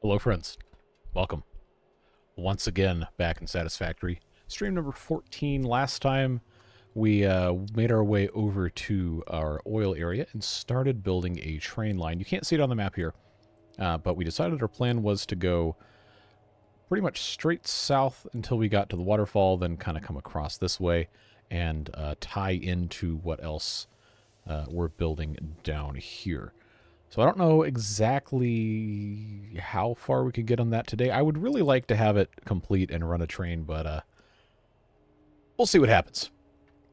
Hello friends, welcome. Once again, back in Satisfactory. Stream number 14. Last time, we made our way over to our oil area and started building a train line. You can't see it on the map here, but we decided our plan was to go pretty much straight south until we got to the waterfall, then kind of come across this way and tie into what else we're building down here. So I don't know exactly how far we could get on that today. I would really like to have it complete and run a train, but we'll see what happens.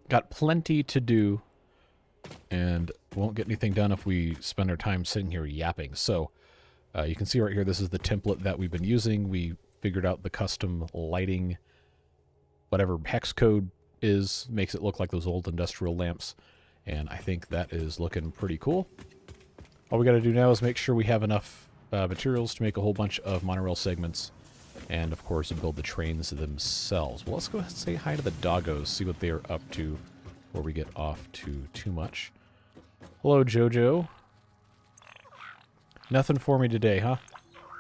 Got plenty to do, and won't get anything done if we spend our time sitting here yapping. So you can see right here, this is the template that we've been using. We figured out the custom lighting, whatever hex code is, makes it look like those old industrial lamps, and I think that is looking pretty cool. All we got to do now is make sure we have enough materials to make a whole bunch of monorail segments, and of course build the trains themselves. Well, let's go ahead and say hi to the doggos, see what they are up to before we get off to too much. Hello, Jojo. Nothing for me today, huh?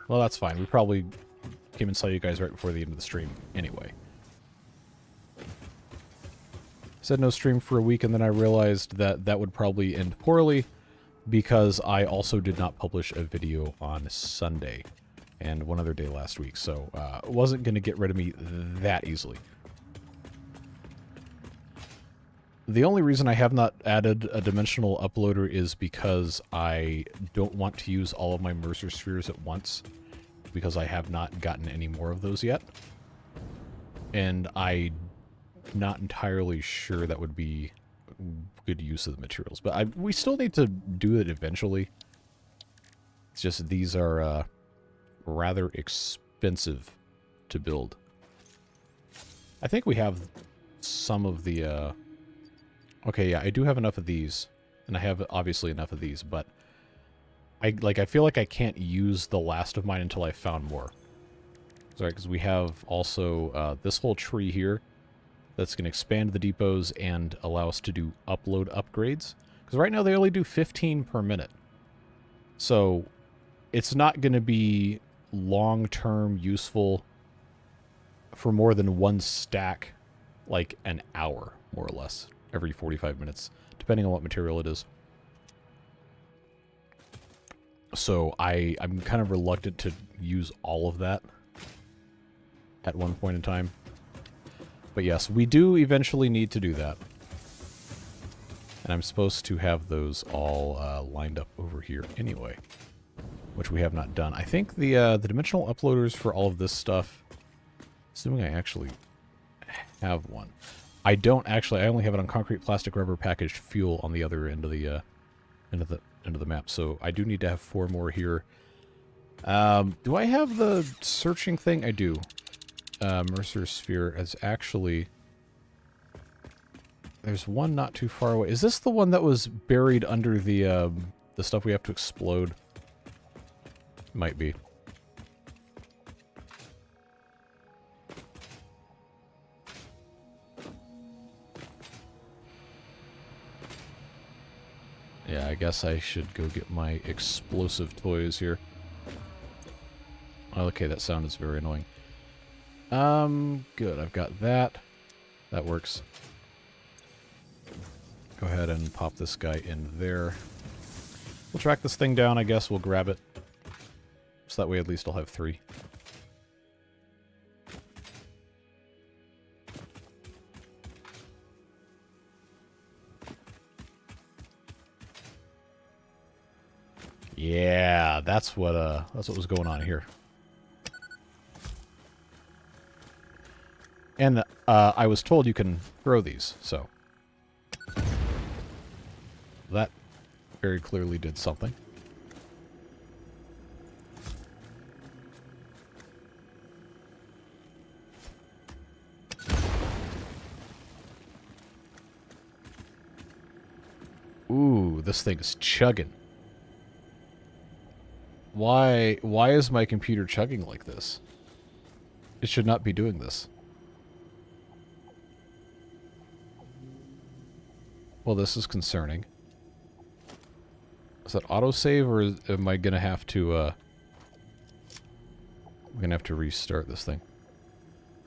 Well, that's fine. We probably came and saw you guys right before the end of the stream anyway. Said no stream for a week, and then I realized that that would probably end poorly, because I also did not publish a video on Sunday and one other day last week, so it wasn't going to get rid of me that easily. The only reason I have not added a dimensional uploader is because I don't want to use all of my Mercer spheres at once, because I have not gotten any more of those yet. And I'm not entirely sure that would be good use of the materials, but we still need to do it eventually. It's just these are rather expensive to build. I think we have some of the okay, yeah, I do have enough of these, and I have obviously enough of these, but I feel like I can't use the last of mine until I found more. Sorry, because we have also this whole tree here that's going to expand the depots and allow us to do upload upgrades. Because right now they only do 15 per minute. So it's not going to be long-term useful for more than one stack, like an hour, more or less, every 45 minutes, depending on what material it is. So I'm kind of reluctant to use all of that at one point in time. But yes, we do eventually need to do that. And I'm supposed to have those all lined up over here anyway, which we have not done. I think the dimensional uploaders for all of this stuff, assuming I actually have one. I don't actually. I only have it on concrete, plastic, rubber, packaged fuel on the other end of the end of the map. So I do need to have 4 more here. Do I have the searching thing? I do. Mercer sphere is actually... There's one not too far away. Is this the one that was buried under the stuff we have to explode? Might be. Yeah, I guess I should go get my explosive toys here. Okay, that sound is very annoying. Good, I've got that. That works. Go ahead and pop this guy in there. We'll track this thing down, I guess. We'll grab it. So that way at least I'll have 3. Yeah, that's what was going on here. And I was told you can throw these, so that very clearly did something. Ooh, this thing is chugging. Why is my computer chugging like this? It should not be doing this. Well, this is concerning. Is that autosave, or am I going to have to We're going to have to restart this thing.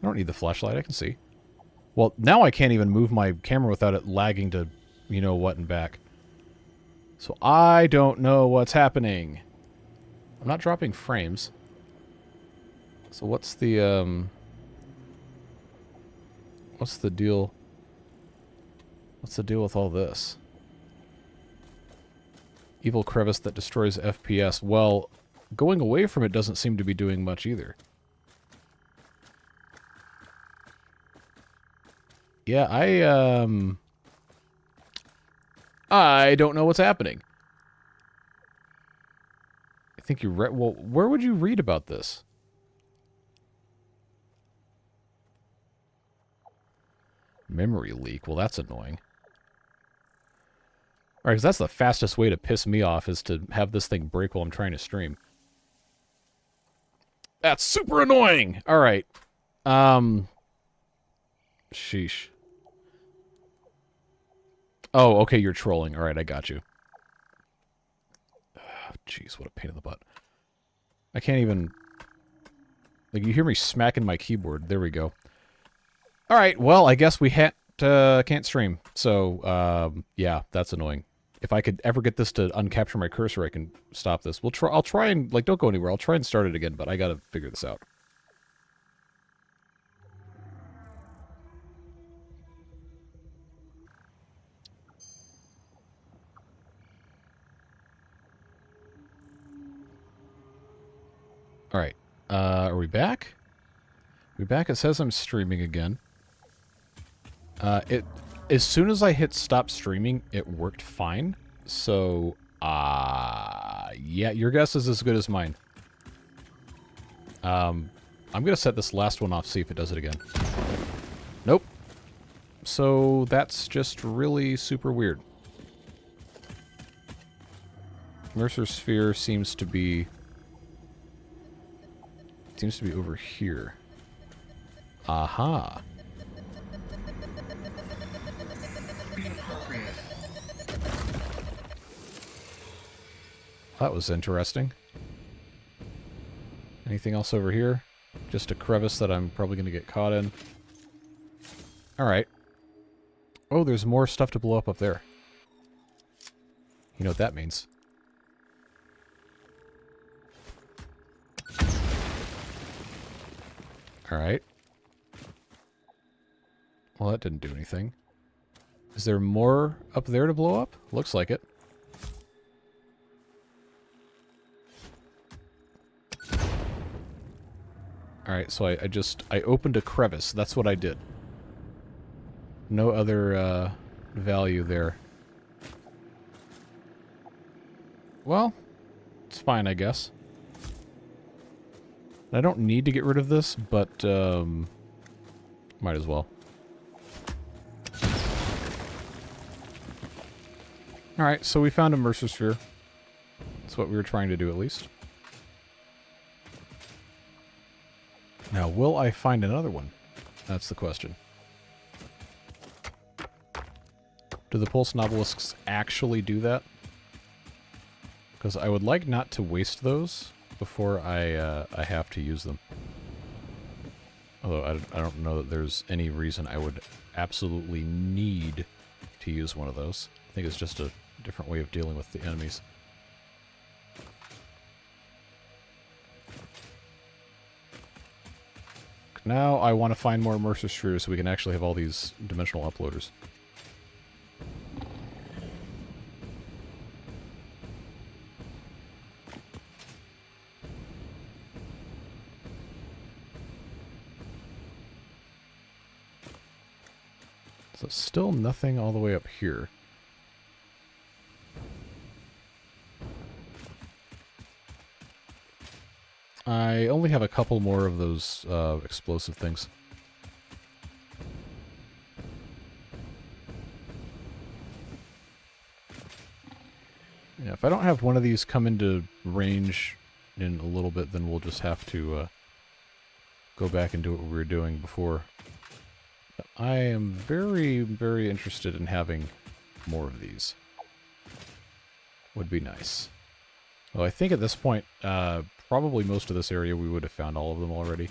I don't need the flashlight, I can see. Well, now I can't even move my camera without it lagging to you-know-what and back. So I don't know what's happening. I'm not dropping frames. So what's the deal? What's the deal with all this? Evil crevice that destroys FPS. Well, going away from it doesn't seem to be doing much either. Yeah, I don't know what's happening. I think you read... Well, where would you read about this? Memory leak. Well, that's annoying. Alright, because that's the fastest way to piss me off, is to have this thing break while I'm trying to stream. That's super annoying! Alright. Sheesh. Oh, okay, you're trolling. Alright, I got you. Jeez, what a pain in the butt. I can't even... Like, you hear me smacking my keyboard. There we go. Alright, well, I guess we can't stream. So, yeah, that's annoying. If I could ever get this to uncapture my cursor, I can stop this. I'll try and... Like, don't go anywhere. I'll try and start it again, but I gotta figure this out. Alright. Are we back? We back? It says I'm streaming again. As soon as I hit stop streaming, it worked fine. So, yeah, your guess is as good as mine. I'm gonna set this last one off, see if it does it again. Nope. So, that's just really super weird. Mercer Sphere seems to be over here. Aha. That was interesting. Anything else over here? Just a crevice that I'm probably going to get caught in. Alright. Oh, there's more stuff to blow up there. You know what that means. Alright. Well, that didn't do anything. Is there more up there to blow up? Looks like it. Alright, so I opened a crevice. That's what I did. No other, value there. Well, it's fine, I guess. I don't need to get rid of this, but, might as well. Alright, so we found a Mercer Sphere. That's what we were trying to do, at least. Now, will I find another one? That's the question. Do the pulse nobelisks actually do that? Because I would like not to waste those before I have to use them. Although I don't know that there's any reason I would absolutely need to use one of those. I think it's just a different way of dealing with the enemies. Now I want to find more Mercer Spheres so we can actually have all these dimensional uploaders. So still nothing all the way up here. I only have a couple more of those explosive things. Yeah, if I don't have one of these come into range in a little bit, then we'll just have to go back and do what we were doing before. But I am very, very interested in having more of these. Would be nice. Well, I think at this point, probably most of this area we would have found all of them already.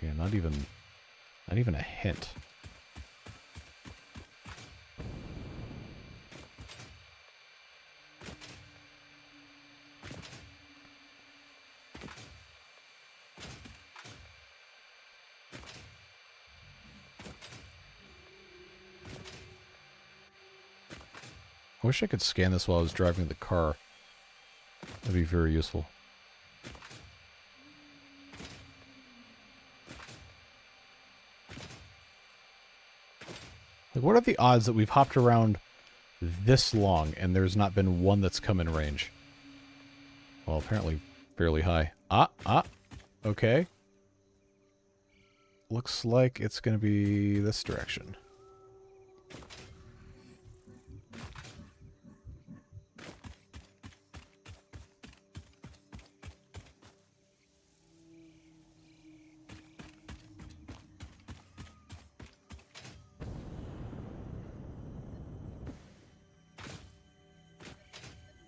Yeah, not even a hint. I wish I could scan this while I was driving the car. That'd be very useful. Like, what are the odds that we've hopped around this long and there's not been one that's come in range? Well, apparently fairly high. Okay. Looks like it's going to be this direction.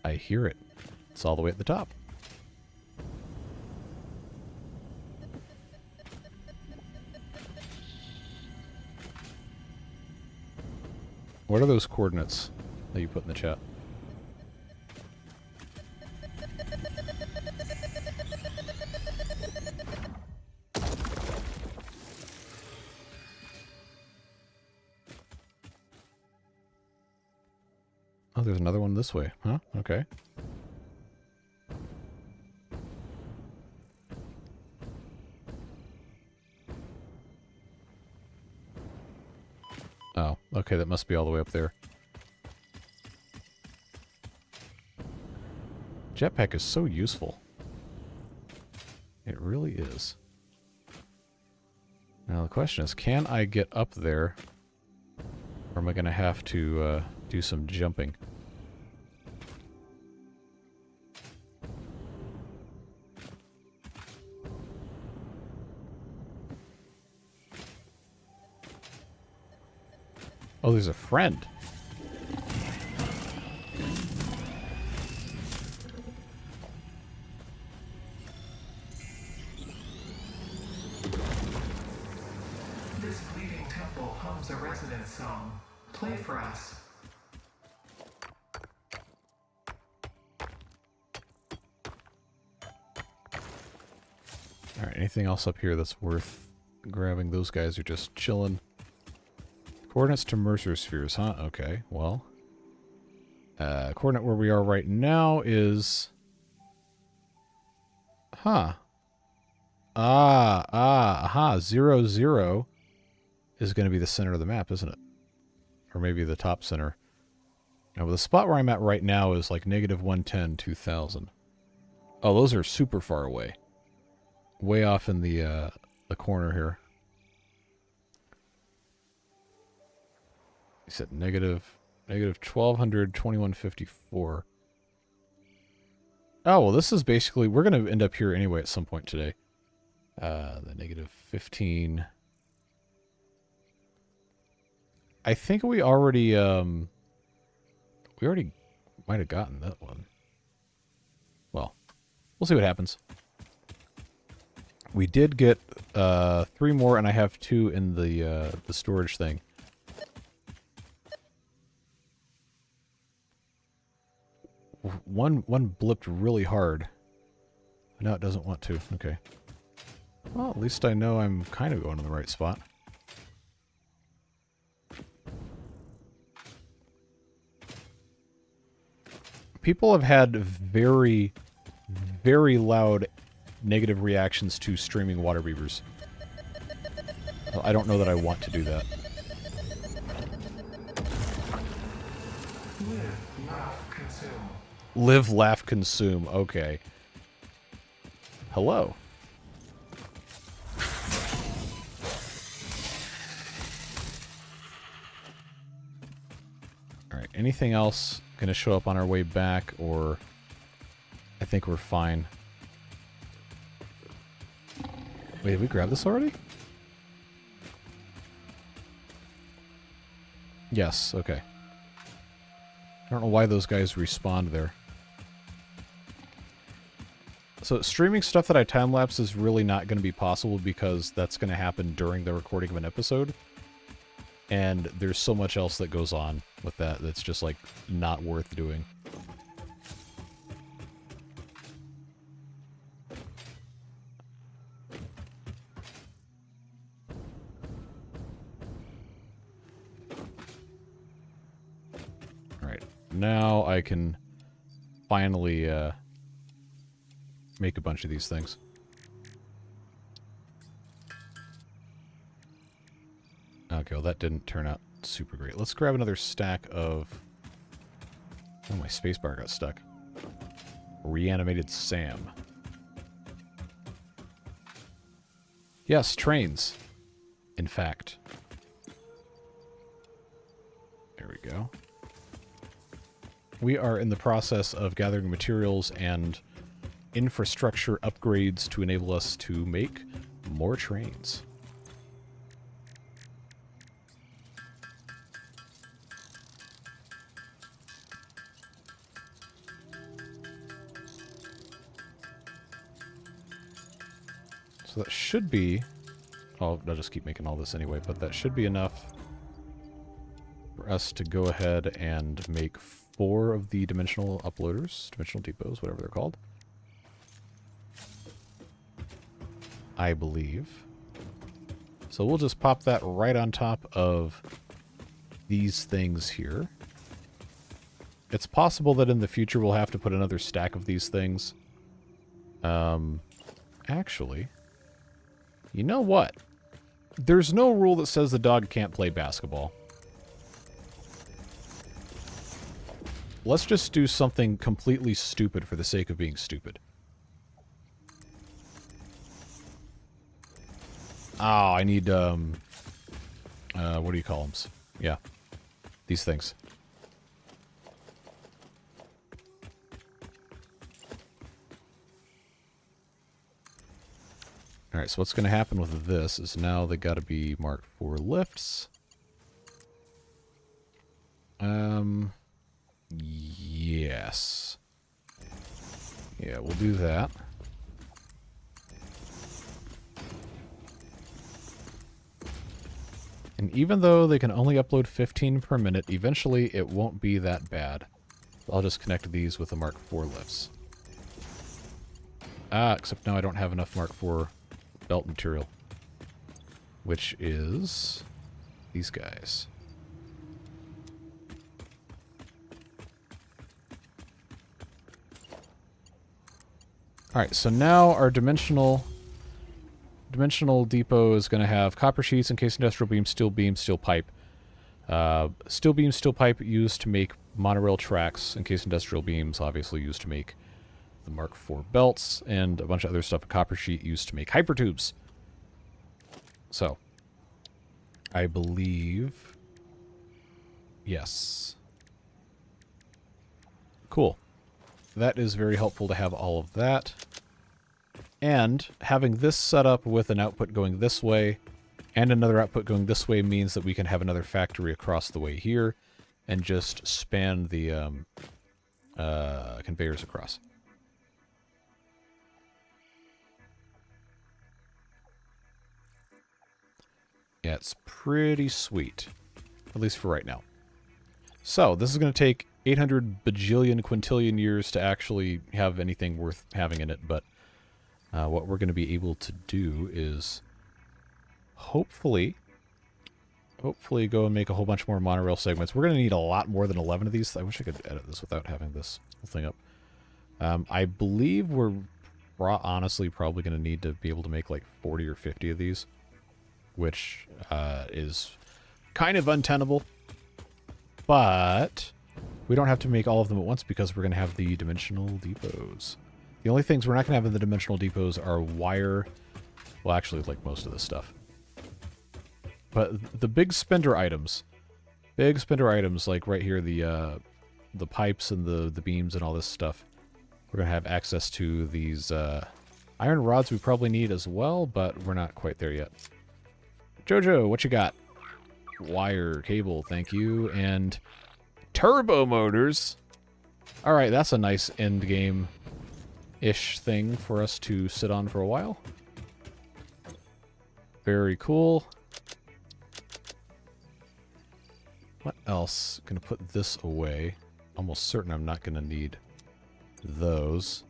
I hear it. It's all the way at the top. What are those coordinates that you put in the chat? Oh, there's another one this way. Huh? Okay. Oh, okay, that must be all the way up there. Jetpack is so useful. It really is. Now the question is, can I get up there? Or am I going to have to do some jumping? Oh, there's a friend. This bleeding temple hums a resident song. Play for us. Alright, anything else up here that's worth grabbing? Those guys are just chilling. Coordinates to Mercer spheres, huh? Okay, well. Coordinate where we are right now is... Huh. Aha. 0, 0 is going to be the center of the map, isn't it? Or maybe the top center. Now, the spot where I'm at right now is like -110, 2000. Oh, those are super far away. Way off in the corner here. He said negative 1200, 2154. Oh, well, this is basically... We're going to end up here anyway at some point today. The -15... I think we already might have gotten that one. Well, we'll see what happens. We did get 3 more, and I have 2 in the storage thing. One blipped really hard. Now it doesn't want to. Okay. Well, at least I know I'm kind of going to the right spot. People have had very, very loud negative reactions to streaming water beavers. Well, I don't know that I want to do that. Live, laugh, consume. Live, laugh, consume. Okay. Hello. Alright, anything else going to show up on our way back, or... I think we're fine. Wait, did we grab this already? Yes, okay. I don't know why those guys respawned there. So streaming stuff that I time-lapse is really not going to be possible because that's going to happen during the recording of an episode. And there's so much else that goes on with that that's just, like, not worth doing. Alright, now I can finally, make a bunch of these things. Okay, well that didn't turn out super great. Let's grab another stack of... Oh, my spacebar got stuck. Reanimated Sam. Yes, trains. In fact. There we go. We are in the process of gathering materials and infrastructure upgrades to enable us to make more trains. So that should be... I'll just keep making all this anyway, but that should be enough for us to go ahead and make 4 of the dimensional uploaders, dimensional depots, whatever they're called. I believe. So we'll just pop that right on top of these things here. It's possible that in the future we'll have to put another stack of these things. Actually, you know what? There's no rule that says the dog can't play basketball. Let's just do something completely stupid for the sake of being stupid. Oh, I need, what do you call them? Yeah. These things. Alright, so what's going to happen with this is now they got to be marked for lifts. Yes. Yeah, we'll do that. And even though they can only upload 15 per minute, eventually it won't be that bad. I'll just connect these with the Mark IV lifts. Ah, except now I don't have enough Mark IV belt material. Which is these guys. Alright, so now our dimensional depot is going to have copper sheets, encased industrial beam, steel pipe. Steel beam, steel pipe used to make monorail tracks, encased industrial beams obviously used to make the Mark IV belts, and a bunch of other stuff. A copper sheet used to make hypertubes. So, I believe... Yes. Cool. That is very helpful to have all of that. And having this set up with an output going this way and another output going this way means that we can have another factory across the way here and just span the conveyors across. Yeah, it's pretty sweet. At least for right now. So, this is going to take 800 bajillion quintillion years to actually have anything worth having in it, but what we're going to be able to do is hopefully go and make a whole bunch more monorail segments. We're going to need a lot more than 11 of these. I wish I could edit this without having this whole thing up. I believe we're honestly probably going to need to be able to make like 40 or 50 of these, which is kind of untenable. But we don't have to make all of them at once because we're going to have the dimensional depots. The only things we're not going to have in the dimensional depots are wire. Well, actually, like most of this stuff. But the big spender items, like right here, the pipes and the beams and all this stuff, we're going to have access to these iron rods we probably need as well, but we're not quite there yet. Jojo, what you got? Wire, cable, thank you, and turbo motors. All right, that's a nice end game ish thing for us to sit on for a while. Very cool. What else? Gonna put this away. Almost certain I'm not gonna need those.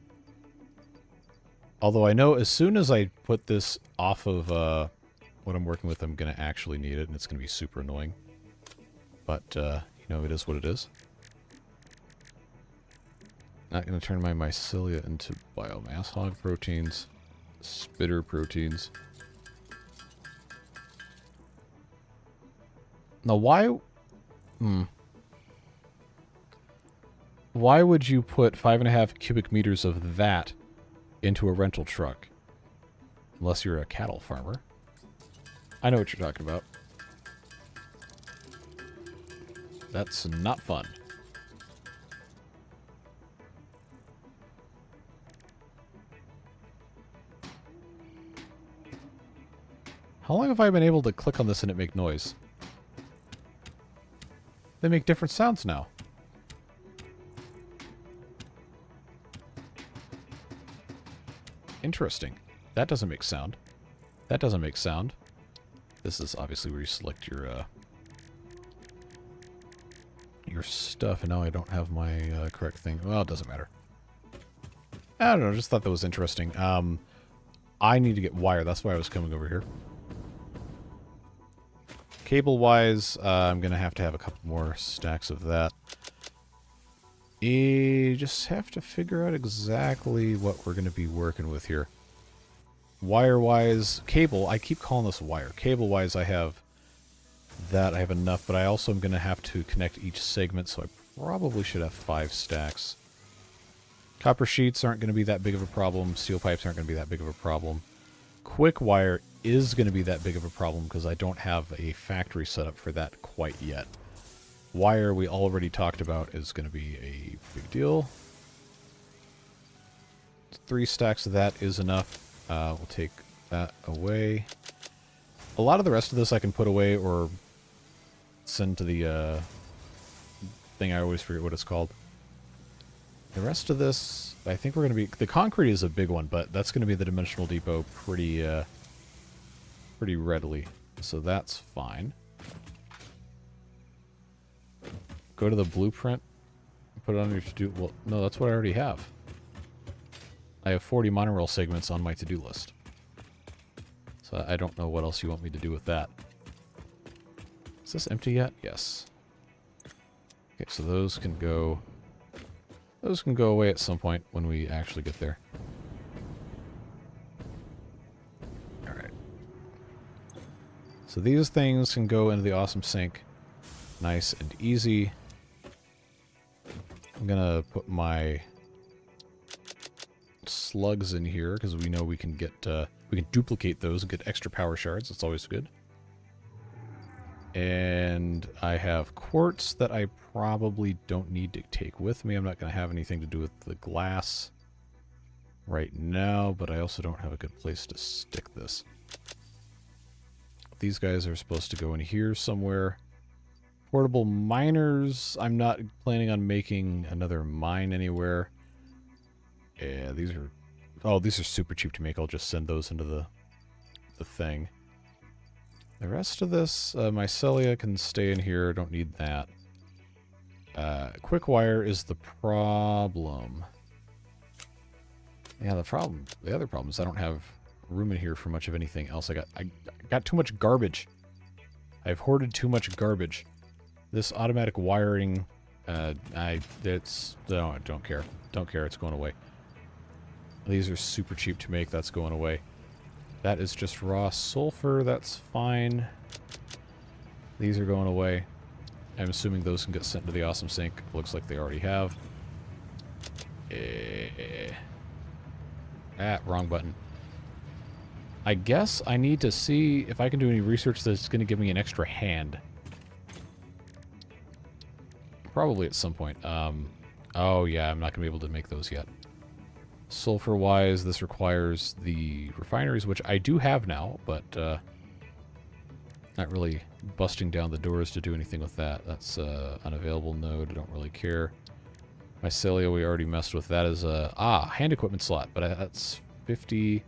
Although I know as soon as I put this off of what I'm working with, I'm gonna actually need it, and it's gonna be super annoying. But, you know, it is what it is. Not gonna turn my mycelia into biomass. Hog proteins. Spitter proteins. Now, why... Why would you put 5.5 cubic meters of that into a rental truck? Unless you're a cattle farmer. I know what you're talking about. That's not fun. How long have I been able to click on this and it make noise? They make different sounds now. Interesting. That doesn't make sound. That doesn't make sound. This is obviously where you select your stuff, and now I don't have my correct thing. Well, it doesn't matter. I don't know, just thought that was interesting. I need to get wire. That's why I was coming over here. Cable-wise, I'm going to have a couple more stacks of that. You just have to figure out exactly what we're going to be working with here. Wire-wise, cable, I keep calling this wire. Cable-wise, I have that. I have enough, but I also am going to have to connect each segment, so I probably should have 5 stacks. Copper sheets aren't going to be that big of a problem. Steel pipes aren't going to be that big of a problem. Quick wire is going to be that big of a problem because I don't have a factory set up for that quite yet. Wire we already talked about is going to be a big deal. 3 stacks of that is enough. We'll take that away. A lot of the rest of this I can put away or send to the thing I always forget what it's called. The rest of this, I think we're going to be... The concrete is a big one, but that's going to be the dimensional depot pretty readily. So that's fine. Go to the blueprint. Put it on your to-do... Well, no, that's what I already have. I have 40 monorail segments on my to-do list. So I don't know what else you want me to do with that. Is this empty yet? Yes. Okay, so those can go... Those can go away at some point when we actually get there. Alright. So these things can go into the awesome sink. Nice and easy. I'm gonna put my slugs in here because we know we can get we can duplicate those and get extra power shards. That's always good. And I have quartz that I probably don't need to take with me. I'm not going to have anything to do with the glass right now, but I also don't have a good place to stick this. These guys are supposed to go in here somewhere. Portable miners, I'm not planning on making another mine anywhere. Yeah, these are... Oh, these are super cheap to make. I'll just send those into the thing. The rest of this, mycelia can stay in here. Don't need that. Quick wire is the problem. Yeah, the other problem is I don't have room in here for much of anything else. I got too much garbage. I've hoarded too much garbage. This automatic wiring, no, I don't care. Don't care, it's going away. These are super cheap to make, that's going away. That is just raw sulfur, that's fine. These are going away. I'm assuming those can get sent to the awesome sink. Looks like they already have. Wrong button. I guess I need to see if I can do any research that's going to give me an extra hand. Probably at some point. Oh yeah, I'm not going to be able to make those yet. Sulfur-wise, this requires the refineries, which I do have now, but not really busting down the doors to do anything with that. That's unavailable node. I don't really care. Mycelia we already messed with. That is a... hand equipment slot. But that's 50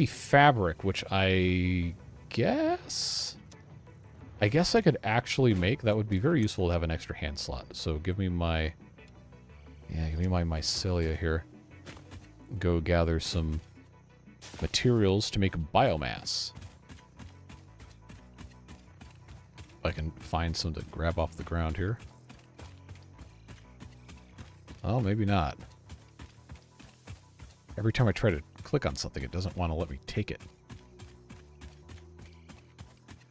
fabric, which I guess... I could actually make. That would be very useful to have an extra hand slot. So give me my... Yeah, give me my mycelia here. Go gather some materials to make biomass. If I can find some to grab off the ground here. Oh, maybe not. Every time I try to click on something, it doesn't want to let me take it.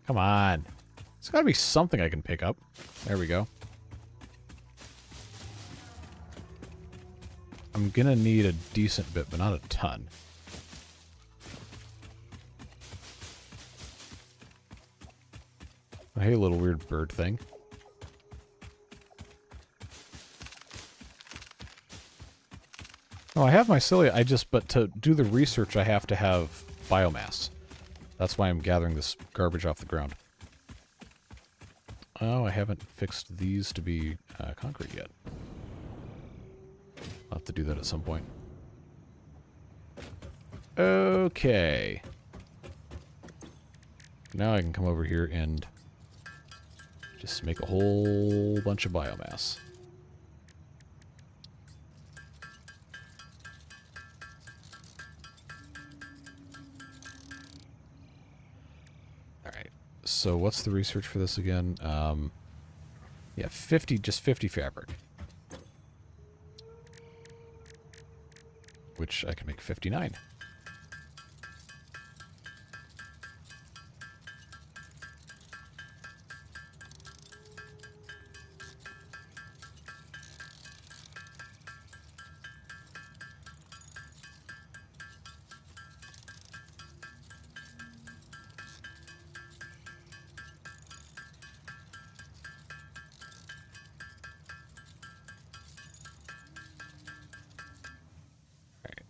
Come on. There's got to be something I can pick up. There we go. I'm going to need a decent bit, but not a ton. Oh, hey, little weird bird thing. Oh, I have mycelia, but to do the research, I have to have biomass. That's why I'm gathering this garbage off the ground. Oh, I haven't fixed these to be concrete yet. I'll have to do that at some point. Okay. Now I can come over here and just make a whole bunch of biomass. Alright, so what's the research for this again? Yeah, 50 fabric. Which I can make 59.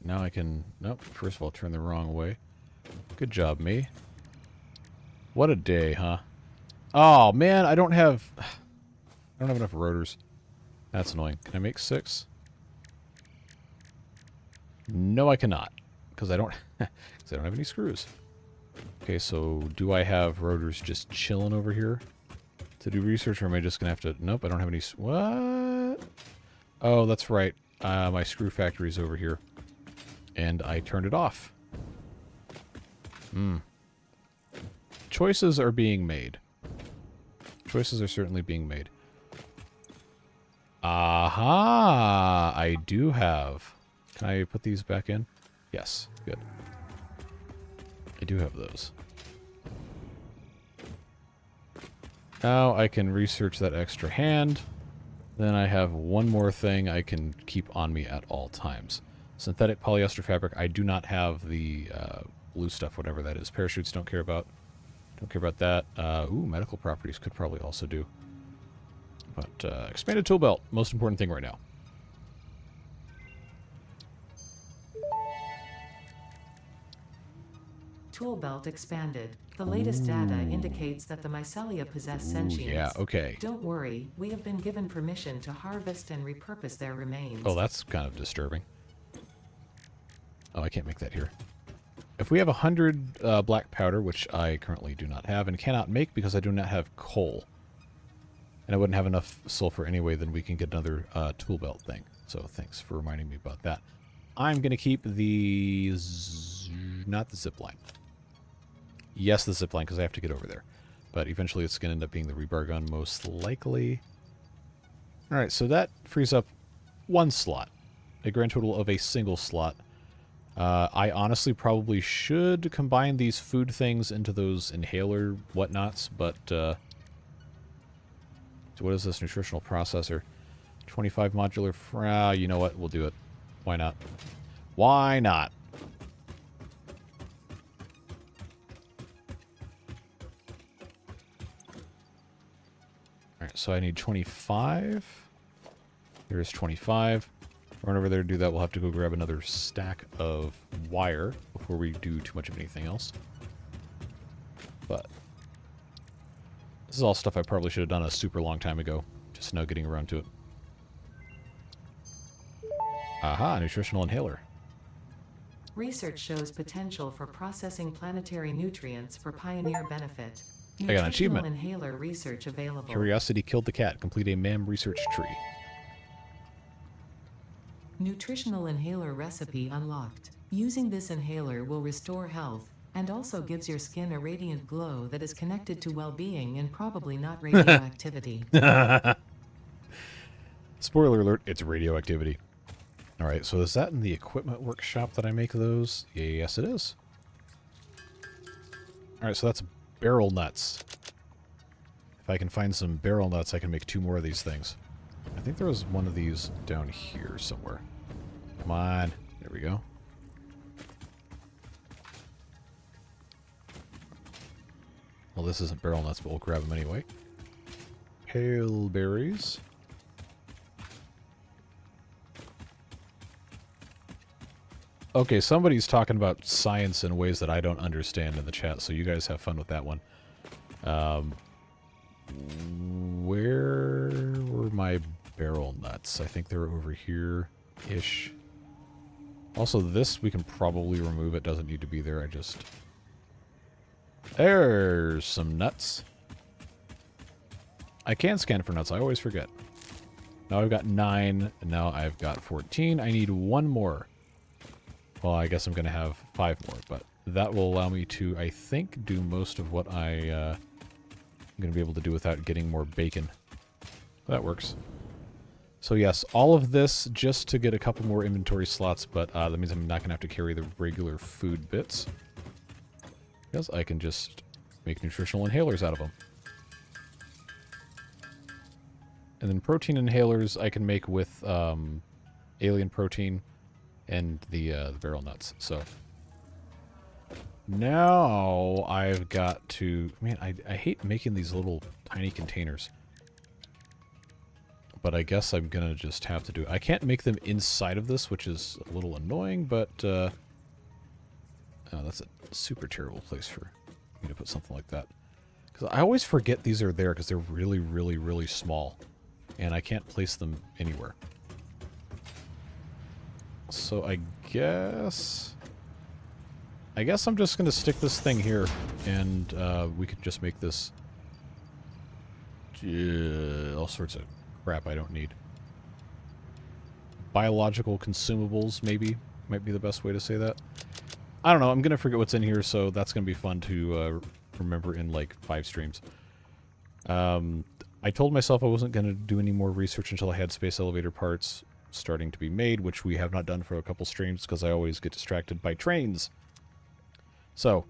Now I can... Nope, first of all, turn the wrong way. Good job, me. What a day, huh? Oh, man, I don't have enough rotors. That's annoying. Can I make 6? No, I cannot. Because I don't... because I don't have any screws. Okay, so do I have rotors just chilling over here to do research, or am I just going to have to... Nope, I don't have any... What? Oh, that's right. My screw factory's over here. And I turned it off. Choices are being made. Choices are certainly being made. Aha! I do have... Can I put these back in? Yes. Good. I do have those. Now I can research that extra hand. Then I have one more thing I can keep on me at all times. Synthetic polyester fabric. I do not have the blue stuff, whatever that is. Parachutes, don't care about. Don't care about that. Ooh, medical properties could probably also do. But expanded tool belt, most important thing right now. Tool belt expanded. The latest data indicates that the mycelia possess sentience. Yeah, okay. Don't worry, we have been given permission to harvest and repurpose their remains. Oh, that's kind of disturbing. Oh, I can't make that here. If we have 100 black powder, which I currently do not have and cannot make because I do not have coal, and I wouldn't have enough sulfur anyway, then we can get another tool belt thing. So thanks for reminding me about that. I'm going to keep the... not the zip line. Yes, the zip line, because I have to get over there. But eventually it's going to end up being the rebar gun, most likely. Alright, so that frees up one slot. A grand total of a single slot. I honestly probably should combine these food things into those inhaler whatnots, but so what is this nutritional processor? 25 modular... you know what? We'll do it. Why not? Why not? Alright, so I need 25. Here's 25. Run over there to do that. We'll have to go grab another stack of wire before we do too much of anything else. But this is all stuff I probably should have done a super long time ago. Just now getting around to it. Aha, nutritional inhaler. Research shows potential for processing planetary nutrients for pioneer benefit. I got an achievement. Inhaler research available. Curiosity killed the cat. Complete a MAM research tree. Nutritional inhaler recipe unlocked. Using this inhaler will restore health, and also gives your skin a radiant glow that is connected to well-being and probably not radioactivity. Spoiler alert, it's radioactivity. Alright, so is that in the equipment workshop that I make those? Yes, it is. Alright, so that's barrel nuts. If I can find some barrel nuts, I can make 2 more of these things. I think there was one of these down here somewhere. Come on. There we go. Well, this isn't barrel nuts, but we'll grab them anyway. Pale berries. Okay, somebody's talking about science in ways that I don't understand in the chat, so you guys have fun with that one. Where were my barrel nuts? I think they're over here-ish. Also, this we can probably remove. It doesn't need to be there. There's some nuts. I can scan for nuts. I always forget. Now I've got 9, and now I've got 14. I need 1 more. Well, I guess I'm going to have 5 more, but that will allow me to, I think, do most of what I'm going to be able to do without getting more bacon. That works. So yes, all of this just to get a couple more inventory slots, but that means I'm not going to have to carry the regular food bits. Because I can just make nutritional inhalers out of them. And then protein inhalers I can make with alien protein and the barrel nuts. So now I've got to... Man, I hate making these little tiny containers. But I guess I'm going to just have to do it. I can't make them inside of this, which is a little annoying, but... oh, that's a super terrible place for me to put something like that. Because I always forget these are there because they're really, really, really small. And I can't place them anywhere. So I guess I'm just going to stick this thing here, and we could just make this all sorts of crap I don't need. Biological consumables, maybe, might be the best way to say that. I don't know, I'm going to forget what's in here, so that's going to be fun to remember in like 5 streams. I told myself I wasn't going to do any more research until I had space elevator parts starting to be made, which we have not done for a couple streams because I always get distracted by trains. So,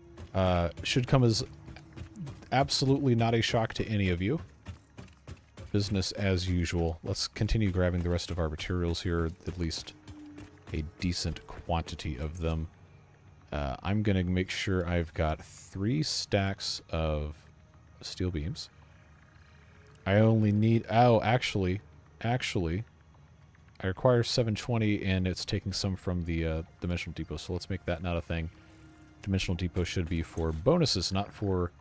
should come as absolutely not a shock to any of you. Business as usual. Let's continue grabbing the rest of our materials here, at least a decent quantity of them. I'm going to make sure I've got 3 stacks of steel beams. I only need... Oh, actually, I require 720, and it's taking some from the Dimensional Depot, so let's make that not a thing. Dimensional Depot should be for bonuses, not for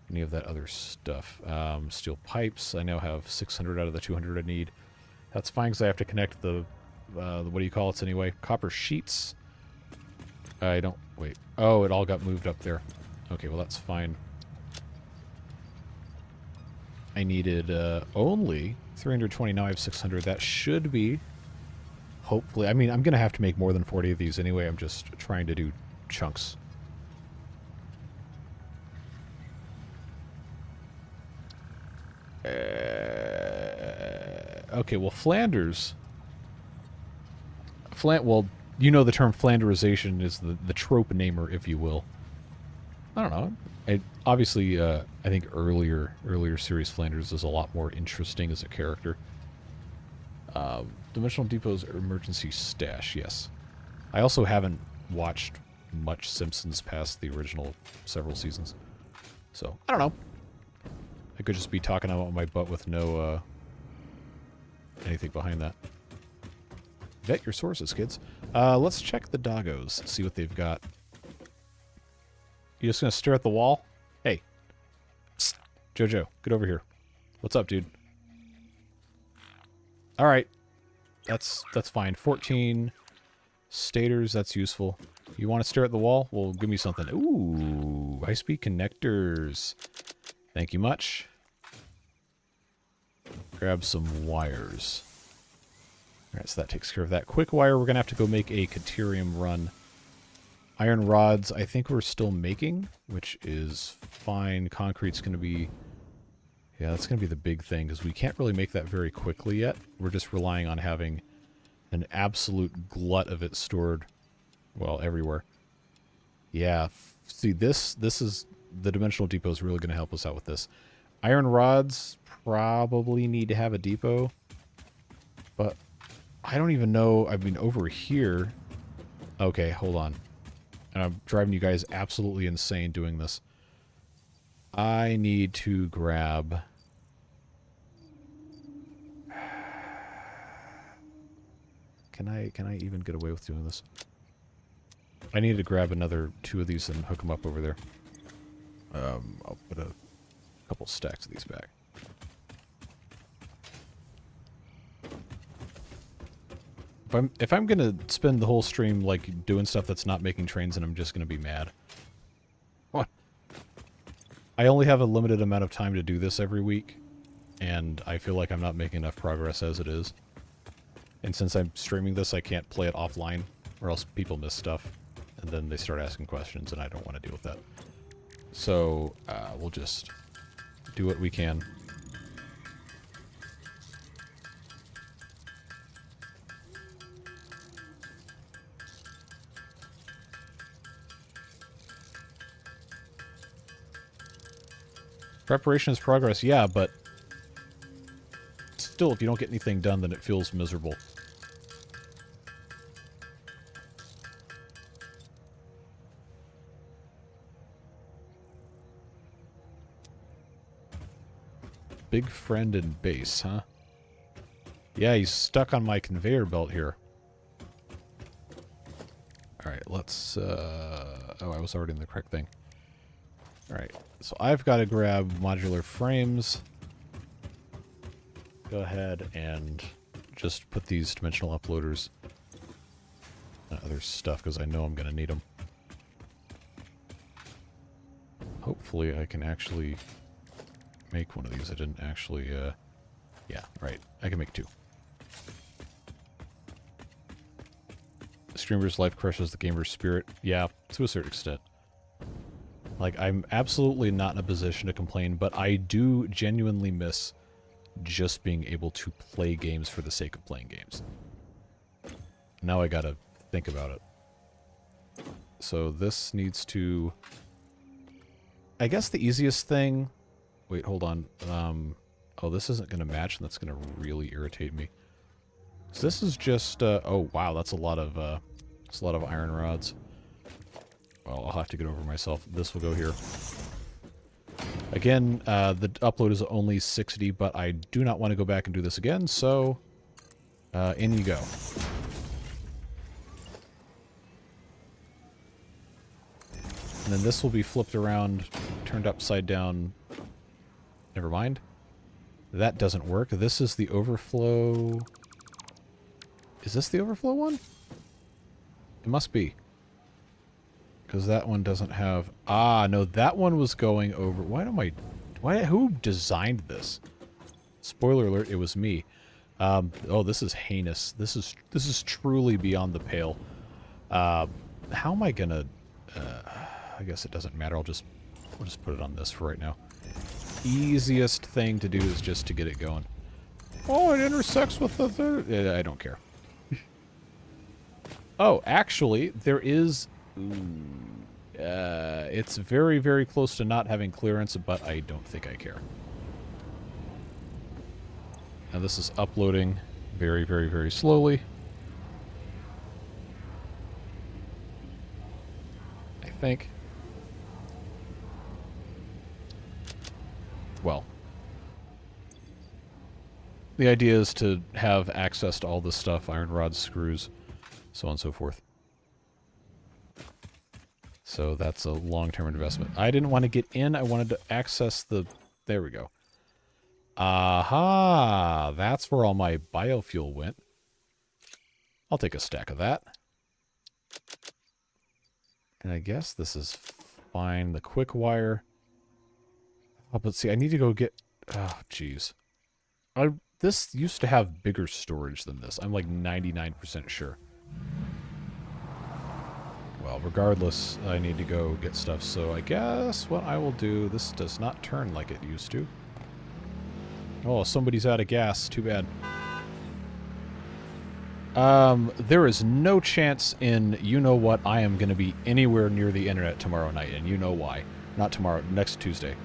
any of that other stuff. Steel pipes, I now have 600 out of the 200 I need. That's fine, because I have to connect the what do you call it anyway? Copper sheets. I don't... Wait. Oh, it all got moved up there. Okay, well, that's fine. I needed only 320. Now I have 600. That should be, hopefully... I mean, I'm going to have to make more than 40 of these anyway. I'm just trying to do chunks. Okay, well, Flanders... Well, you know the term Flanderization is the trope namer, if you will. I don't know. Obviously, I think earlier series Flanders is a lot more interesting as a character. Dimensional Depot's emergency stash, yes. I also haven't watched much Simpsons past the original several seasons. So, I don't know. I could just be talking about my butt with no anything behind that. Vet your sources, kids. Let's check the doggos, see what they've got. You just gonna stare at the wall? Hey. Psst. Jojo, get over here. What's up, dude? Alright. That's fine. 14 stators, that's useful. You want to stare at the wall? Well, give me something. Ooh, high-speed connectors. Thank you much. Grab some wires. Alright, so that takes care of that. Quick wire, we're going to have to go make a Caterium run. Iron rods, I think we're still making, which is fine. Concrete's going to be... Yeah, that's going to be the big thing, because we can't really make that very quickly yet. We're just relying on having an absolute glut of it stored, well, everywhere. Yeah, see, this is... The Dimensional Depot is really going to help us out with this. Iron rods probably need to have a depot, but I don't even know. I mean, over here... Okay, hold on. And I'm driving you guys absolutely insane doing this. I need to grab... Can I even get away with doing this? I need to grab another 2 of these and hook them up over there. I'll put a couple stacks of these back. If I'm gonna spend the whole stream like doing stuff that's not making trains, and I'm just gonna be mad. What? I only have a limited amount of time to do this every week, and I feel like I'm not making enough progress as it is. And since I'm streaming this, I can't play it offline, or else people miss stuff, and then they start asking questions, and I don't want to deal with that. So, we'll just do what we can. Preparation is progress, yeah, but still, if you don't get anything done, then it feels miserable. Big friend in base, huh? Yeah, he's stuck on my conveyor belt here. Alright, let's... Oh, I was already in the correct thing. Alright, so I've got to grab modular frames. Go ahead and just put these dimensional uploaders and other stuff, because I know I'm going to need them. Hopefully I can actually make one of these. I didn't actually, yeah, right. I can make 2. The streamer's life crushes the gamer's spirit. Yeah, to a certain extent. Like, I'm absolutely not in a position to complain, but I do genuinely miss just being able to play games for the sake of playing games. Now I gotta think about it. So this needs to... I guess the easiest thing... Wait, hold on. Oh, this isn't going to match, and that's going to really irritate me. So this is just... oh, wow, that's a lot of iron rods. Well, I'll have to get over myself. This will go here. Again, the upload is only 60, but I do not want to go back and do this again, so... in you go. And then this will be flipped around, turned upside down. Never mind. That doesn't work. This is the overflow... Is this the overflow one? It must be. Because that one doesn't have... Ah, no, that one was going over... Who designed this? Spoiler alert, it was me. Oh, this is heinous. This is truly beyond the pale. How am I gonna... I guess it doesn't matter. We'll just put it on this for right now. Easiest thing to do is just to get it going. Oh, it intersects with the third... I don't care. Oh, actually, there is... it's very, very close to not having clearance, but I don't think I care. Now this is uploading very, very, very slowly. I think. Well, the idea is to have access to all this stuff, iron rods, screws, so on and so forth. So that's a long-term investment. I didn't want to get in, I wanted to access the... There we go. Aha! That's where all my biofuel went. I'll take a stack of that. And I guess this is fine. The quick wire. Oh, but see, I need to go get... Oh, jeez. This used to have bigger storage than this. I'm like 99% sure. Well, regardless, I need to go get stuff. So I guess what I will do... This does not turn like it used to. Oh, somebody's out of gas. Too bad. There is no chance in you-know-what I am going to be anywhere near the internet tomorrow night, and you know why. Not tomorrow, next Tuesday.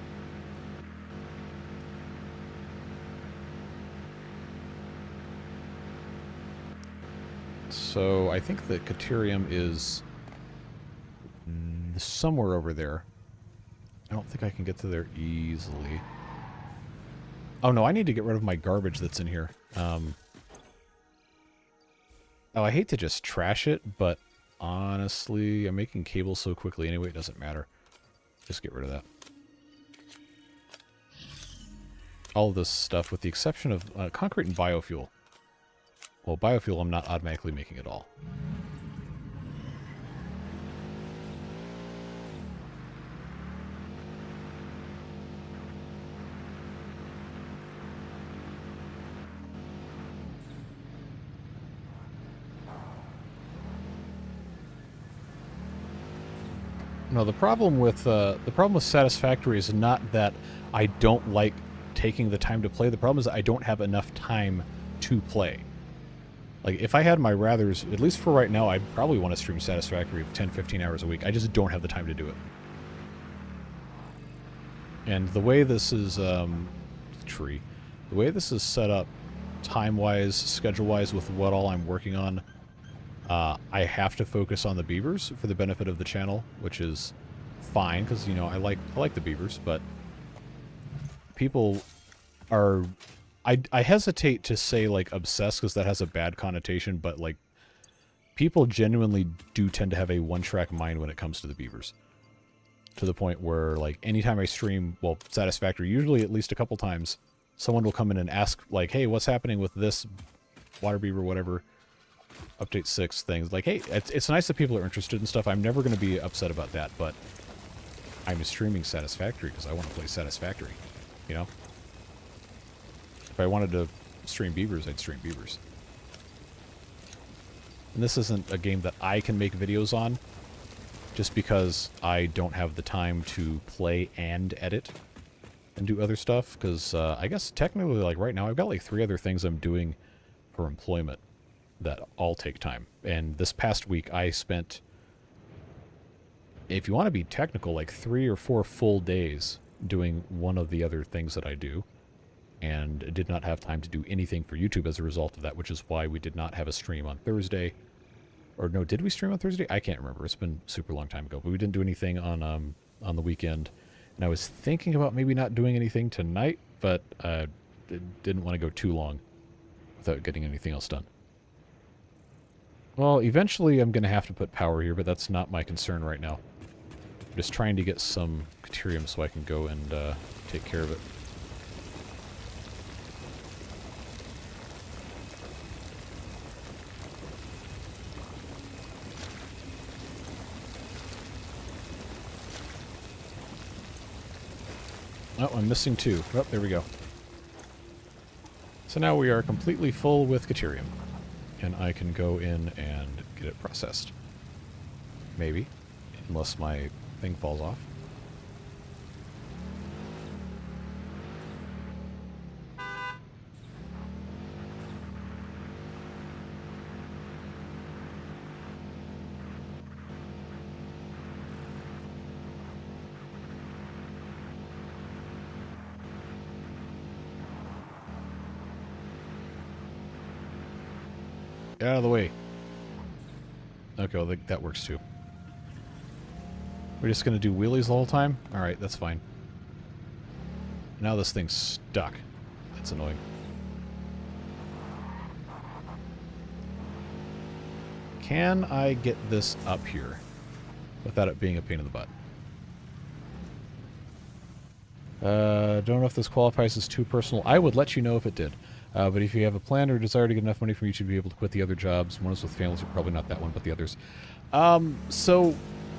So, I think the Caterium is somewhere over there. I don't think I can get to there easily. Oh no, I need to get rid of my garbage that's in here. Oh, I hate to just trash it, but honestly, I'm making cables so quickly anyway, it doesn't matter. Just get rid of that. All of this stuff, with the exception of concrete and biofuel. Well, biofuel I'm not automatically making at all. No, the problem with Satisfactory is not that I don't like taking the time to play. The problem is that I don't have enough time to play. Like, if I had my rathers, at least for right now, I'd probably want to stream Satisfactory 10-15 hours a week. I just don't have the time to do it. And the way this is, the way this is set up, time-wise, schedule-wise, with what all I'm working on, I have to focus on the beavers for the benefit of the channel, which is fine, because, you know, I like the beavers, but people are... I hesitate to say, like, obsessed, because that has a bad connotation, but, like, people genuinely do tend to have a one-track mind when it comes to the beavers. To the point where, like, anytime I stream, well, Satisfactory, usually at least a couple times, someone will come in and ask, like, hey, what's happening with this water beaver, whatever, update 6 things. Like, hey, it's nice that people are interested in stuff. I'm never going to be upset about that, but I'm streaming Satisfactory because I want to play Satisfactory, you know? If I wanted to stream beavers, I'd stream beavers. And this isn't a game that I can make videos on, just because I don't have the time to play and edit and do other stuff, because I guess technically, like, right now, I've got, like, 3 other things I'm doing for employment that all take time. And this past week, I spent, if you want to be technical, like 3 or 4 full days doing one of the other things that I do, and did not have time to do anything for YouTube as a result of that, which is why we did not have a stream on Thursday. Or no, did we stream on Thursday? I can't remember. It's been a super long time ago. But we didn't do anything on the weekend. And I was thinking about maybe not doing anything tonight, but didn't want to go too long without getting anything else done. Well, eventually I'm going to have to put power here, but that's not my concern right now. I'm just trying to get some Caterium so I can go and take care of it. Oh, I'm missing 2. Oh, there we go. So now we are completely full with Caterium. And I can go in and get it processed. Maybe. Unless my thing falls off. Get out of the way. Okay, well, that works too. We're just going to do wheelies the whole time? Alright, that's fine. Now this thing's stuck. That's annoying. Can I get this up here without it being a pain in the butt? Don't know if this qualifies as too personal. I would let you know if it did. But if you have a plan or desire to get enough money from YouTube to be able to quit the other jobs, one is with families, probably not that one, but the others. So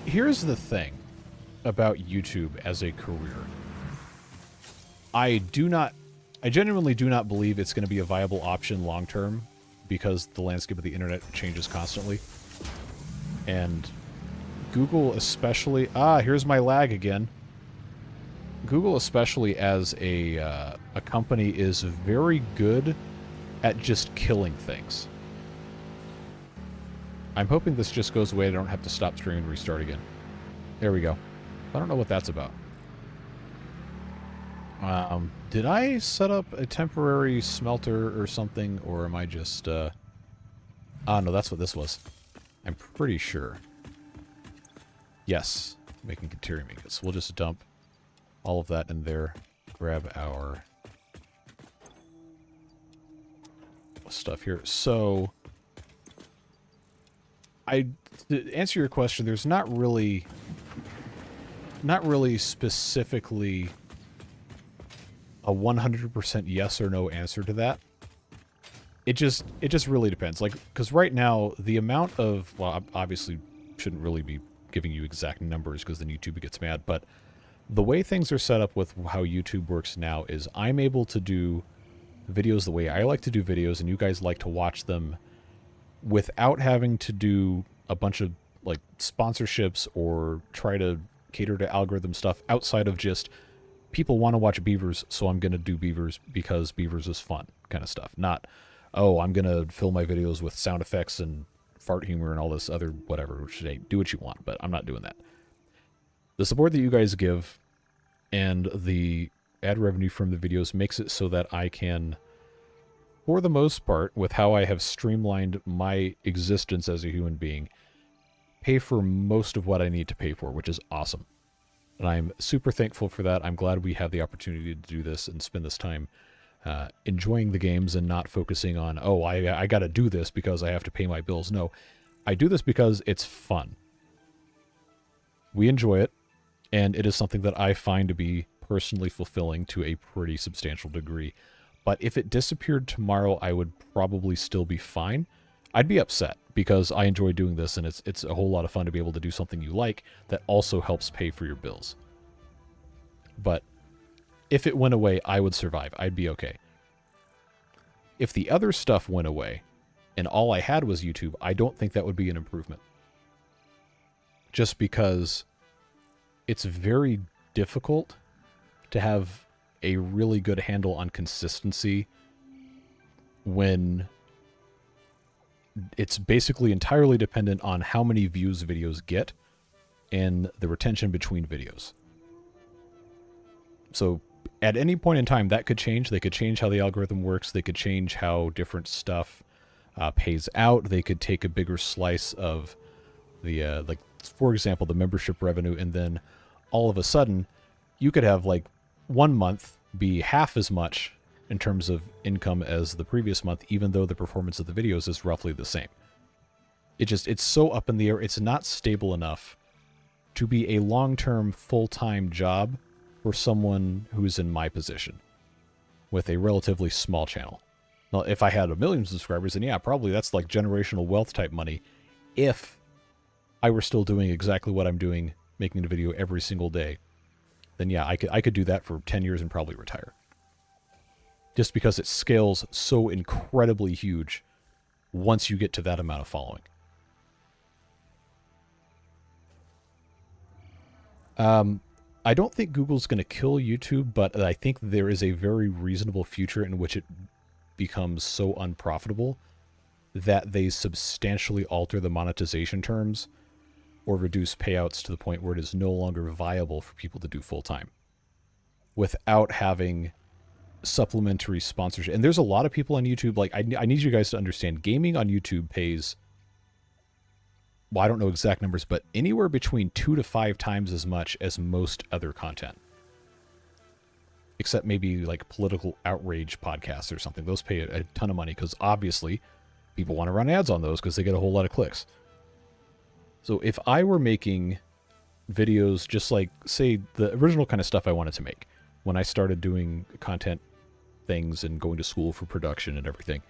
here's the thing about YouTube as a career. I genuinely do not believe it's going to be a viable option long term because the landscape of the internet changes constantly. And Google especially... here's my lag again. Google especially as a company is very good at just killing things. I'm hoping this just goes away. I don't have to stop streaming and restart again. There we go. I don't know what that's about. Did I set up a temporary smelter or something, or am I just... no, that's what this was. I'm pretty sure. Yes, making Katerium ingots. We'll just dump all of that in there. Grab our stuff here. So, to answer your question, there's not really specifically a 100% yes or no answer to that. It just really depends. Like, because right now the amount of, well, I obviously shouldn't really be giving you exact numbers because then YouTube gets mad, but the way things are set up with how YouTube works now is I'm able to do videos the way I like to do videos, and you guys like to watch them without having to do a bunch of like sponsorships or try to cater to algorithm stuff outside of just people want to watch beavers, so I'm going to do beavers because beavers is fun kind of stuff. Not, oh, I'm going to fill my videos with sound effects and fart humor and all this other whatever, which, hey, do what you want, but I'm not doing that. The support that you guys give and the ad revenue from the videos makes it so that I can, for the most part, with how I have streamlined my existence as a human being, pay for most of what I need to pay for, which is awesome. And I'm super thankful for that. I'm glad we have the opportunity to do this and spend this time enjoying the games and not focusing on, oh, I got to do this because I have to pay my bills. No, I do this because it's fun. We enjoy it, and it is something that I find to be personally fulfilling to a pretty substantial degree. But if it disappeared tomorrow, I would probably still be fine. I'd be upset because I enjoy doing this, and it's a whole lot of fun to be able to do something you like that also helps pay for your bills. But if it went away, I would survive. I'd be okay. If the other stuff went away and all I had was YouTube, I don't think that would be an improvement. Just because it's very difficult to have a really good handle on consistency when it's basically entirely dependent on how many views videos get and the retention between videos. So at any point in time, that could change. They could change how the algorithm works. They could change how different stuff pays out. They could take a bigger slice of the, like, for example, the membership revenue, and then all of a sudden, you could have, like, 1 month be half as much in terms of income as the previous month, even though the performance of the videos is roughly the same. It's so up in the air. It's not stable enough to be a long-term, full-time job for someone who's in my position with a relatively small channel. Now, if I had 1 million subscribers, then yeah, probably that's like generational wealth type money. If I were still doing exactly what I'm doing, making a video every single day, then yeah, I could do that for 10 years and probably retire. Just because it scales so incredibly huge once you get to that amount of following. I don't think Google's going to kill YouTube, but I think there is a very reasonable future in which it becomes so unprofitable that they substantially alter the monetization terms or reduce payouts to the point where it is no longer viable for people to do full-time without having supplementary sponsorship. And there's a lot of people on YouTube, like, I need you guys to understand, gaming on YouTube pays, well, I don't know exact numbers, but anywhere between 2 to 5 times as much as most other content. Except maybe like political outrage podcasts or something. Those pay a ton of money because obviously people want to run ads on those because they get a whole lot of clicks. So if I were making videos just like, say, the original kind of stuff I wanted to make when I started doing content things and going to school for production and everything.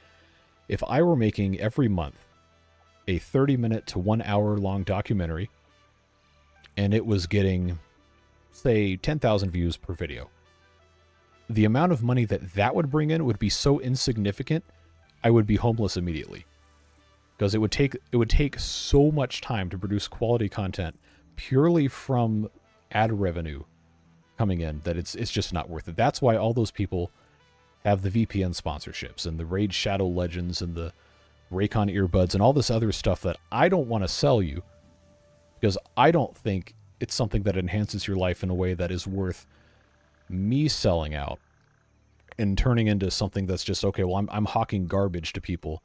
If I were making every month a 30-minute to 1 hour long documentary and it was getting, say, 10,000 views per video, the amount of money that that would bring in would be so insignificant, I would be homeless immediately. Because it would take so much time to produce quality content purely from ad revenue coming in that it's just not worth it. That's why all those people have the VPN sponsorships and the Raid Shadow Legends and the Raycon earbuds and all this other stuff that I don't want to sell you because I don't think it's something that enhances your life in a way that is worth me selling out and turning into something that's just, okay, well, I'm hawking garbage to people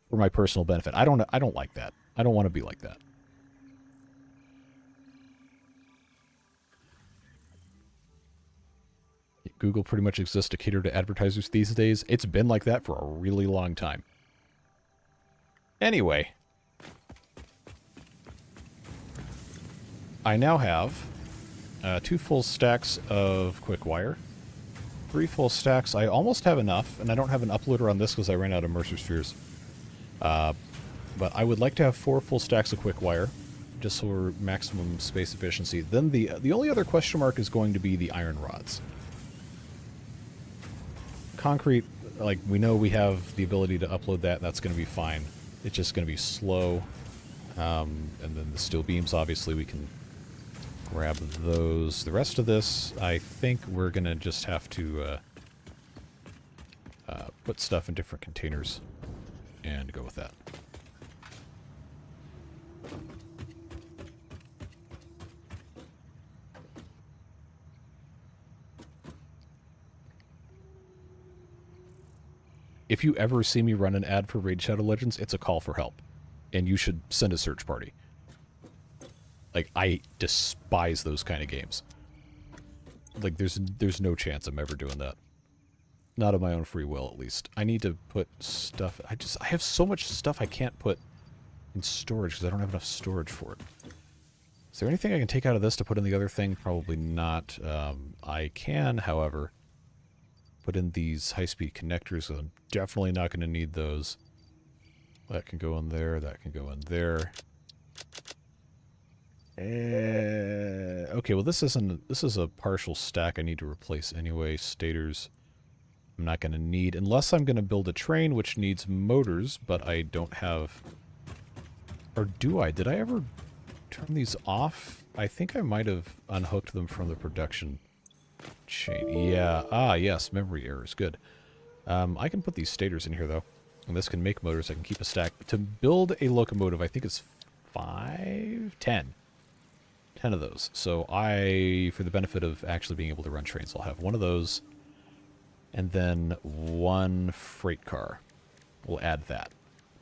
for my personal benefit. I don't like that. I don't want to be like that. Google pretty much exists to cater to advertisers these days. It's been like that for a really long time. Anyway, I now have 2 full stacks of quick wire, 3 full stacks. I almost have enough, and I don't have an uploader on this because I ran out of Mercer Spheres. But I would like to have 4 full stacks of quick wire, just for maximum space efficiency. Then the only other question mark is going to be the iron rods. Concrete, like, we know we have the ability to upload that. That's going to be fine. It's just going to be slow. And then the steel beams, obviously, we can grab those. The rest of this, I think we're going to just have to put stuff in different containers and go with that. If you ever see me run an ad for Raid Shadow Legends, it's a call for help. And you should send a search party. Like, I despise those kind of games. Like, there's no chance I'm ever doing that. Not of my own free will, at least. I need to put stuff... I have so much stuff I can't put in storage because I don't have enough storage for it. Is there anything I can take out of this to put in the other thing? Probably not. I can, however, put in these high-speed connectors. So I'm definitely not going to need those. That can go in there. That can go in there. Okay, well, this is a partial stack I need to replace anyway. Stators I'm not going to need, unless I'm going to build a train, which needs motors, but I don't have... Or do I? Did I ever turn these off? I think I might have unhooked them from the production chain. Yeah. Ah, yes. Memory errors. Good. I can put these stators in here, though. And this can make motors. I can keep a stack. To build a locomotive, I think it's 10 of those. So for the benefit of actually being able to run trains, I'll have one of those. And then 1 freight car. We'll add that.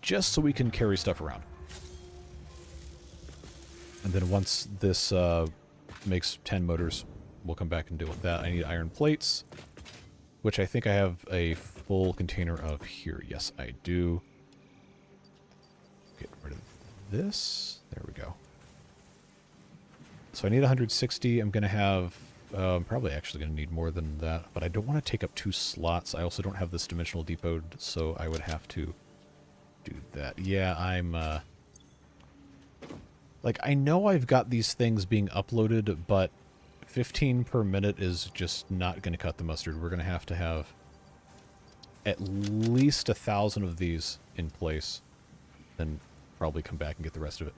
Just so we can carry stuff around. And then once this makes 10 motors, we'll come back and deal with that. I need iron plates, which I think I have a full container of here. Yes, I do. Get rid of this. There we go. So I need 160. I'm going to have... I'm probably actually going to need more than that, but I don't want to take up 2 slots. I also don't have this dimensional depot, so I would have to do that. Yeah, I'm... Like, I know I've got these things being uploaded, but 15 per minute is just not going to cut the mustard. We're going to have at least 1,000 of these in place, then probably come back and get the rest of it.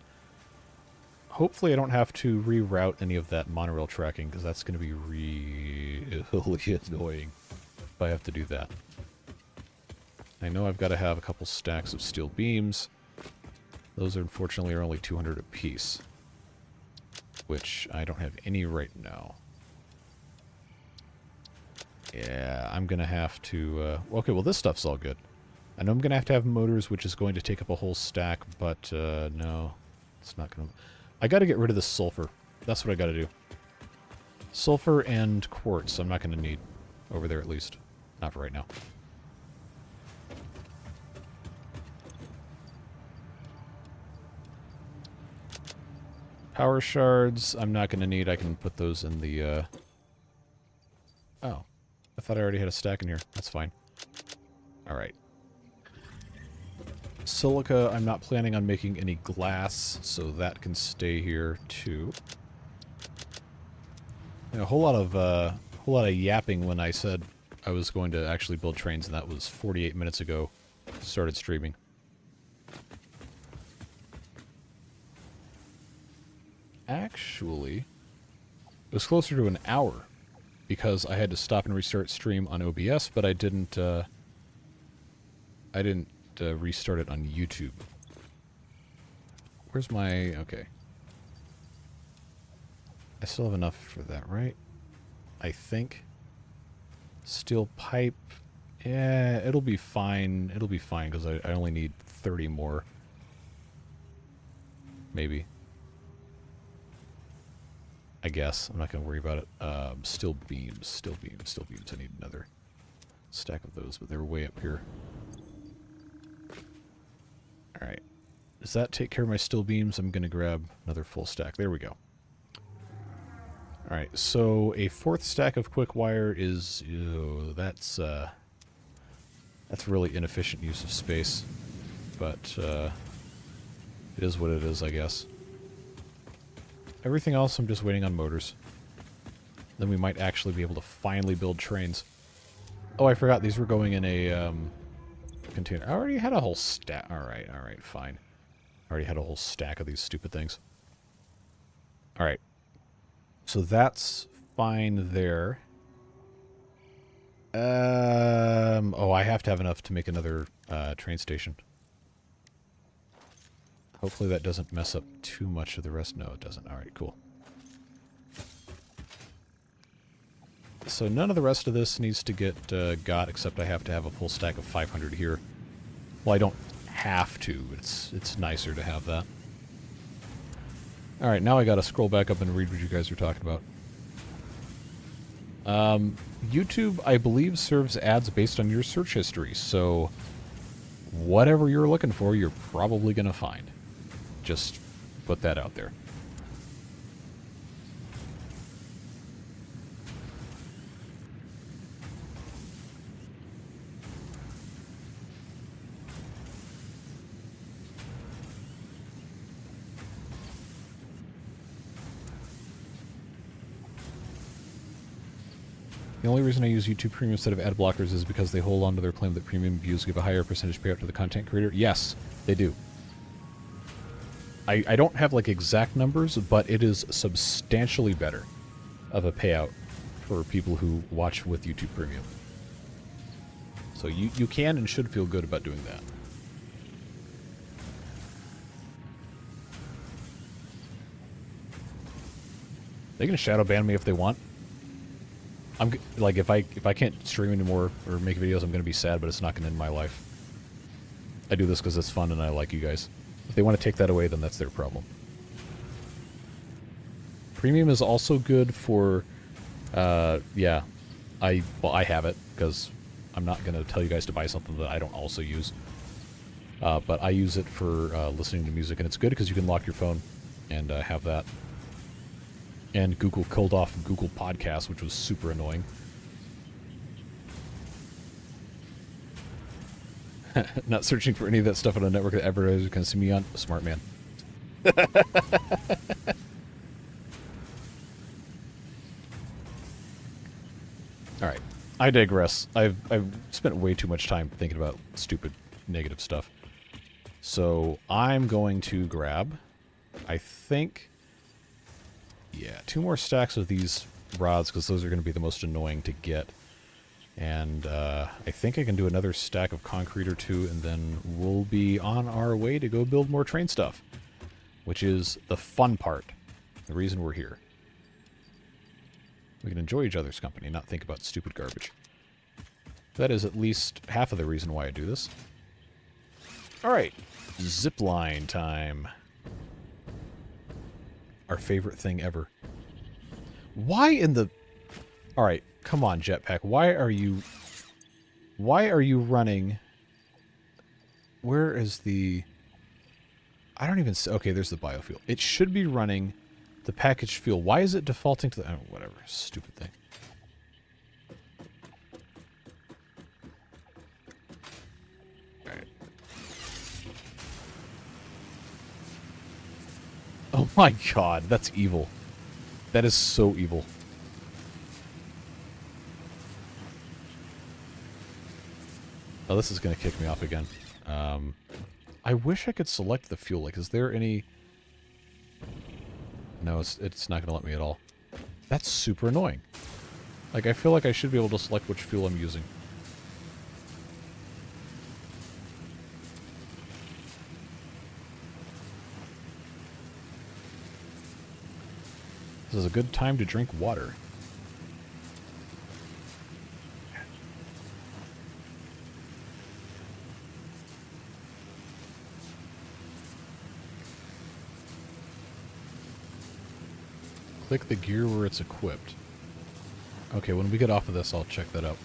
Hopefully I don't have to reroute any of that monorail tracking, because that's going to be really annoying if I have to do that. I know I've got to have a couple stacks of steel beams. Those, unfortunately, are only 200 apiece, which I don't have any right now. Yeah, I'm going to have to... okay, well, this stuff's all good. I know I'm going to have motors, which is going to take up a whole stack, but no, it's not going to... I got to get rid of the sulfur. That's what I got to do. Sulfur and quartz I'm not going to need over there, at least. Not for right now. Power shards I'm not going to need. I can put those in the... Oh. I thought I already had a stack in here. That's fine. Alright. Silica, I'm not planning on making any glass, so that can stay here too. A whole lot of yapping when I said I was going to actually build trains, and that was 48 minutes ago. Started streaming. Actually, it was closer to an hour because I had to stop and restart stream on OBS, but I didn't restart it on YouTube. Where's my... okay. I still have enough for that, right? I think. Steel pipe. Yeah, it'll be fine. It'll be fine because I only need 30 more. Maybe. I guess. I'm not going to worry about it. Steel beams. Steel beams. Steel beams. I need another stack of those, but they're way up here. Alright. Does that take care of my steel beams? I'm going to grab another full stack. There we go. Alright, so a fourth stack of quick wire is... ew, that's really inefficient use of space. But, it is what it is, I guess. Everything else, I'm just waiting on motors. Then we might actually be able to finally build trains. Oh, I forgot, these were going in a, container. I already had a whole stack. Alright, fine. I already had a whole stack of these stupid things. Alright. So that's fine there. Oh, I have to have enough to make another train station. Hopefully that doesn't mess up too much of the rest. No, it doesn't. Alright, cool. So none of the rest of this needs to get got, except I have to have a full stack of 500 here. Well, I don't have to. It's nicer to have that. Alright, now I gotta scroll back up and read what you guys are talking about. YouTube, I believe, serves ads based on your search history, so whatever you're looking for, you're probably gonna find. Just put that out there. The only reason I use YouTube Premium instead of ad blockers is because they hold on to their claim that premium views give a higher percentage payout to the content creator. Yes, they do. I don't have like exact numbers, but it is substantially better of a payout for people who watch with YouTube Premium. So you can and should feel good about doing that. They can shadow ban me if they want. I'm like, if I can't stream anymore or make videos, I'm gonna be sad, but it's not gonna end my life. I do this because it's fun and I like you guys. If they want to take that away, then that's their problem. Premium is also good for, yeah, I have it because I'm not gonna tell you guys to buy something that I don't also use. But I use it for listening to music, and it's good because you can lock your phone and have that. And Google killed off Google Podcasts, which was super annoying. Not searching for any of that stuff on a network that advertisers can see me on. Smart man. Alright. I digress. I've spent way too much time thinking about stupid negative stuff. So I'm going to grab, I think... yeah, 2 more stacks of these rods, because those are going to be the most annoying to get. And I think I can do another stack of concrete or 2, and then we'll be on our way to go build more train stuff. Which is the fun part. The reason we're here. We can enjoy each other's company, not think about stupid garbage. That is at least half of the reason why I do this. Alright, zipline time. Our favorite thing ever. Why in the... Alright, come on, Jetpack. Why are you running... Where is the... I don't even... Okay, there's the biofuel. It should be running the packaged fuel. Why is it defaulting to the... Oh, whatever. Stupid thing. Oh my god, that's evil. That is so evil. Oh, this is going to kick me off again. I wish I could select the fuel. Like, is there any... No, it's not going to let me at all. That's super annoying. Like, I feel like I should be able to select which fuel I'm using. This is a good time to drink water. Click the gear where it's equipped. Okay, when we get off of this, I'll check that out.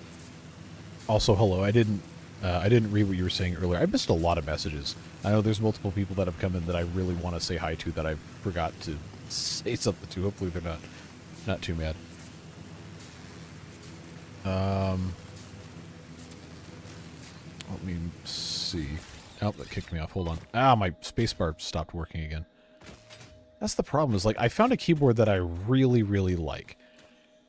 Also, hello. I didn't read what you were saying earlier. I missed a lot of messages. I know there's multiple people that have come in that I really want to say hi to that I forgot to say something to. Hopefully they're not too mad. Let me see. Oh, that kicked me off. Hold on. Ah, my spacebar stopped working again. That's the problem, is like I found a keyboard that I really, really like.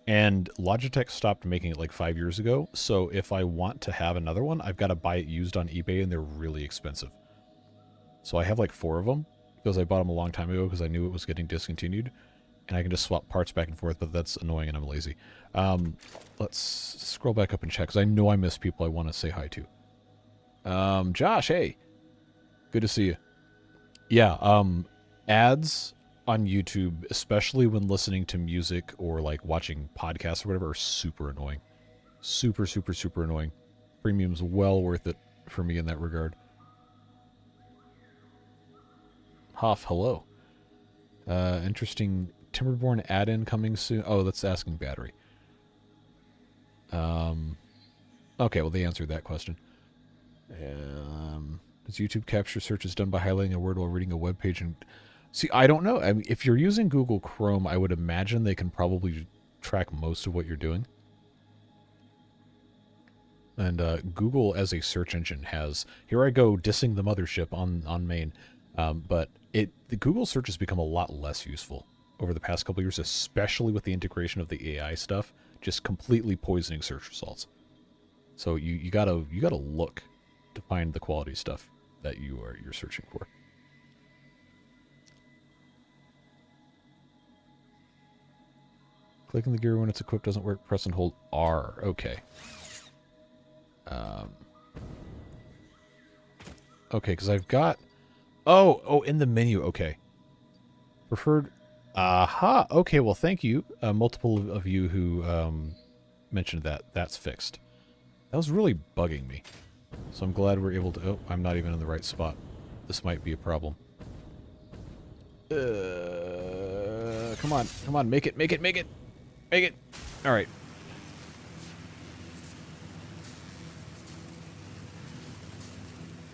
And Logitech stopped making it like 5 years ago. So if I want to have another one, I've got to buy it used on eBay, and they're really expensive. So I have like 4 of them because I bought them a long time ago because I knew it was getting discontinued. And I can just swap parts back and forth, but that's annoying and I'm lazy. Let's scroll back up and check because I know I missed people I want to say hi to. Josh, hey. Good to see you. Yeah, ads on YouTube, especially when listening to music or like watching podcasts or whatever, are super annoying. Super, super, super annoying. Premium's well worth it for me in that regard. Hoff, hello. Interesting Timberborn add-in coming soon. Oh, that's asking battery. Okay, well, they answered that question. Does YouTube capture searches done by highlighting a word while reading a web page? And see, I don't know. I mean, if you're using Google Chrome, I would imagine they can probably track most of what you're doing. And Google as a search engine has... Here I go dissing the mothership on main. But the Google search has become a lot less useful over the past couple of years, especially with the integration of the AI stuff, just completely poisoning search results. So you gotta look to find the quality stuff that you're searching for. Clicking the gear when it's equipped doesn't work. Press and hold R. Okay. Okay, because I've got... Oh, in the menu. Okay. Preferred... Aha! Okay, well, thank you. Multiple of you who mentioned that. That's fixed. That was really bugging me. So I'm glad we're able to... Oh, I'm not even in the right spot. This might be a problem. Come on. Come on. Make it. Make it. Make it. Make it. All right.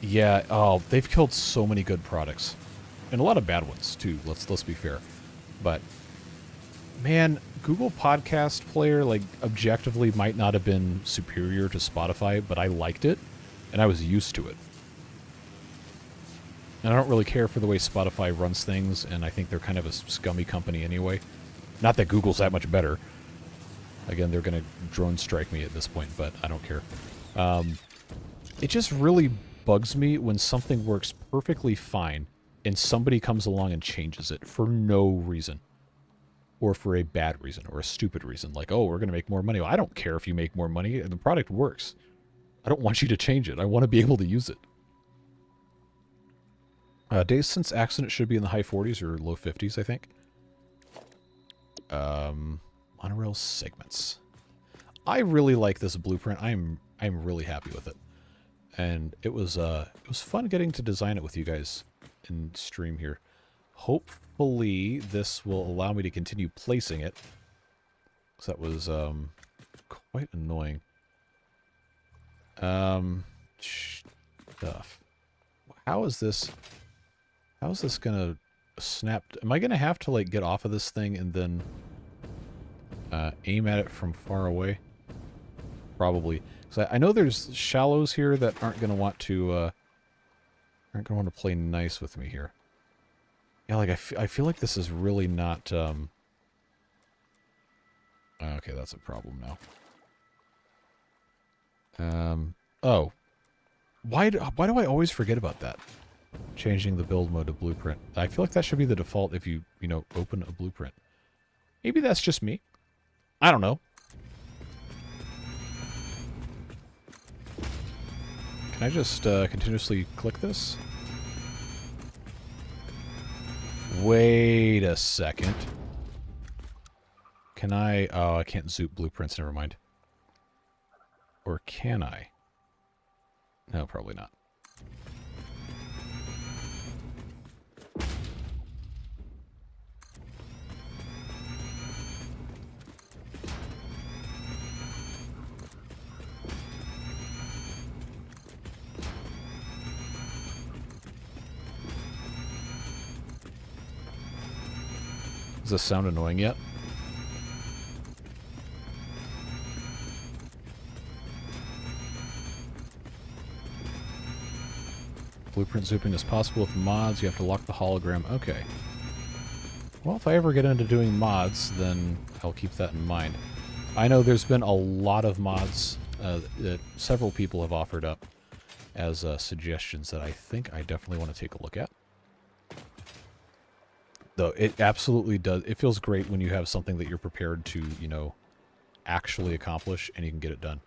Yeah. Oh, they've killed so many good products. And a lot of bad ones, too. Let's be fair. But, man, Google Podcast Player, like, objectively might not have been superior to Spotify, but I liked it, and I was used to it. And I don't really care for the way Spotify runs things, and I think they're kind of a scummy company anyway. Not that Google's that much better. Again, they're going to drone strike me at this point, but I don't care. It just really bugs me when something works perfectly fine, and somebody comes along and changes it for no reason. Or for a bad reason, or a stupid reason. Like, oh, we're going to make more money. Well, I don't care if you make more money. The product works. I don't want you to change it. I want to be able to use it. Days since accident should be in the high 40s or low 50s, I think. Monorail segments. I really like this blueprint. I'm really happy with it. And it was fun getting to design it with you guys in stream here. Hopefully this will allow me to continue placing it. Because that was quite annoying. Stuff. How is this gonna snap? Am I gonna have to like get off of this thing and then aim at it from far away? Probably. Because I know there's shallows here that aren't gonna want to play nice with me here. Yeah, like, I feel like this is really not, okay, that's a problem now. Oh. Why do I always forget about that? Changing the build mode to blueprint. I feel like that should be the default if you know, open a blueprint. Maybe that's just me. I don't know. Can I just continuously click this? Wait a second. Can I... Oh, I can't zoop blueprints, never mind. Or can I? No, probably not. Does this sound annoying yet? Blueprint zooping is possible with mods. You have to lock the hologram. Okay. Well, if I ever get into doing mods, then I'll keep that in mind. I know there's been a lot of mods that several people have offered up as suggestions that I think I definitely want to take a look at. Though it absolutely does. It feels great when you have something that you're prepared to, you know, actually accomplish and you can get it done.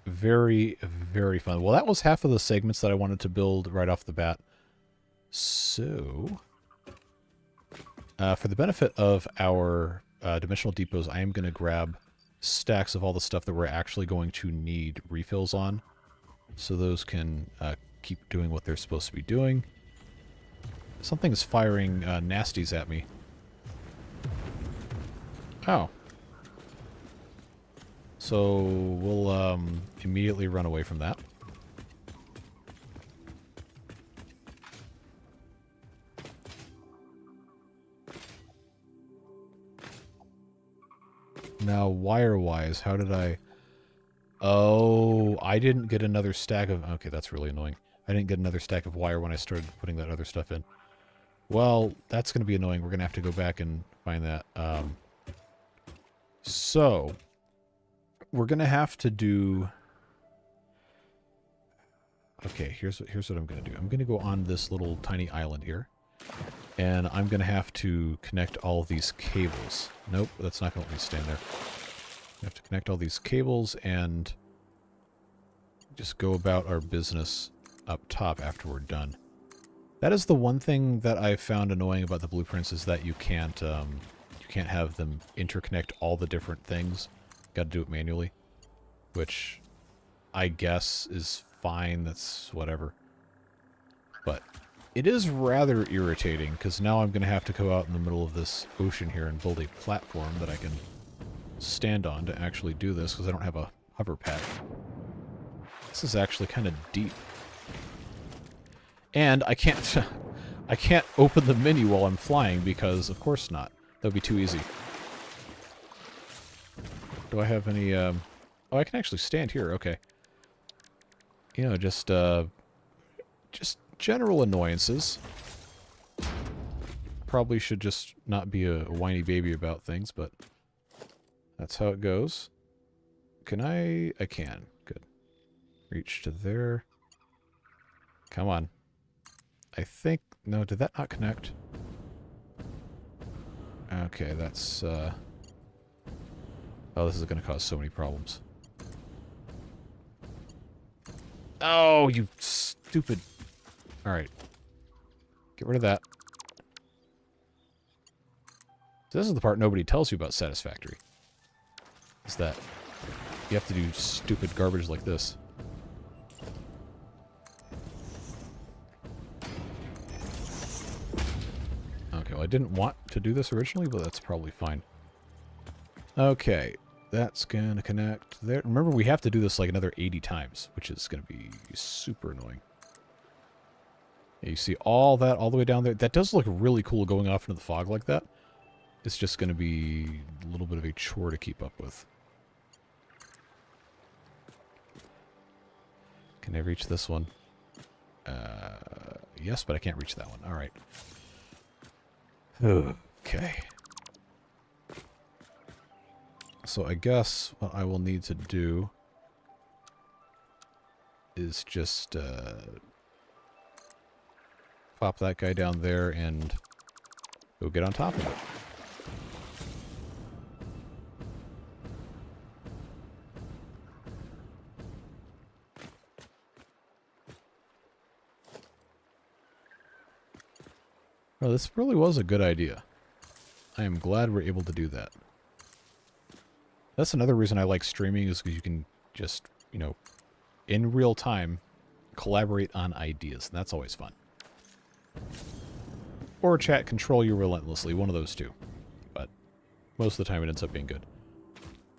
Very, very fun. Well, that was half of the segments that I wanted to build right off the bat. So, for the benefit of our dimensional depots, I am going to grab stacks of all the stuff that we're actually going to need refills on. So those can keep doing what they're supposed to be doing. Something's firing nasties at me. Oh. So we'll immediately run away from that. Now, wire-wise, how did I... Oh, I didn't get another stack of... Okay, that's really annoying. I didn't get another stack of wire when I started putting that other stuff in. Well, that's going to be annoying. We're going to have to go back and find that. So, we're going to have to do... Okay, here's what I'm going to do. I'm going to go on this little tiny island here. And I'm going to have to connect all of these cables. Nope, that's not going to let me stand there. I have to connect all these cables and just go about our business up top after we're done. That is the one thing that I've found annoying about the blueprints is that you can't have them interconnect all the different things. Got to do it manually, which I guess is fine. That's whatever. But it is rather irritating because now I'm going to have to go out in the middle of this ocean here and build a platform that I can stand on to actually do this because I don't have a hover pad. This is actually kind of deep. And I can't open the menu while I'm flying because of course not. That would be too easy. Do I have any oh, I can actually stand here. Okay. You know, just general annoyances. Probably should just not be a whiny baby about things, but that's how it goes. Can I can. Good. Reach to there. Come on. I think... No, did that not connect? Okay, that's... Oh, this is going to cause so many problems. Oh, you stupid... Alright. Get rid of that. So this is the part nobody tells you about Satisfactory. Is that you have to do stupid garbage like this. Okay, well I didn't want to do this originally, but that's probably fine. Okay, that's gonna connect there. Remember, we have to do this like another 80 times, which is gonna be super annoying. Yeah, you see all that all the way down there? That does look really cool going off into the fog like that. It's just gonna be a little bit of a chore to keep up with. Can I reach this one? Yes, but I can't reach that one. Alright. Okay. So I guess what I will need to do is just pop that guy down there and go get on top of it. Oh, this really was a good idea. I am glad we're able to do that. That's another reason I like streaming, is because you can just, you know, in real time, collaborate on ideas. And that's always fun. Or chat control you relentlessly, one of those two. But most of the time it ends up being good.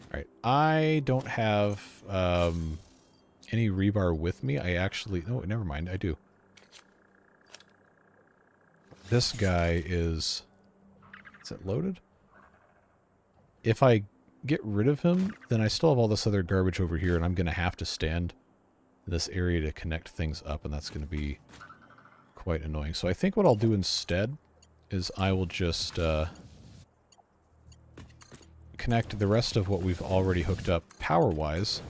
Alright, I don't have any rebar with me. I actually... No, never mind, I do. This guy is... Is it loaded? If I get rid of him, then I still have all this other garbage over here, and I'm going to have to stand in this area to connect things up, and that's going to be quite annoying. So I think what I'll do instead is I will just connect the rest of what we've already hooked up power-wise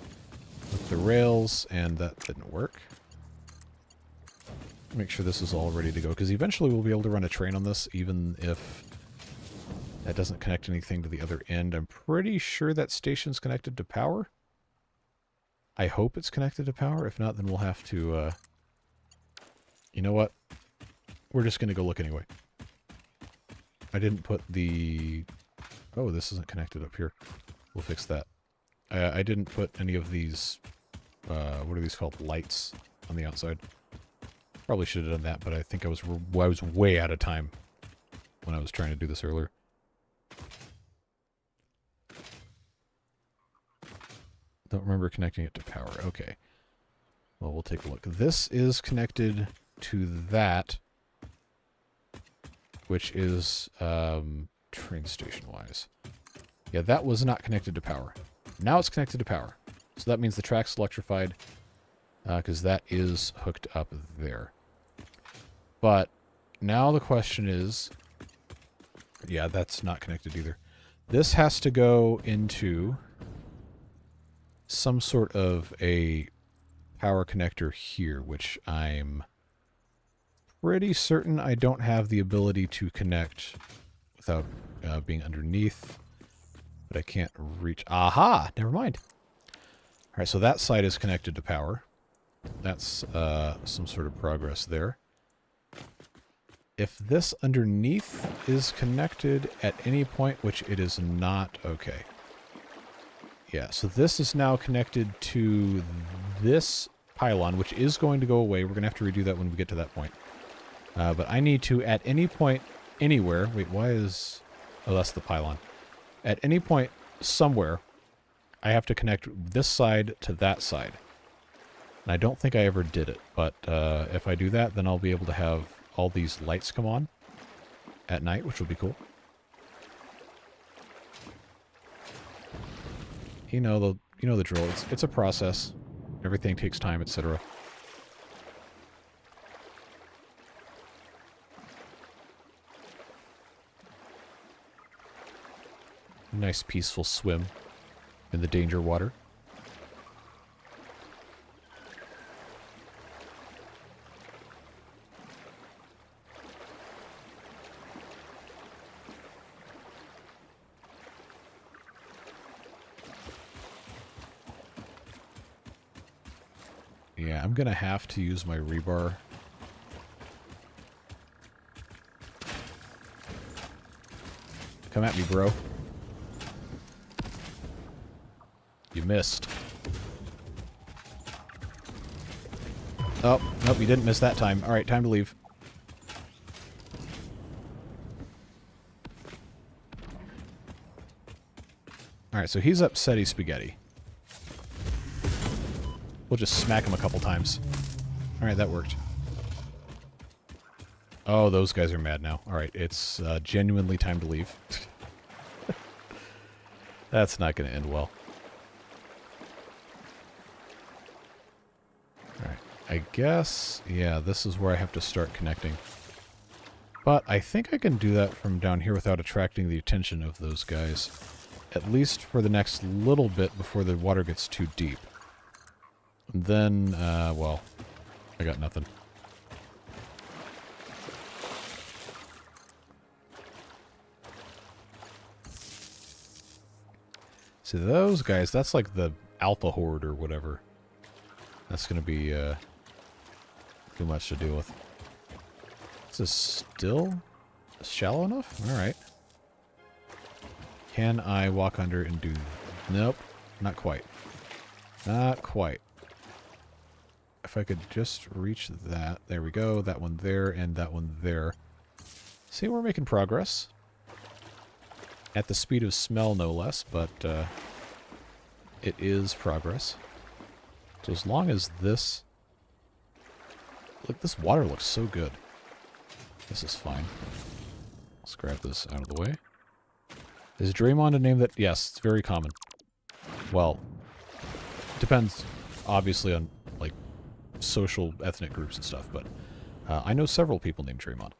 with the rails, and that didn't work. Make sure this is all ready to go, because eventually we'll be able to run a train on this, even if that doesn't connect anything to the other end. I'm pretty sure that station's connected to power. I hope it's connected to power. If not, then we'll have to... You know what? We're just going to go look anyway. I didn't put the... Oh, this isn't connected up here. We'll fix that. I didn't put any of these... what are these called? Lights on the outside. Probably should have done that, but I think I was way out of time when I was trying to do this earlier. Don't remember connecting it to power. Okay. Well, we'll take a look. This is connected to that, which is train station-wise. Yeah, that was not connected to power. Now it's connected to power. So that means the track's electrified, because that is hooked up there. But now the question is... Yeah, that's not connected either. This has to go into some sort of a power connector here, which I'm pretty certain I don't have the ability to connect without being underneath. But I can't reach... Aha! Never mind. Alright, so that side is connected to power. That's some sort of progress there. If this underneath is connected at any point, which it is not, okay. Yeah, so this is now connected to this pylon, which is going to go away. We're going to have to redo that when we get to that point. But I need to, at any point, anywhere... Wait, why is... Oh, that's the pylon. At any point, somewhere, I have to connect this side to that side. And I don't think I ever did it, but if I do that, then I'll be able to have all these lights come on at night, which will be cool. You know the drill. It's a process. Everything takes time, etc. Nice peaceful swim in the danger water. Yeah, I'm gonna have to use my rebar. Come at me, bro. You missed. Oh, nope, you didn't miss that time. Alright, time to leave. Alright, so he's upsetty spaghetti. We'll just smack him a couple times. Alright, that worked. Oh, those guys are mad now. Alright, it's genuinely time to leave. That's not going to end well. Alright, I guess... Yeah, this is where I have to start connecting. But I think I can do that from down here without attracting the attention of those guys. At least for the next little bit before the water gets too deep. And then, well, I got nothing. See, those guys, that's like the alpha horde or whatever. That's going to be too much to deal with. Is this still shallow enough? Alright. Can I walk under and do... Nope, not quite. Not quite. If I could just reach that. There we go. That one there and that one there. See, we're making progress. At the speed of smell, no less, but it is progress. So as long as this... Look, this water looks so good. This is fine. Let's grab this out of the way. Is Draymond a name that... Yes, it's very common. Well, depends, obviously, on, like, social ethnic groups and stuff, but I know several people named Draymond.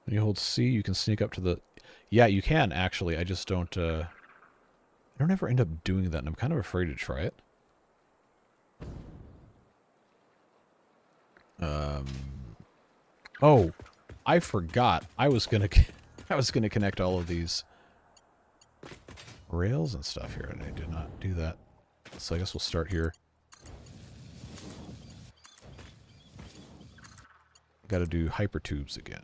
When you hold C, you can sneak up to the... Yeah, you can, actually. I just don't... I don't ever end up doing that, and I'm kind of afraid to try it. Oh, I forgot. I was gonna connect all of these rails and stuff here, and I did not do that. So I guess we'll start here. Got to do hypertubes again.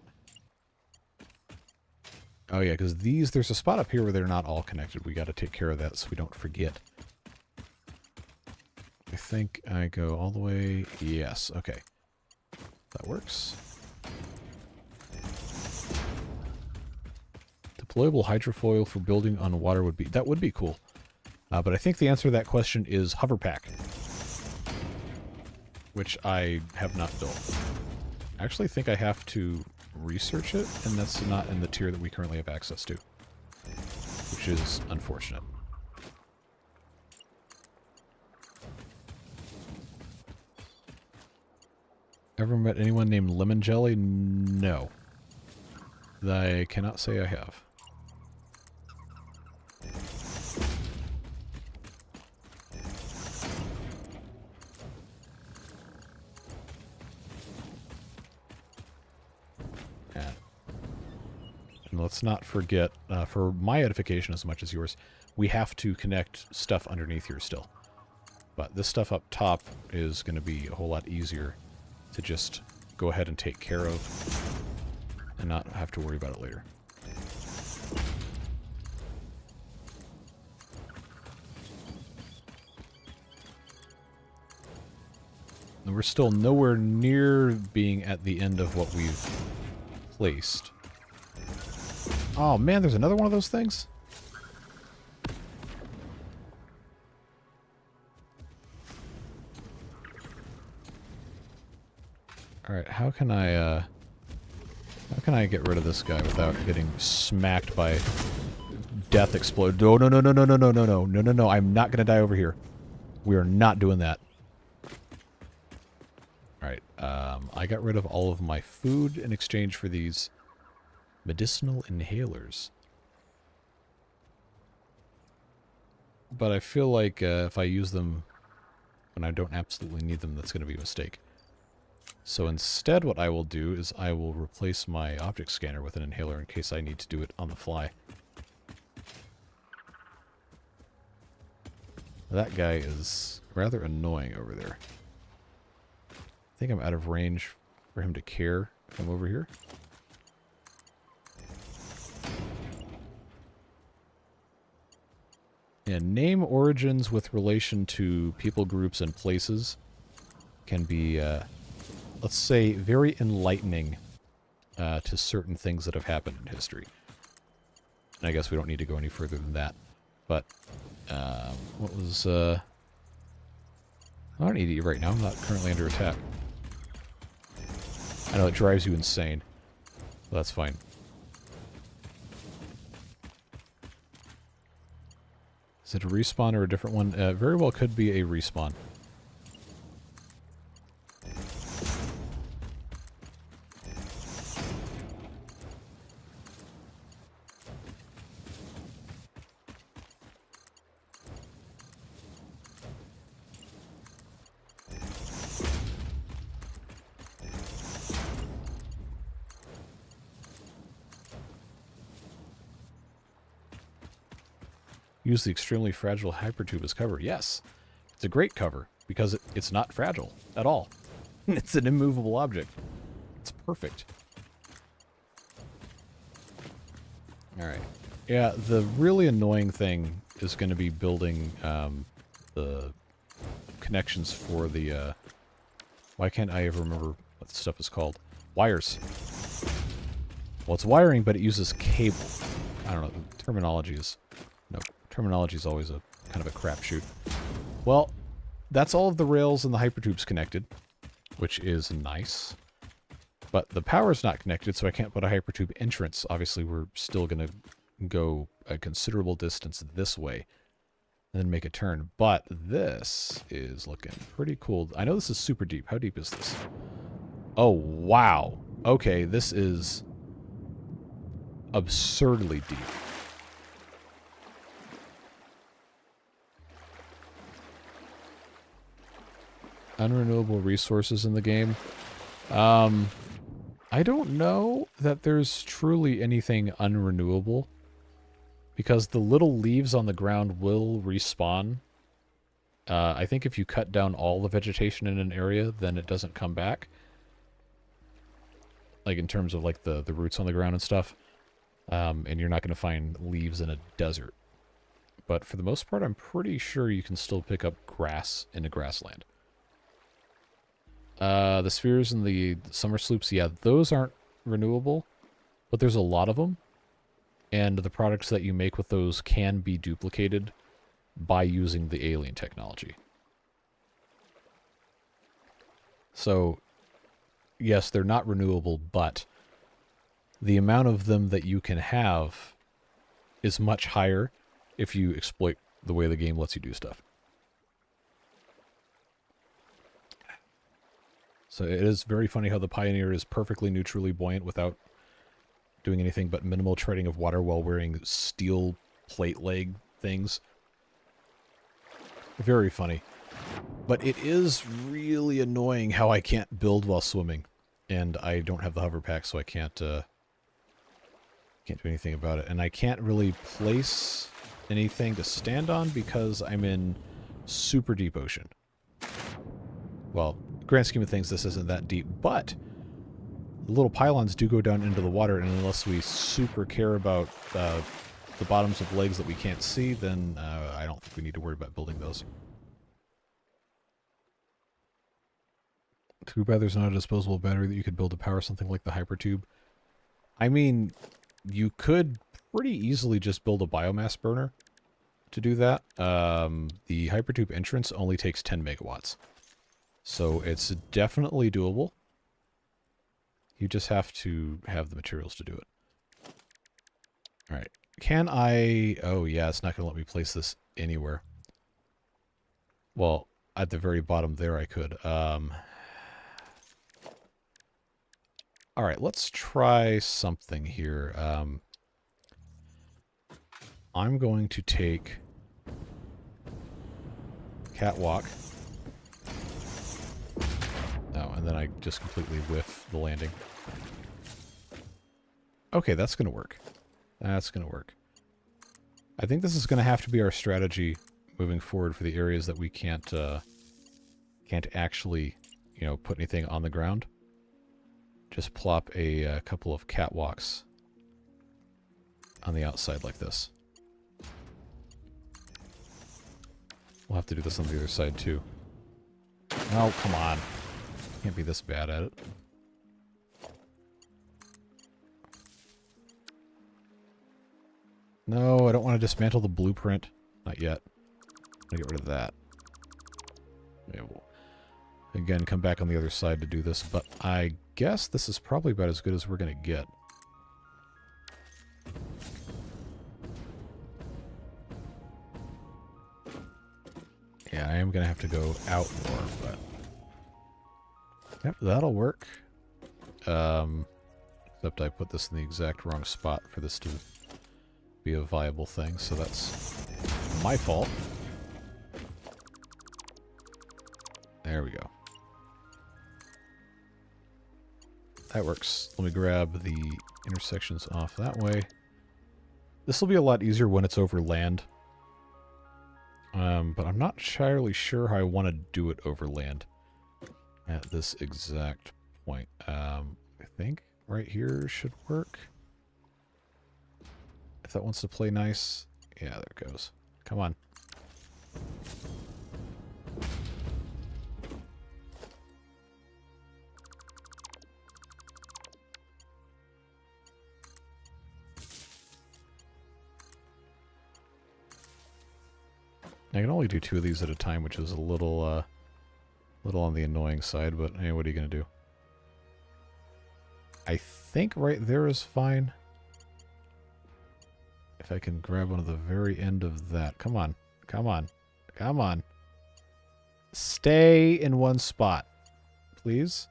Oh yeah, because these, there's a spot up here where they're not all connected. We got to take care of that so we don't forget. I think I go all the way... Yes, okay. That works. Deployable hydrofoil for building on water would be... That would be cool. But I think the answer to that question is hoverpack. Which I have not built. I actually think I have to research it, and that's not in the tier that we currently have access to. Which is unfortunate. Ever met anyone named Lemon Jelly? No. I cannot say I have. And let's not forget, for my edification as much as yours, we have to connect stuff underneath here still. But this stuff up top is going to be a whole lot easier to just go ahead and take care of and not have to worry about it later. And we're still nowhere near being at the end of what we've placed. Oh man, there's another one of those things? Alright, how can I get rid of this guy without getting smacked by death explode? No, no, no, no, no, no, no, no, no, no, no, no, I'm not gonna die over here. We are not doing that. Alright, I got rid of all of my food in exchange for these medicinal inhalers. But I feel like if I use them when I don't absolutely need them, that's going to be a mistake. So instead what I will do is I will replace my object scanner with an inhaler in case I need to do it on the fly. That guy is rather annoying over there. I think I'm out of range for him to care if I'm over here. And name origins with relation to people groups and places can be, let's say, very enlightening to certain things that have happened in history. And I guess we don't need to go any further than that. But, what was, I don't need to eat right now. I'm not currently under attack. I know it drives you insane. But that's fine. Is it a respawn or a different one? Very well could be a respawn. Use the extremely fragile hypertube as cover. Yes, it's a great cover because it's not fragile at all. It's an immovable object. It's perfect. All right. Yeah, the really annoying thing is going to be building the connections for the... why can't I ever remember what the stuff is called? Wires. Well, it's wiring, but it uses cable. I don't know. Terminology is... No, terminology is always a kind of a crapshoot. Well, that's all of the rails and the hypertubes connected, which is nice. But the power's not connected, so I can't put a hypertube entrance. Obviously, we're still going to go a considerable distance this way and then make a turn. But this is looking pretty cool. I know this is super deep. How deep is this? Oh, wow. Okay, this is absurdly deep. Unrenewable resources in the game. I don't know that there's truly anything unrenewable, because the little leaves on the ground will respawn. I think if you cut down all the vegetation in an area, then it doesn't come back. Like in terms of like the roots on the ground and stuff. And you're not going to find leaves in a desert. But for the most part, I'm pretty sure you can still pick up grass in a grassland. The spheres and the summer sloops, yeah, those aren't renewable, but there's a lot of them. And the products that you make with those can be duplicated by using the alien technology. So, yes, they're not renewable, but the amount of them that you can have is much higher if you exploit the way the game lets you do stuff. So it is very funny how the Pioneer is perfectly neutrally buoyant without doing anything but minimal treading of water while wearing steel plate leg things. Very funny. But it is really annoying how I can't build while swimming. And I don't have the hover pack, so I can't do anything about it. And I can't really place anything to stand on because I'm in super deep ocean. Well, grand scheme of things, this isn't that deep, but the little pylons do go down into the water, and unless we super care about the bottoms of legs that we can't see, then I don't think we need to worry about building those. Too bad there's not a disposable battery that you could build to power something like the hypertube. I mean, you could pretty easily just build a biomass burner to do that. The hypertube entrance only takes 10 megawatts. So it's definitely doable. You just have to have the materials to do it. Alright. Can I... Oh, yeah, it's not going to let me place this anywhere. Well, at the very bottom there I could. Alright, let's try something here. I'm going to take catwalk. Oh, and then I just completely whiff the landing. Okay, that's going to work. That's going to work. I think this is going to have to be our strategy moving forward for the areas that we can't actually, you know, put anything on the ground. Just plop a couple of catwalks on the outside like this. We'll have to do this on the other side too. Oh, come on. Can't be this bad at it. No, I don't want to dismantle the blueprint. Not yet. I'm gonna get rid of that. Yeah, we'll again come back on the other side to do this, but I guess this is probably about as good as we're gonna get. Yeah, I am gonna have to go out more, but yep, that'll work. Except I put this in the exact wrong spot for this to be a viable thing, so that's my fault. There we go. That works. Let me grab the intersections off that way. This will be a lot easier when it's over land, But I'm not entirely sure how I want to do it over land at this exact point. I think right here should work. If that wants to play nice. Yeah, there it goes. Come on. I can only do 2 of these at a time, which is a little on the annoying side, but hey, what are you going to do? I think right there is fine. If I can grab one of the very end of that. Come on. Come on. Come on. Stay in one spot, please.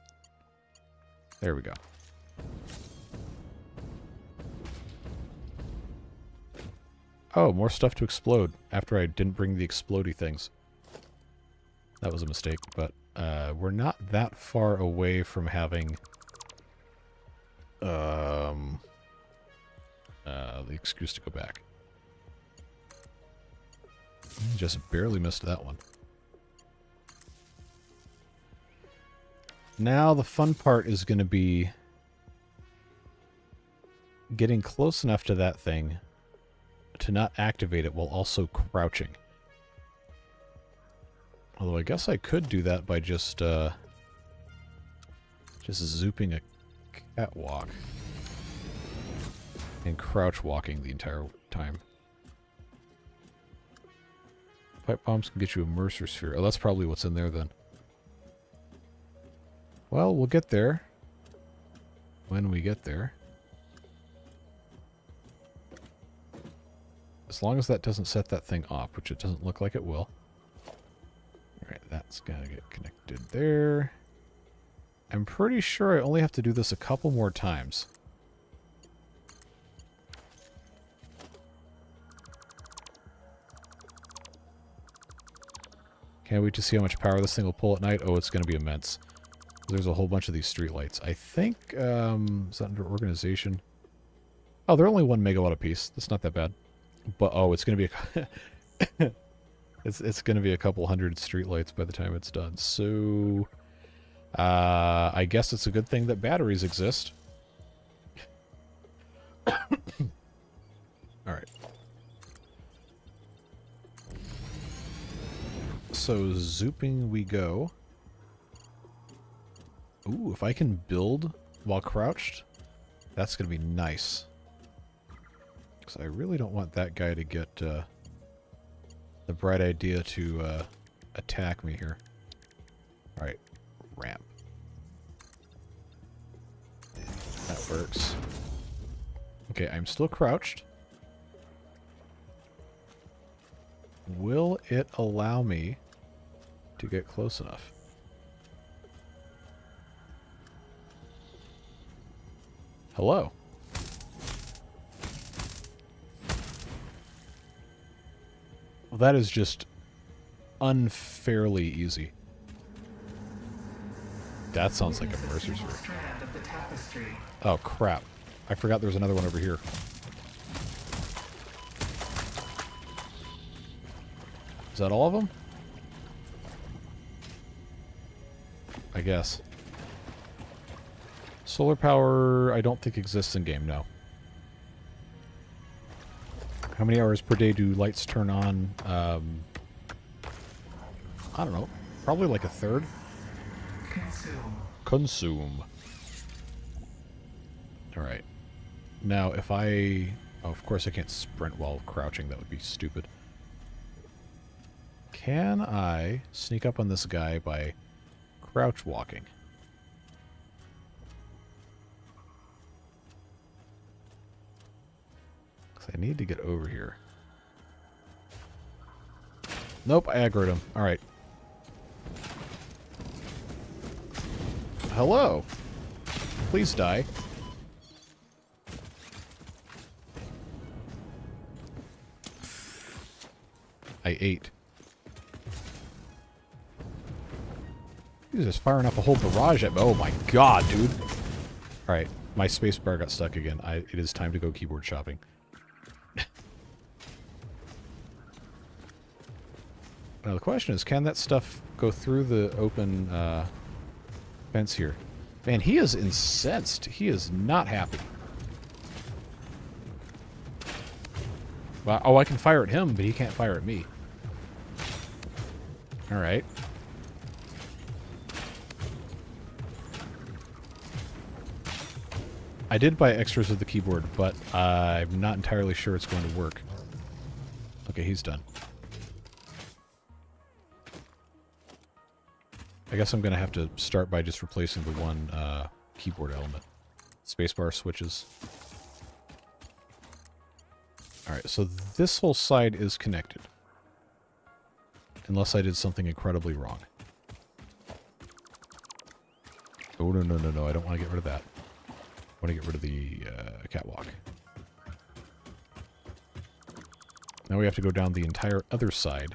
There we go. Oh, more stuff to explode after I didn't bring the explodey things. That was a mistake, but we're not that far away from having the excuse to go back. Just barely missed that one. Now the fun part is going to be getting close enough to that thing to not activate it while also crouching. Although I guess I could do that by just zooping a catwalk and crouch walking the entire time. Pipe bombs can get you a Mercer Sphere. Oh, that's probably what's in there then. Well, we'll get there when we get there. As long as that doesn't set that thing off, which it doesn't look like it will. Alright, that's gotta get connected there. I'm pretty sure I only have to do this a couple more times. Can't wait to see how much power this thing will pull at night. Oh, it's going to be immense. There's a whole bunch of these streetlights. I think, is that under organization? Oh, they're only 1 megawatt apiece. That's not that bad. But, oh, it's going to be it's going to be a couple hundred streetlights by the time it's done. So, I guess it's a good thing that batteries exist. Alright. So, zooping we go. Ooh, if I can build while crouched, that's going to be nice. Because I really don't want that guy to get the bright idea to attack me here. Alright, ramp. That works. Okay, I'm still crouched. Will it allow me to get close enough? Hello. Well, that is just unfairly easy. That sounds like a Mercer's Sphere. Oh, crap. I forgot there was another one over here. Is that all of them? I guess. Solar power, I don't think exists in game, no. How many hours per day do lights turn on? I don't know. Probably like a third. Consume. Alright. Now, if I... Oh, of course I can't sprint while crouching. That would be stupid. Can I sneak up on this guy by crouch walking? Because I need to get over here. Nope, I aggroed him. Alright. Hello. Please die. I ate. He's just firing up a whole barrage at me. Oh my god, dude. Alright, my spacebar got stuck again. It is time to go keyboard shopping. Now the question is, can that stuff go through the open fence here? Man, he is incensed. He is not happy. Well, oh, I can fire at him, but he can't fire at me. Alright. I did buy extras of the keyboard, but I'm not entirely sure it's going to work. Okay, he's done. I guess I'm going to have to start by just replacing the one keyboard element. Spacebar switches. Alright, so this whole side is connected. Unless I did something incredibly wrong. Oh, no, no, no, no. I don't want to get rid of that. I want to get rid of the catwalk. Now we have to go down the entire other side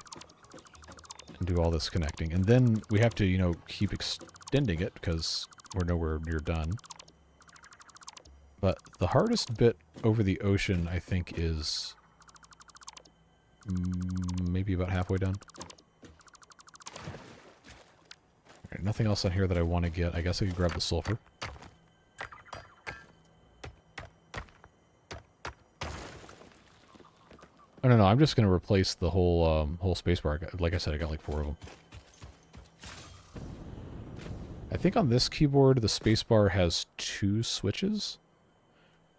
and do all this connecting. And then we have to, you know, keep extending it because we're nowhere near done. But the hardest bit over the ocean, I think, is maybe about halfway done. Right, nothing else on here that I want to get. I guess I could grab the sulfur. Oh, no, no, I'm just going to replace the whole whole spacebar. Like I said, I got like 4 of them. I think on this keyboard, the spacebar has 2 switches.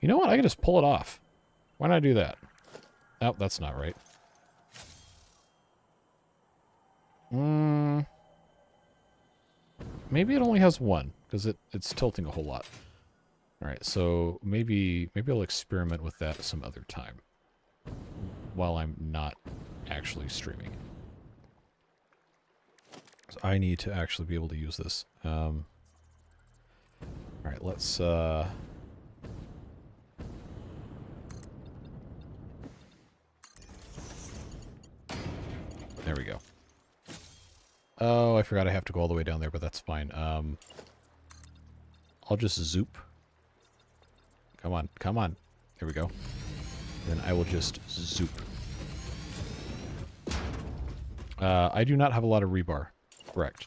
You know what? I can just pull it off. Why not do that? Oh, that's not right. Maybe it only has 1, because it's tilting a whole lot. Alright, so maybe I'll experiment with that some other time. While I'm not actually streaming. So I need to actually be able to use this. Alright, let's... There we go. Oh, I forgot I have to go all the way down there, but that's fine. I'll just zoop. Come on, come on. There we go. Then I will just zoop. I do not have a lot of rebar. Correct.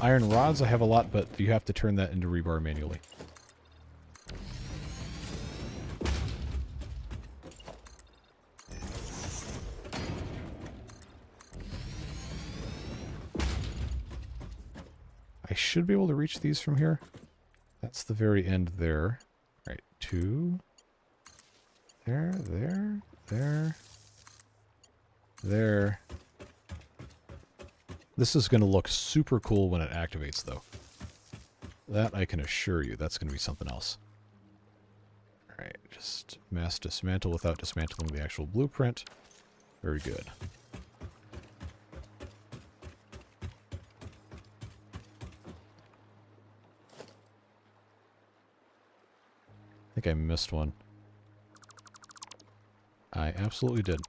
Iron rods I have a lot, but you have to turn that into rebar manually. I should be able to reach these from here. That's the very end there. Right, 2... There, there, there, there. This is going to look super cool when it activates, though. That I can assure you. That's going to be something else. Alright, just mass dismantle without dismantling the actual blueprint. Very good. I think I missed one. I absolutely did.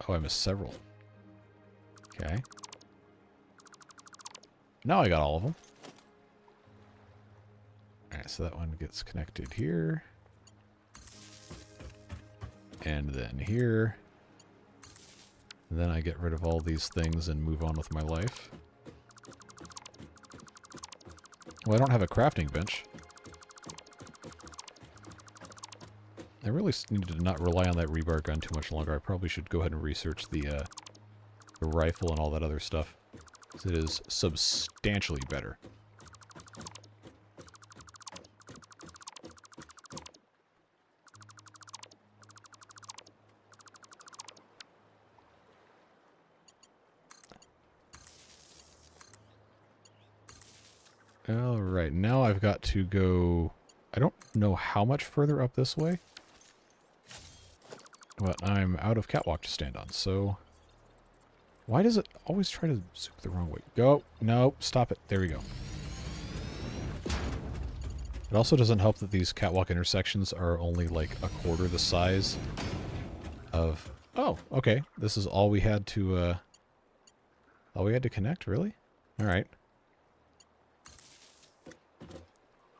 Oh, I missed several. Okay. Now I got all of them. Alright, so that one gets connected here. And then here. And then I get rid of all these things and move on with my life. Well, I don't have a crafting bench. I really need to not rely on that rebar gun too much longer. I probably should go ahead and research the rifle and all that other stuff. It is substantially better. Alright, now I've got to go... I don't know how much further up this way. But I'm out of catwalk to stand on, so... Why does it always try to zoom the wrong way? Go! No, stop it. There we go. It also doesn't help that these catwalk intersections are only like a quarter the size of... Oh, okay. This is all we had to, all we had to connect, really? Alright.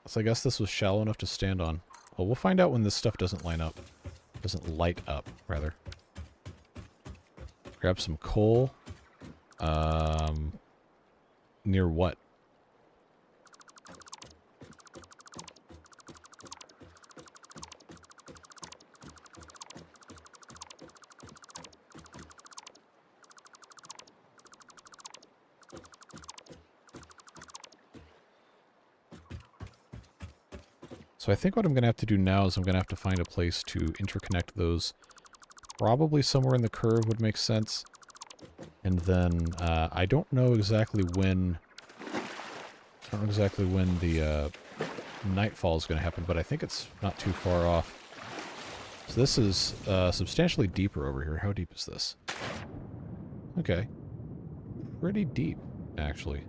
So I guess this was shallow enough to stand on. Well, we'll find out when this stuff doesn't line up. Doesn't light up, rather. Grab some coal. Near what? So I think what I'm going to have to do now is I'm going to have to find a place to interconnect those. Probably somewhere in the curve would make sense. And then I don't know exactly when the nightfall is going to happen, but I think it's not too far off. So this is substantially deeper over here. How deep is this? Okay. Pretty deep, actually.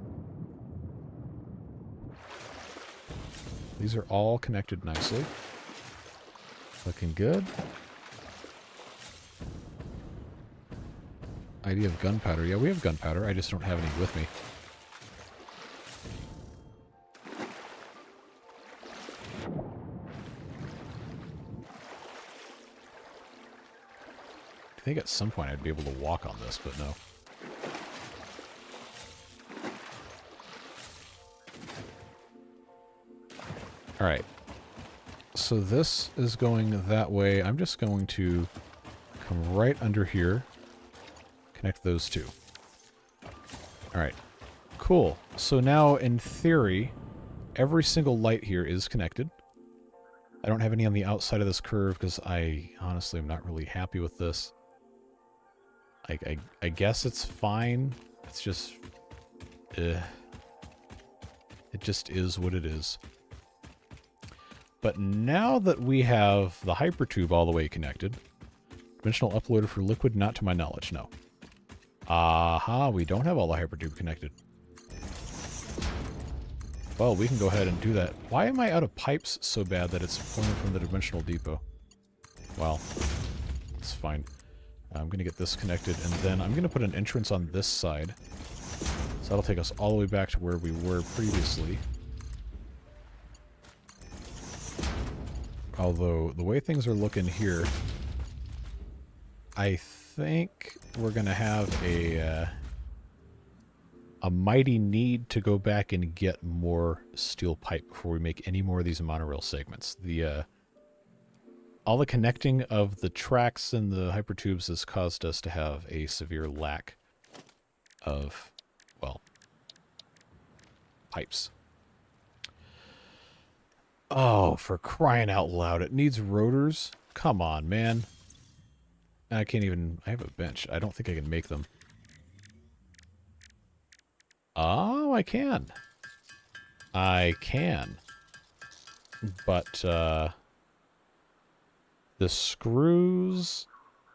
These are all connected nicely. Looking good. Idea of gunpowder. Yeah, we have gunpowder. I just don't have any with me. I think at some point I'd be able to walk on this, but no. Alright. So this is going that way. I'm just going to come right under here. Connect those two. Alright. Cool. So now, in theory, every single light here is connected. I don't have any on the outside of this curve because I honestly am not really happy with this. I guess it's fine. It's just... it just is what it is. But now that we have the hypertube all the way connected, dimensional uploader for liquid, not to my knowledge, no. Aha, we don't have all the hypertube connected. Well, we can go ahead and do that. Why am I out of pipes so bad that it's pulling from the dimensional depot? Well, it's fine. I'm going to get this connected, and then I'm going to put an entrance on this side. So that'll take us all the way back to where we were previously. Although, the way things are looking here, I think we're going to have a mighty need to go back and get more steel pipe before we make any more of these monorail segments. All the connecting of the tracks and the hypertubes has caused us to have a severe lack of, well, pipes. Oh, for crying out loud. It needs rotors? Come on, man. I can't even... I have a bench. I don't think I can make them. Oh, I can. I can. But, the screws...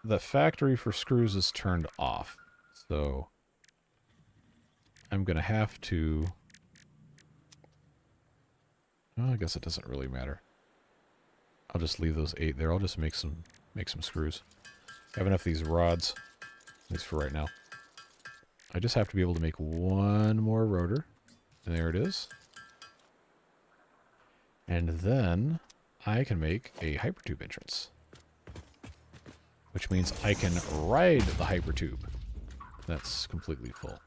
The factory for screws is turned off. So, I'm going to have to... Well, I guess it doesn't really matter. I'll just leave those 8 there. I'll just make some screws. I have enough of these rods, at least for right now. I just have to be able to make one more rotor. And there it is. And then I can make a hypertube entrance. Which means I can ride the hypertube. That's completely full.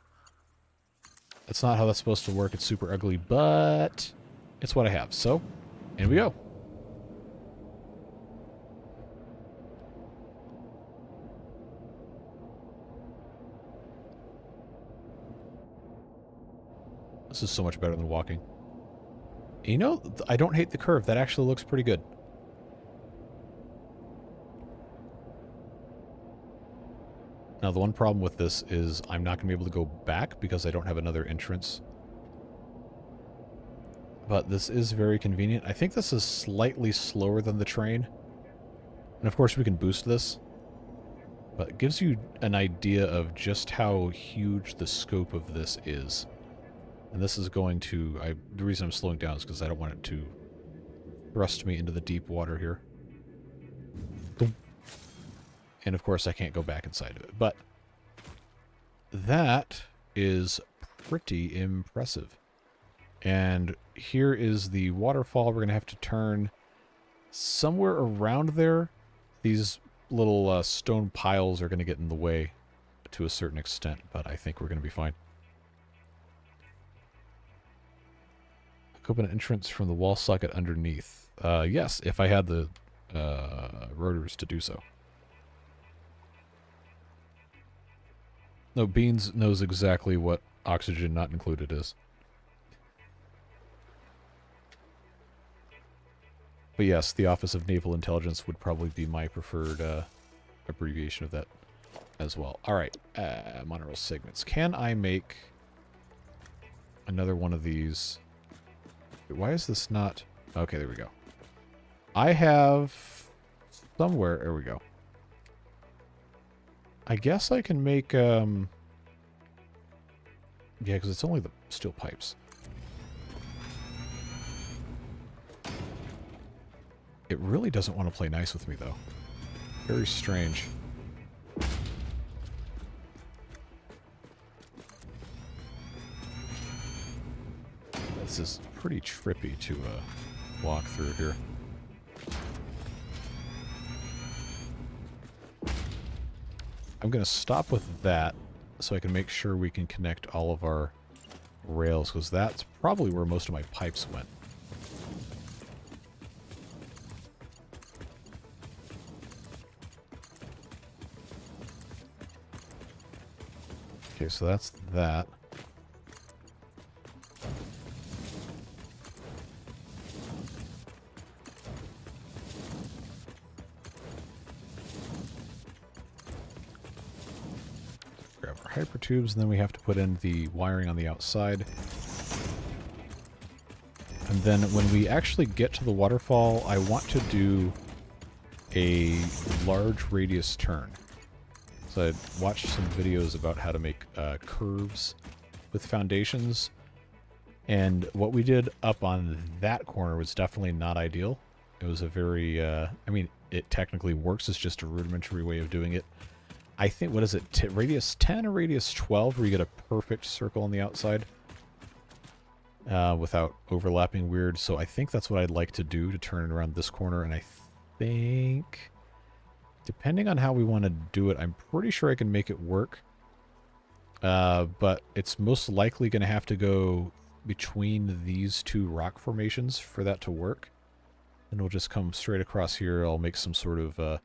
That's not how that's supposed to work. It's super ugly, but... it's what I have. So, in we go. This is so much better than walking. You know, I don't hate the curve. That actually looks pretty good. Now, the one problem with this is I'm not going to be able to go back because I don't have another entrance. But this is very convenient. I think this is slightly slower than the train. And of course we can boost this. But it gives you an idea of just how huge the scope of this is. And this is going to... the reason I'm slowing down is because I don't want it to thrust me into the deep water here. And of course I can't go back inside of it. But that is pretty impressive. And here is the waterfall. We're going to have to turn somewhere around there. These little stone piles are going to get in the way to a certain extent, but I think we're going to be fine. Open an entrance from the wall socket underneath. Yes, if I had the rotors to do so. No, Beans knows exactly what oxygen not included is. But yes, the Office of Naval Intelligence would probably be my preferred abbreviation of that as well. Alright, monorail segments. Can I make another one of these? Wait, why is this not... Okay, there we go. I have somewhere... There we go. I guess I can make... Yeah, because it's only the steel pipes. It really doesn't want to play nice with me, though. Very strange. This is pretty trippy to walk through here. I'm going to stop with that so I can make sure we can connect all of our rails, because that's probably where most of my pipes went. Okay, so that's that. Grab our hyper tubes, and then we have to put in the wiring on the outside. And then when we actually get to the waterfall, I want to do a large radius turn. So I watched some videos about how to make curves with foundations, and what we did up on that corner was definitely not ideal. It was a very, I mean, it technically works, it's just a rudimentary way of doing it. I think, what is it, radius 10 or radius 12, where you get a perfect circle on the outside without overlapping weird. So I think that's what I'd like to do to turn it around this corner, and I think... depending on how we want to do it, I'm pretty sure I can make it work. But it's most likely going to have to go between these two rock formations for that to work. And we'll just come straight across here. I'll make some sort of...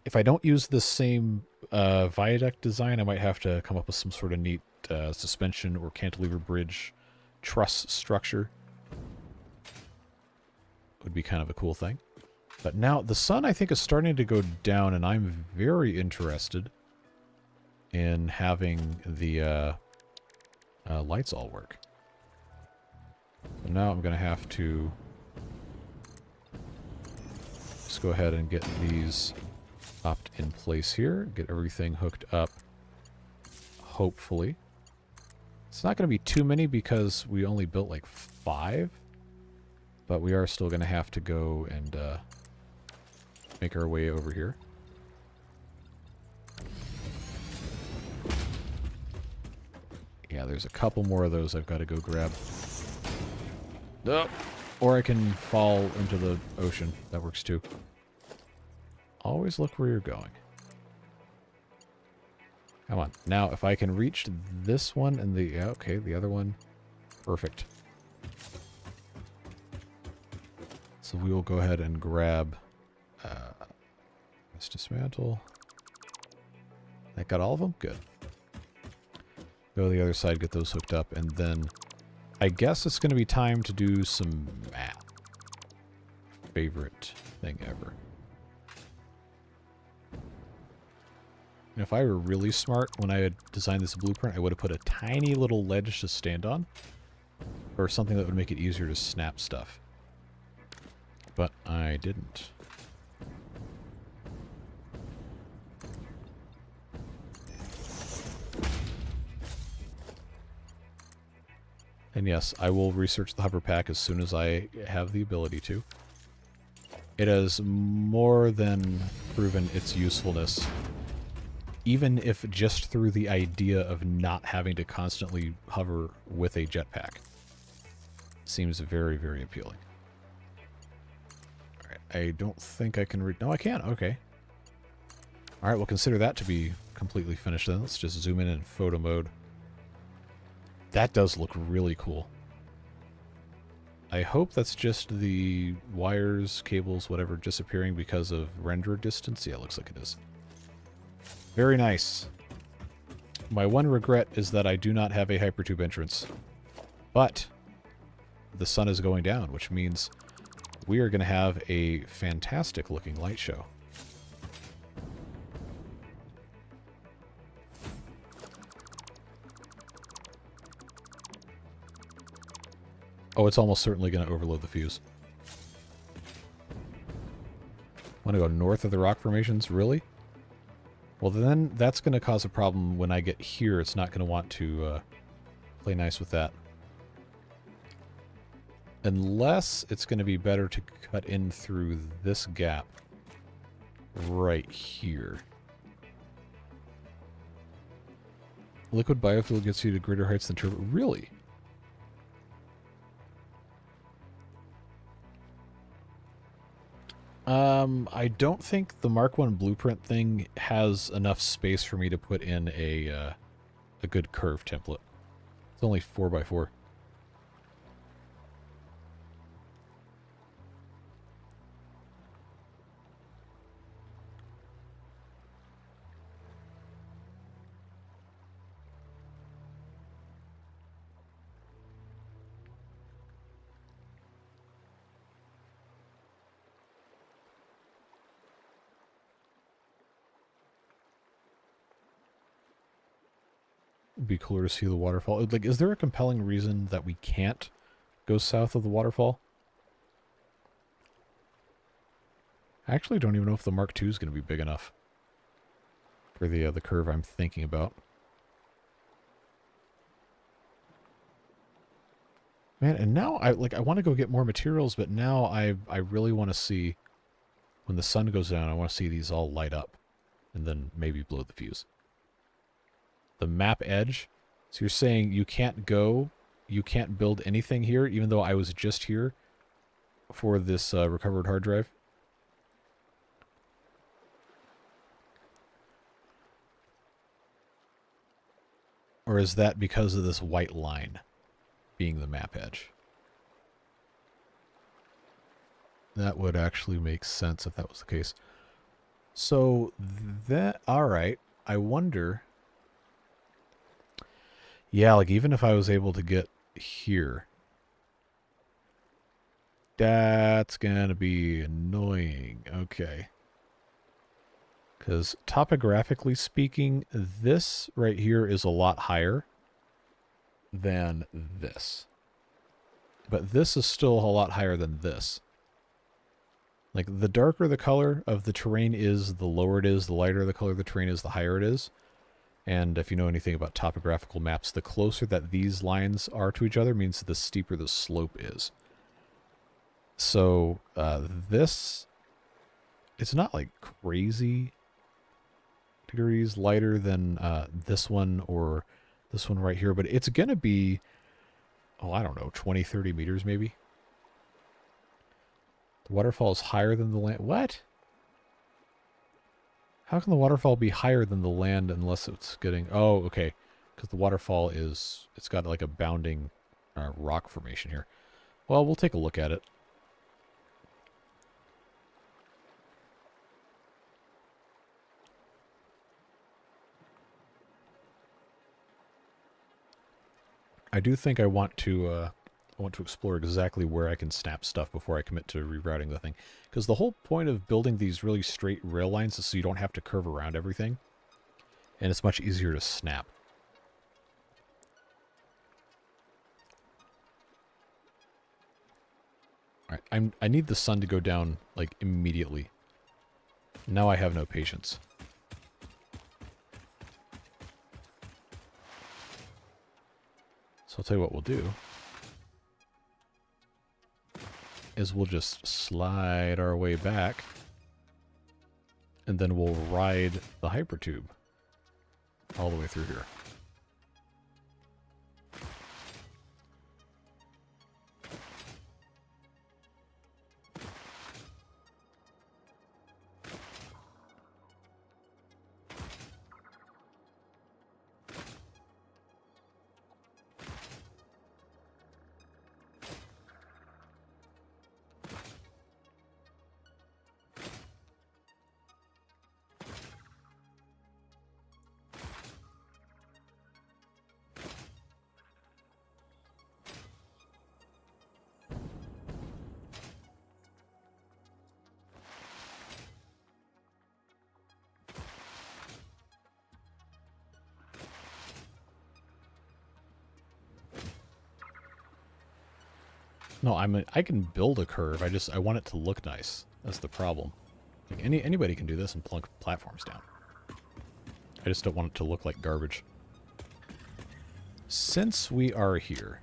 if I don't use the same viaduct design, I might have to come up with some sort of neat suspension or cantilever bridge truss structure. Would be kind of a cool thing. But now, the sun, I think, is starting to go down, and I'm very interested in having the lights all work. So now I'm going to have to just go ahead and get these popped in place here, get everything hooked up, hopefully. It's not going to be too many because we only built like 5, but we are still going to have to go and... make our way over here. Yeah, there's a couple more of those I've got to go grab. Oh, or I can fall into the ocean. That works too. Always look where you're going. Come on. Now, if I can reach this one and the... yeah, okay, the other one. Perfect. So we will go ahead and grab... let's dismantle. That got all of them? Good. Go to the other side, get those hooked up, and then I guess it's going to be time to do some math. Favorite thing ever. And if I were really smart when I had designed this blueprint, I would have put a tiny little ledge to stand on, or something that would make it easier to snap stuff. But I didn't. And yes, I will research the hover pack as soon as I have the ability to. It has more than proven its usefulness, even if just through the idea of not having to constantly hover with a jetpack. Seems very, very appealing. Alright, I don't think I can read... no, I can. Okay. Alright, we'll consider that to be completely finished then. Let's just zoom in photo mode. That does look really cool. I hope that's just the wires, cables, whatever, disappearing because of render distance. Yeah, it looks like it is. Very nice. My one regret is that I do not have a hypertube entrance. But the sun is going down, which means we are going to have a fantastic looking light show. Oh, it's almost certainly going to overload the fuse. Want to go north of the rock formations? Really? Well, then that's going to cause a problem when I get here. It's not going to want to play nice with that. Unless it's going to be better to cut in through this gap right here. Liquid biofuel gets you to greater heights than turbo. Really? I don't think the Mark 1 blueprint thing has enough space for me to put in a good curve template. It's only 4x4. It'd be cooler to see the waterfall. Like, is there a compelling reason that we can't go south of the waterfall? I actually don't even know if the Mark II is going to be big enough for the curve I'm thinking about. Man, and now I want to go get more materials, but now I really want to see when the sun goes down. I want to see these all light up, and then maybe blow the fuse. The map edge. So you're saying you can't build anything here, even though I was just here for this recovered hard drive? Or is that because of this white line being the map edge? That would actually make sense if that was the case. So that, all right, I wonder. Yeah, like even if I was able to get here, that's gonna be annoying. Okay. Because topographically speaking, this right here is a lot higher than this. But this is still a lot higher than this. Like, the darker the color of the terrain is, the lower it is. The lighter the color of the terrain is, the higher it is. And if you know anything about topographical maps, the closer that these lines are to each other means the steeper the slope is. So, this, it's not like crazy degrees lighter than this one or this one right here, but it's going to be, oh, I don't know, 20, 30 meters maybe. The waterfall is higher than the land. What? How can the waterfall be higher than the land unless it's getting... Oh, okay. Because the waterfall is... It's got like a bounding rock formation here. Well, we'll take a look at it. I do think I want to explore exactly where I can snap stuff before I commit to rerouting the thing. Because the whole point of building these really straight rail lines is so you don't have to curve around everything. And it's much easier to snap. Alright, I need the sun to go down, like, immediately. Now I have no patience. So I'll tell you what we'll do. Is we'll just slide our way back. And then we'll ride the hypertube all the way through here. No, I can build a curve. I want it to look nice. That's the problem. Like anybody can do this and plunk platforms down. I just don't want it to look like garbage. Since we are here,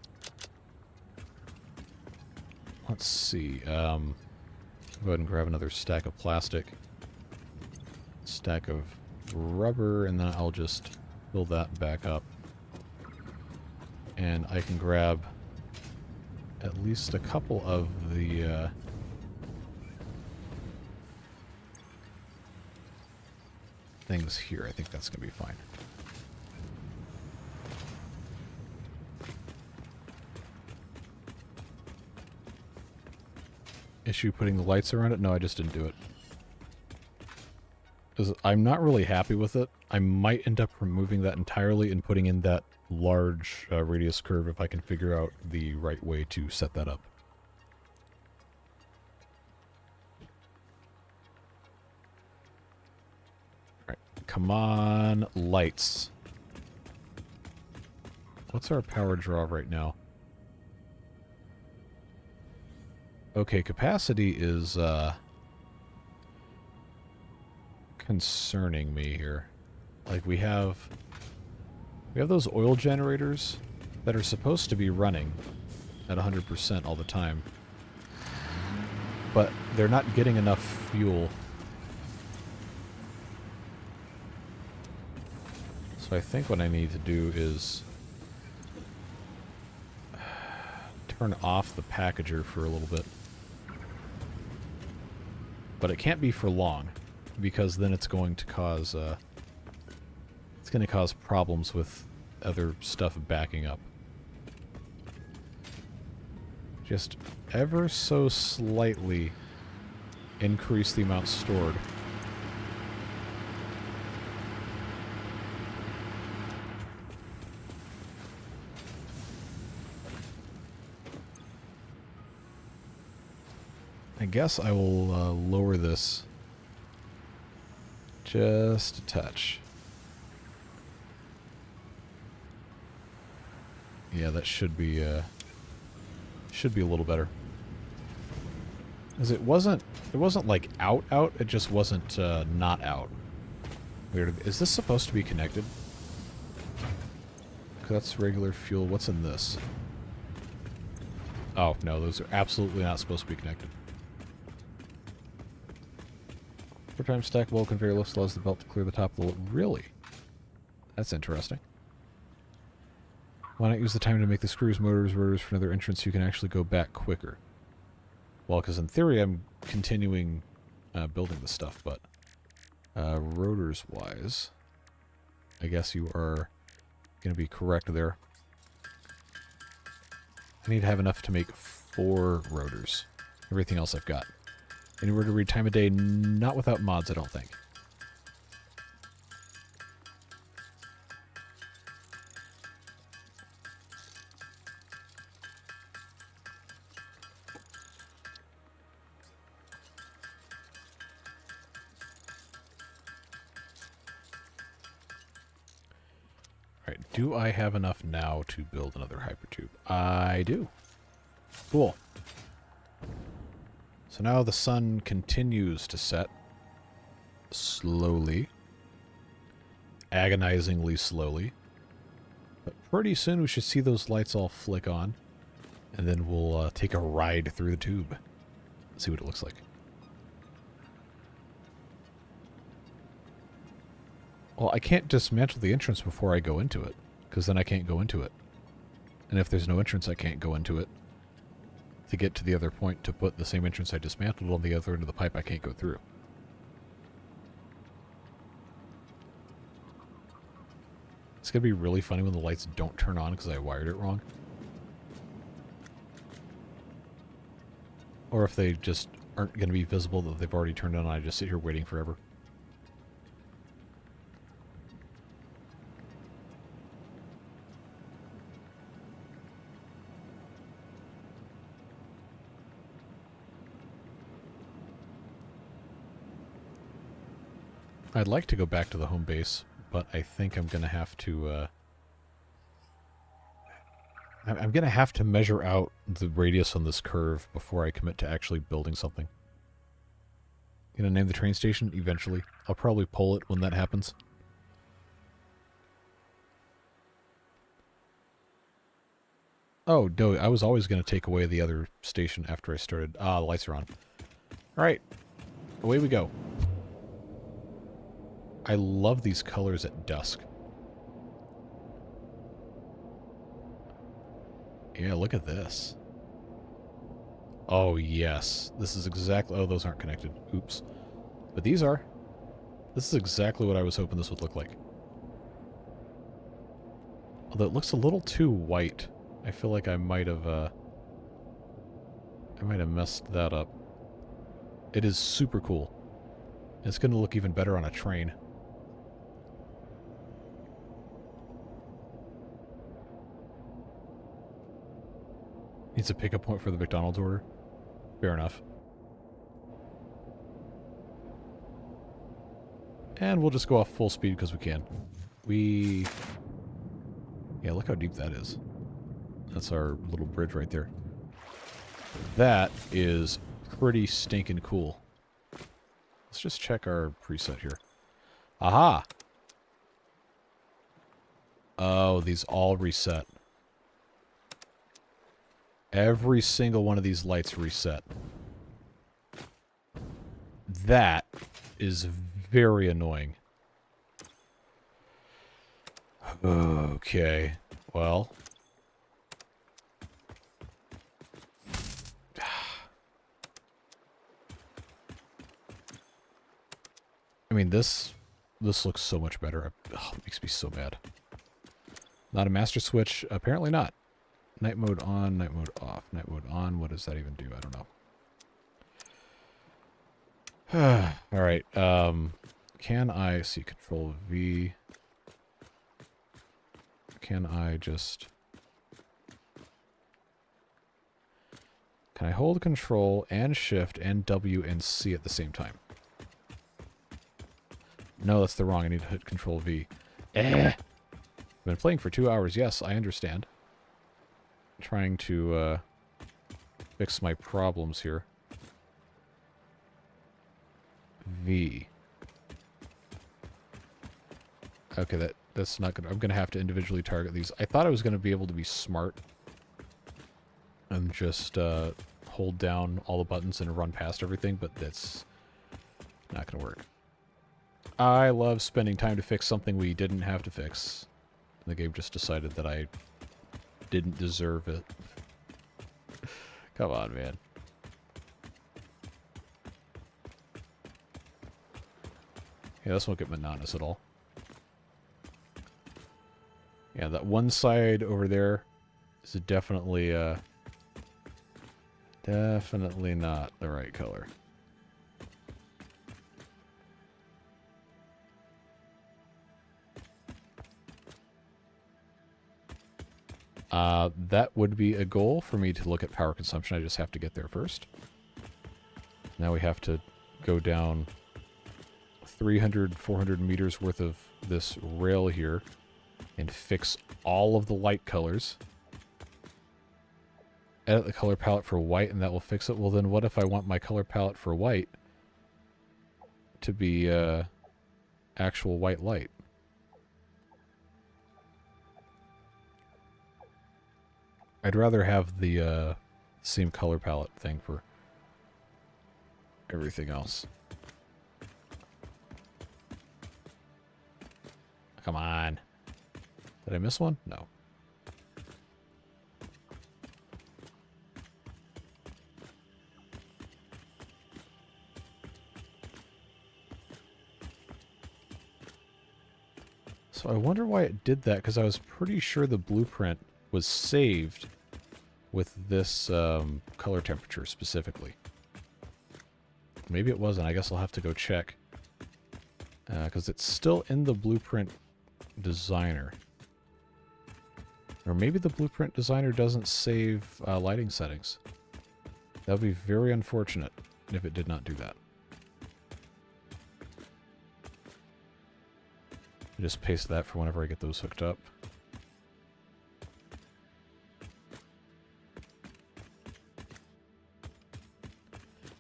let's see. Go ahead and grab another stack of plastic, stack of rubber, and then I'll just fill that back up. And I can grab at least a couple of the things here. I think that's going to be fine. Issue putting the lights around it? No, I just didn't do it. 'Cause I'm not really happy with it. I might end up removing that entirely and putting in that large radius curve if I can figure out the right way to set that up. Alright, come on, lights. What's our power draw right now? Okay, capacity is concerning me here. Like we have those oil generators that are supposed to be running at 100% all the time, but they're not getting enough fuel. So I think what I need to do is turn off the packager for a little bit. But it can't be for long, because then it's going to cause problems with other stuff backing up. Just ever so slightly increase the amount stored. I guess I will lower this just a touch. Yeah, that should be a little better. Because it wasn't like out, it just wasn't not out. Weird. Is this supposed to be connected? 'Cause that's regular fuel. What's in this? Oh, no, those are absolutely not supposed to be connected. 4x stackable conveyor lifts allows the belt to clear the top of the... Really? That's interesting. Why not use the time to make the screws, motors, rotors for another entrance so you can actually go back quicker? Well, because in theory I'm continuing building the stuff, but rotors-wise, I guess you are going to be correct there. I need to have enough to make 4 rotors. Everything else I've got. Anywhere to read time of day, not without mods, I don't think. Alright, do I have enough now to build another hypertube? I do. Cool. So now the sun continues to set. Slowly. Agonizingly slowly. But pretty soon we should see those lights all flick on. And then we'll take a ride through the tube. See what it looks like. Well, I can't dismantle the entrance before I go into it. Because then I can't go into it. And if there's no entrance, I can't go into it. To get to the other point to put the same entrance I dismantled on the other end of the pipe, I can't go through. It's going to be really funny when the lights don't turn on because I wired it wrong. Or if they just aren't going to be visible that they've already turned on and I just sit here waiting forever. I'd like to go back to the home base, but I think I'm going to have to I'm going to have to measure out the radius on this curve before I commit to actually building something. Gonna name the train station eventually. I'll probably pull it when that happens. Oh, no, I was always going to take away the other station after I started. Ah, the lights are on. Alright, away we go. I love these colors at dusk. Yeah, look at this. Oh, yes. This is exactly... Oh, those aren't connected. Oops. But these are. This is exactly what I was hoping this would look like. Although it looks a little too white. I feel like I might have messed that up. It is super cool. It's going to look even better on a train. Needs a pickup point for the McDonald's order. Fair enough. And we'll just go off full speed because we can. Yeah, look how deep that is. That's our little bridge right there. That is pretty stinking cool. Let's just check our preset here. Aha! Oh, these all reset. Every single one of these lights reset. That is very annoying. Okay. Well. I mean, this looks so much better. Oh, it makes me so mad. Not a master switch? Apparently not. Night mode on, night mode off. Night mode on, what does that even do? I don't know. Alright, can I see Control V? Can I just... Can I hold Control and Shift and W and C at the same time? No, that's the wrong. I need to hit Control V. I've been playing for 2 hours. Yes, I understand. Trying to fix my problems here. V. Okay, that's not gonna... I'm gonna have to individually target these. I thought I was gonna be able to be smart and just hold down all the buttons and run past everything, but that's not gonna work. I love spending time to fix something we didn't have to fix. The game just decided that I didn't deserve it. Come on, man. Yeah, this won't get monotonous at all. Yeah, that one side over there is definitely, definitely not the right color. That would be a goal for me to look at power consumption. I just have to get there first. Now we have to go down 300, 400 meters worth of this rail here and fix all of the light colors. Edit the color palette for white and that will fix it. Well, then what if I want my color palette for white to be actual white light? I'd rather have the same color palette thing for everything else. Come on. Did I miss one? No. So I wonder why it did that, because I was pretty sure the blueprint was saved with this color temperature specifically. Maybe it wasn't. I guess I'll have to go check. Because it's still in the blueprint designer. Or maybe the blueprint designer doesn't save lighting settings. That would be very unfortunate if it did not do that. I just paste that for whenever I get those hooked up.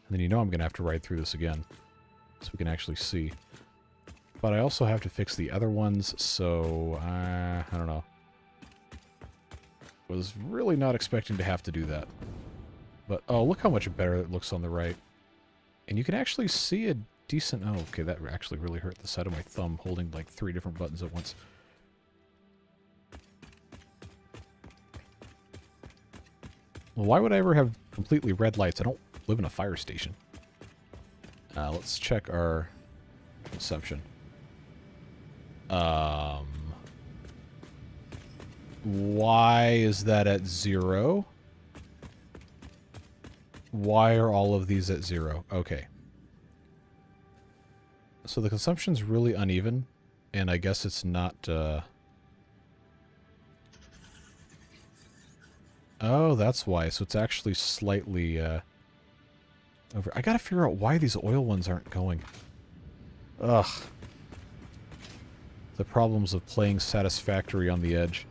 And then you know I'm going to have to ride through this again. So we can actually see. But I also have to fix the other ones, so I don't know. Was really not expecting to have to do that. But, oh, look how much better it looks on the right. And you can actually see a decent... Oh, okay, that actually really hurt the side of my thumb, holding like 3 different buttons at once. Well, why would I ever have completely red lights? I don't live in a fire station. Let's check our consumption. Why is that at 0? Why are all of these at 0? Okay. So the consumption's really uneven, and I guess it's not, Oh, that's why. So it's actually slightly, over... I gotta figure out why these oil ones aren't going. Ugh. The problems of playing Satisfactory on the edge.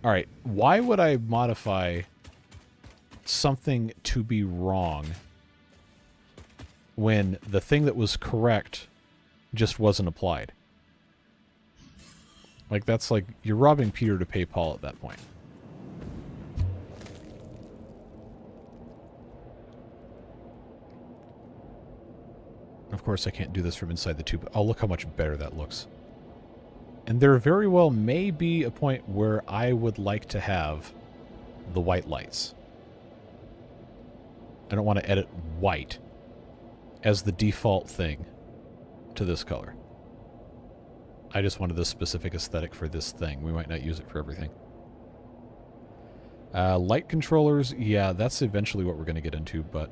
Alright, why would I modify something to be wrong when the thing that was correct just wasn't applied? Like, that's like, you're robbing Peter to pay Paul at that point. Of course, I can't do this from inside the tube. Oh, look how much better that looks. And there very well may be a point where I would like to have the white lights. I don't want to edit white as the default thing to this color. I just wanted this specific aesthetic for this thing. We might not use it for everything. Light controllers, yeah, that's eventually what we're going to get into, but...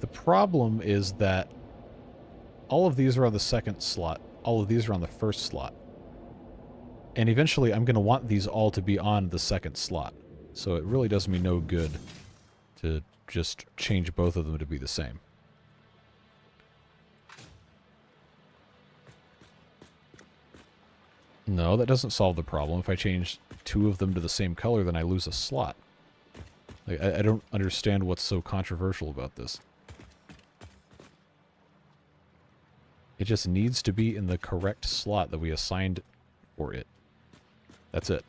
the problem is that all of these are on the second slot. All of these are on the first slot. And eventually I'm going to want these all to be on the second slot. So it really does me no good to just change both of them to be the same. No, that doesn't solve the problem. If I change 2 of them to the same color, then I lose a slot. Like, I don't understand what's so controversial about this. It just needs to be in the correct slot that we assigned for it. That's it.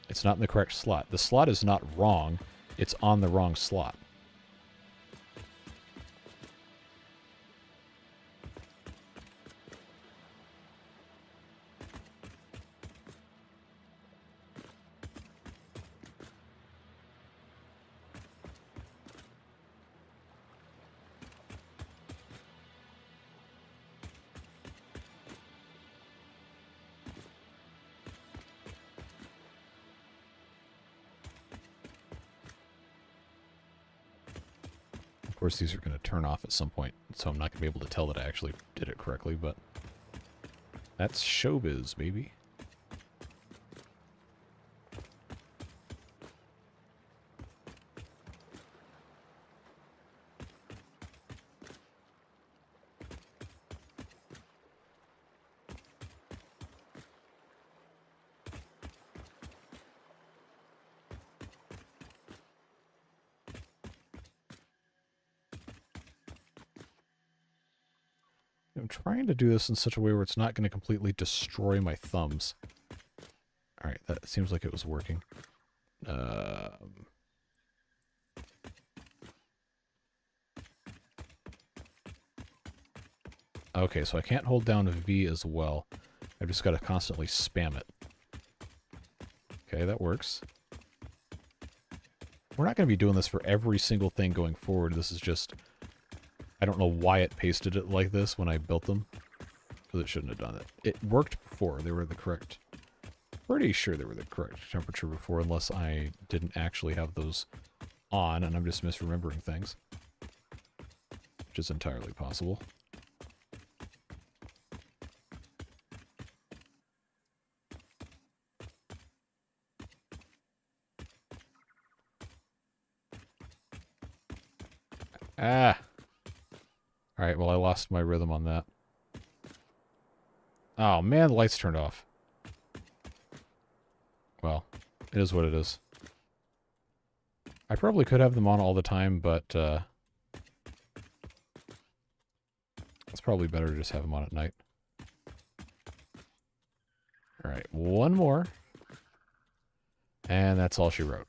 It's not in the correct slot. The slot is not wrong. It's on the wrong slot. Of course, these are going to turn off at some point, so I'm not going to be able to tell that I actually did it correctly, but that's showbiz, baby. I'm trying to do this in such a way where it's not going to completely destroy my thumbs. Alright, that seems like it was working. Okay, so I can't hold down V as well. I've just got to constantly spam it. Okay, that works. We're not going to be doing this for every single thing going forward. This is just... I don't know why it pasted it like this when I built them. Because it shouldn't have done it. It worked before. They were the correct... Pretty sure they were the correct temperature before, unless I didn't actually have those on, and I'm just misremembering things. Which is entirely possible. Ah! Alright, well I lost my rhythm on that. Oh, man, the lights turned off. Well, it is what it is. I probably could have them on all the time, but it's probably better to just have them on at night. Alright, one more. And that's all she wrote.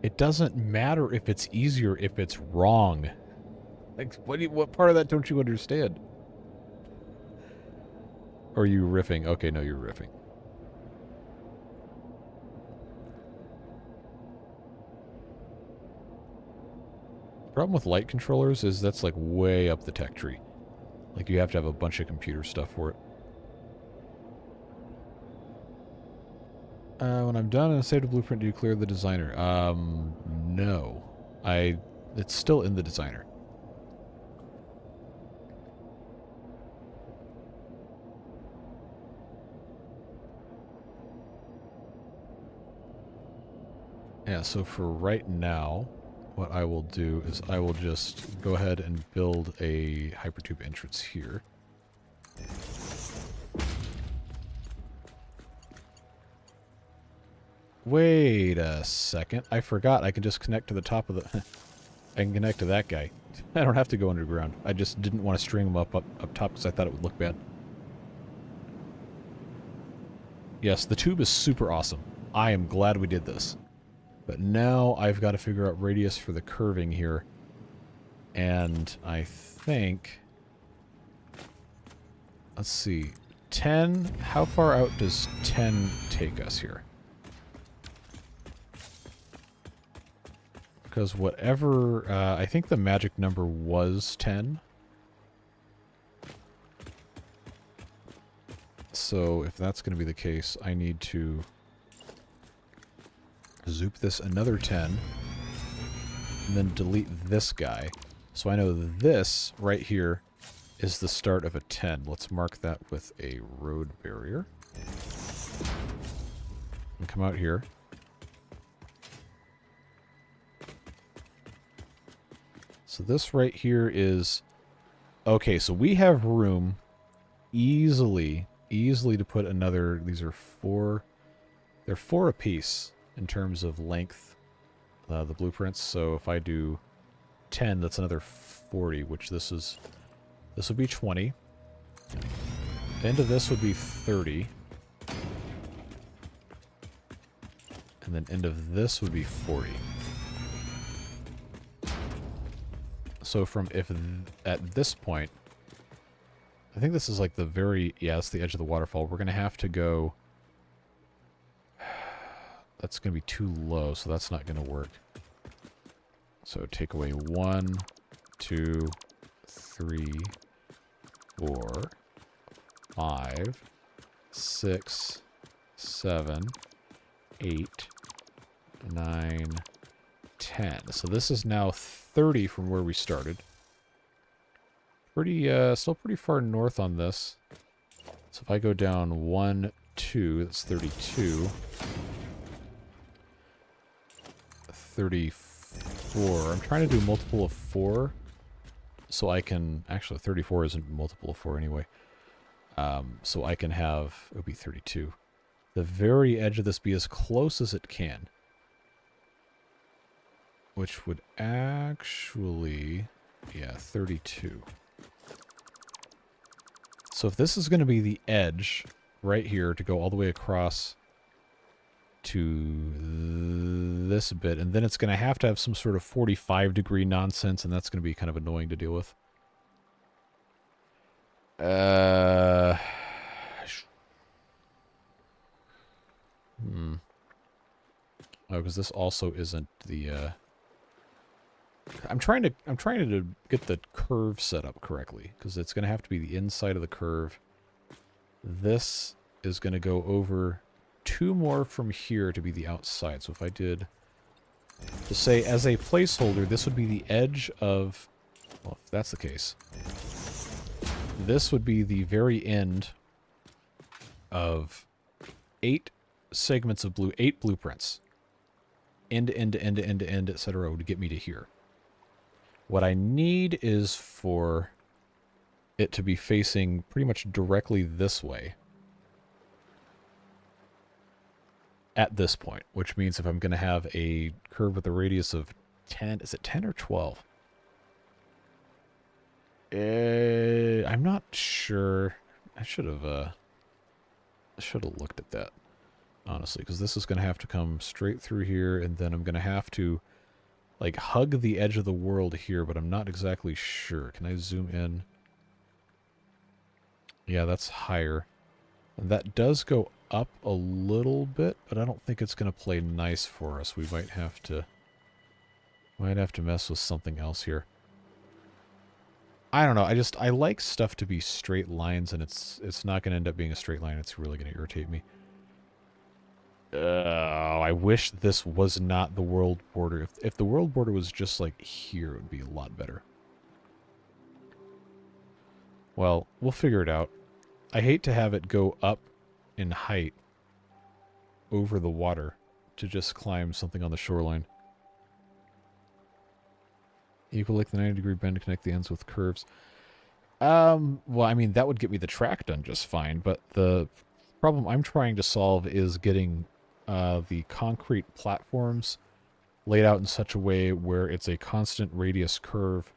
It doesn't matter if it's easier if it's wrong. Like, what part of that don't you understand? Or are you riffing? Okay, no, you're riffing. The problem with light controllers is that's like way up the tech tree. Like you have to have a bunch of computer stuff for it. When I'm done and save the blueprint, do you clear the designer? No. It's still in the designer. Yeah, so for right now, what I will do is I will just go ahead and build a hypertube entrance here. Wait a second. I forgot I can just connect to the top of the... I can connect to that guy. I don't have to go underground. I just didn't want to string him up top because I thought it would look bad. Yes, the tube is super awesome. I am glad we did this. But now I've got to figure out radius for the curving here. And I think... Let's see. 10... How far out does 10 take us here? Because whatever... I think the magic number was 10. So if that's going to be the case, I need to... zoop this another 10, and then delete this guy. So I know this right here is the start of a 10. Let's mark that with a road barrier. And come out here. So this right here is... Okay, so we have room easily to put another... These are 4... They're 4 apiece in terms of length, the blueprints. So if I do 10, that's another 40, which this would be 20. The end of this would be 30. And then end of this would be 40. So from at this point, I think this is like the very, yeah, it's the edge of the waterfall. We're going to have to go... That's going to be too low, so that's not going to work. So take away 1, 2, 3, 4, 5, 6, 7, 8, 9, 10. So this is now 30 from where we started. Still pretty far north on this. So if I go down 1, 2, that's 32. 34. I'm trying to do multiple of 4. So I can... Actually, 34 isn't multiple of 4 anyway. So I can have... It would be 32. The very edge of this be as close as it can. Which would actually... Yeah, 32. So if this is going to be the edge right here to go all the way across to this bit, and then it's going to have some sort of 45-degree nonsense, and that's going to be kind of annoying to deal with. Oh, because this also isn't the... I'm trying to get the curve set up correctly, because it's going to have to be the inside of the curve. This is going to go over 2 more from here to be the outside. So if I did To say, as a placeholder, this would be the edge of... Well, if that's the case, this would be the very end of 8 segments of 8 blueprints. End to end to end to end to end, etc. to get me to here. What I need is for it to be facing pretty much directly this way at this point, which means if I'm going to have a curve with a radius of 10, is it 10 or 12? I'm not sure. I should have looked at that, honestly, because this is going to have to come straight through here, and then I'm going to have to like hug the edge of the world here, but I'm not exactly sure. Can I zoom in? Yeah, that's higher. And that does go up a little bit, but I don't think it's going to play nice for us. We might have to mess with something else here. I don't know. I like stuff to be straight lines, and it's not going to end up being a straight line. It's really going to irritate me. I wish this was not the world border. If the world border was just like here, it would be a lot better. Well, we'll figure it out. I hate to have it go up in height over the water to just climb something on the shoreline. Equal like the 90-degree bend to connect the ends with curves. Well, I mean, that would get me the track done just fine, but the problem I'm trying to solve is getting the concrete platforms laid out in such a way where it's a constant radius curve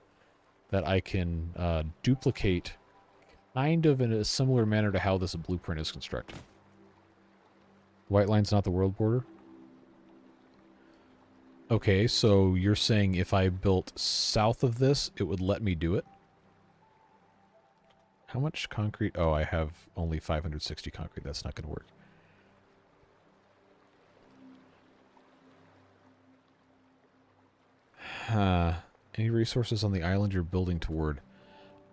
that I can duplicate kind of in a similar manner to how this blueprint is constructed. White line's not the world border? Okay, so you're saying if I built south of this, it would let me do it? How much concrete? Oh, I have only 560 concrete. That's not going to work. Any resources on the island you're building toward?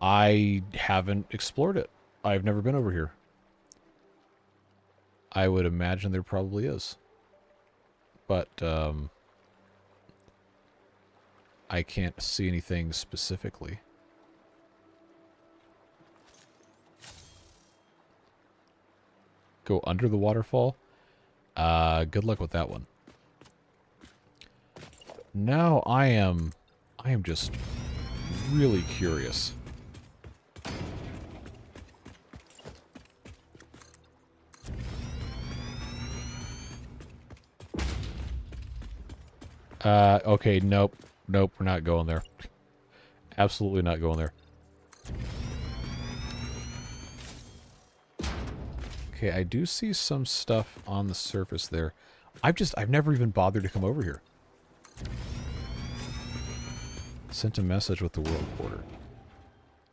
I haven't explored it. I've never been over here. I would imagine there probably is. But, I can't see anything specifically. Go under the waterfall? Good luck with that one. Now I am just really curious. Okay, nope. Nope, we're not going there. Absolutely not going there. Okay, I do see some stuff on the surface there. I've never even bothered to come over here. Sent a message with the world border.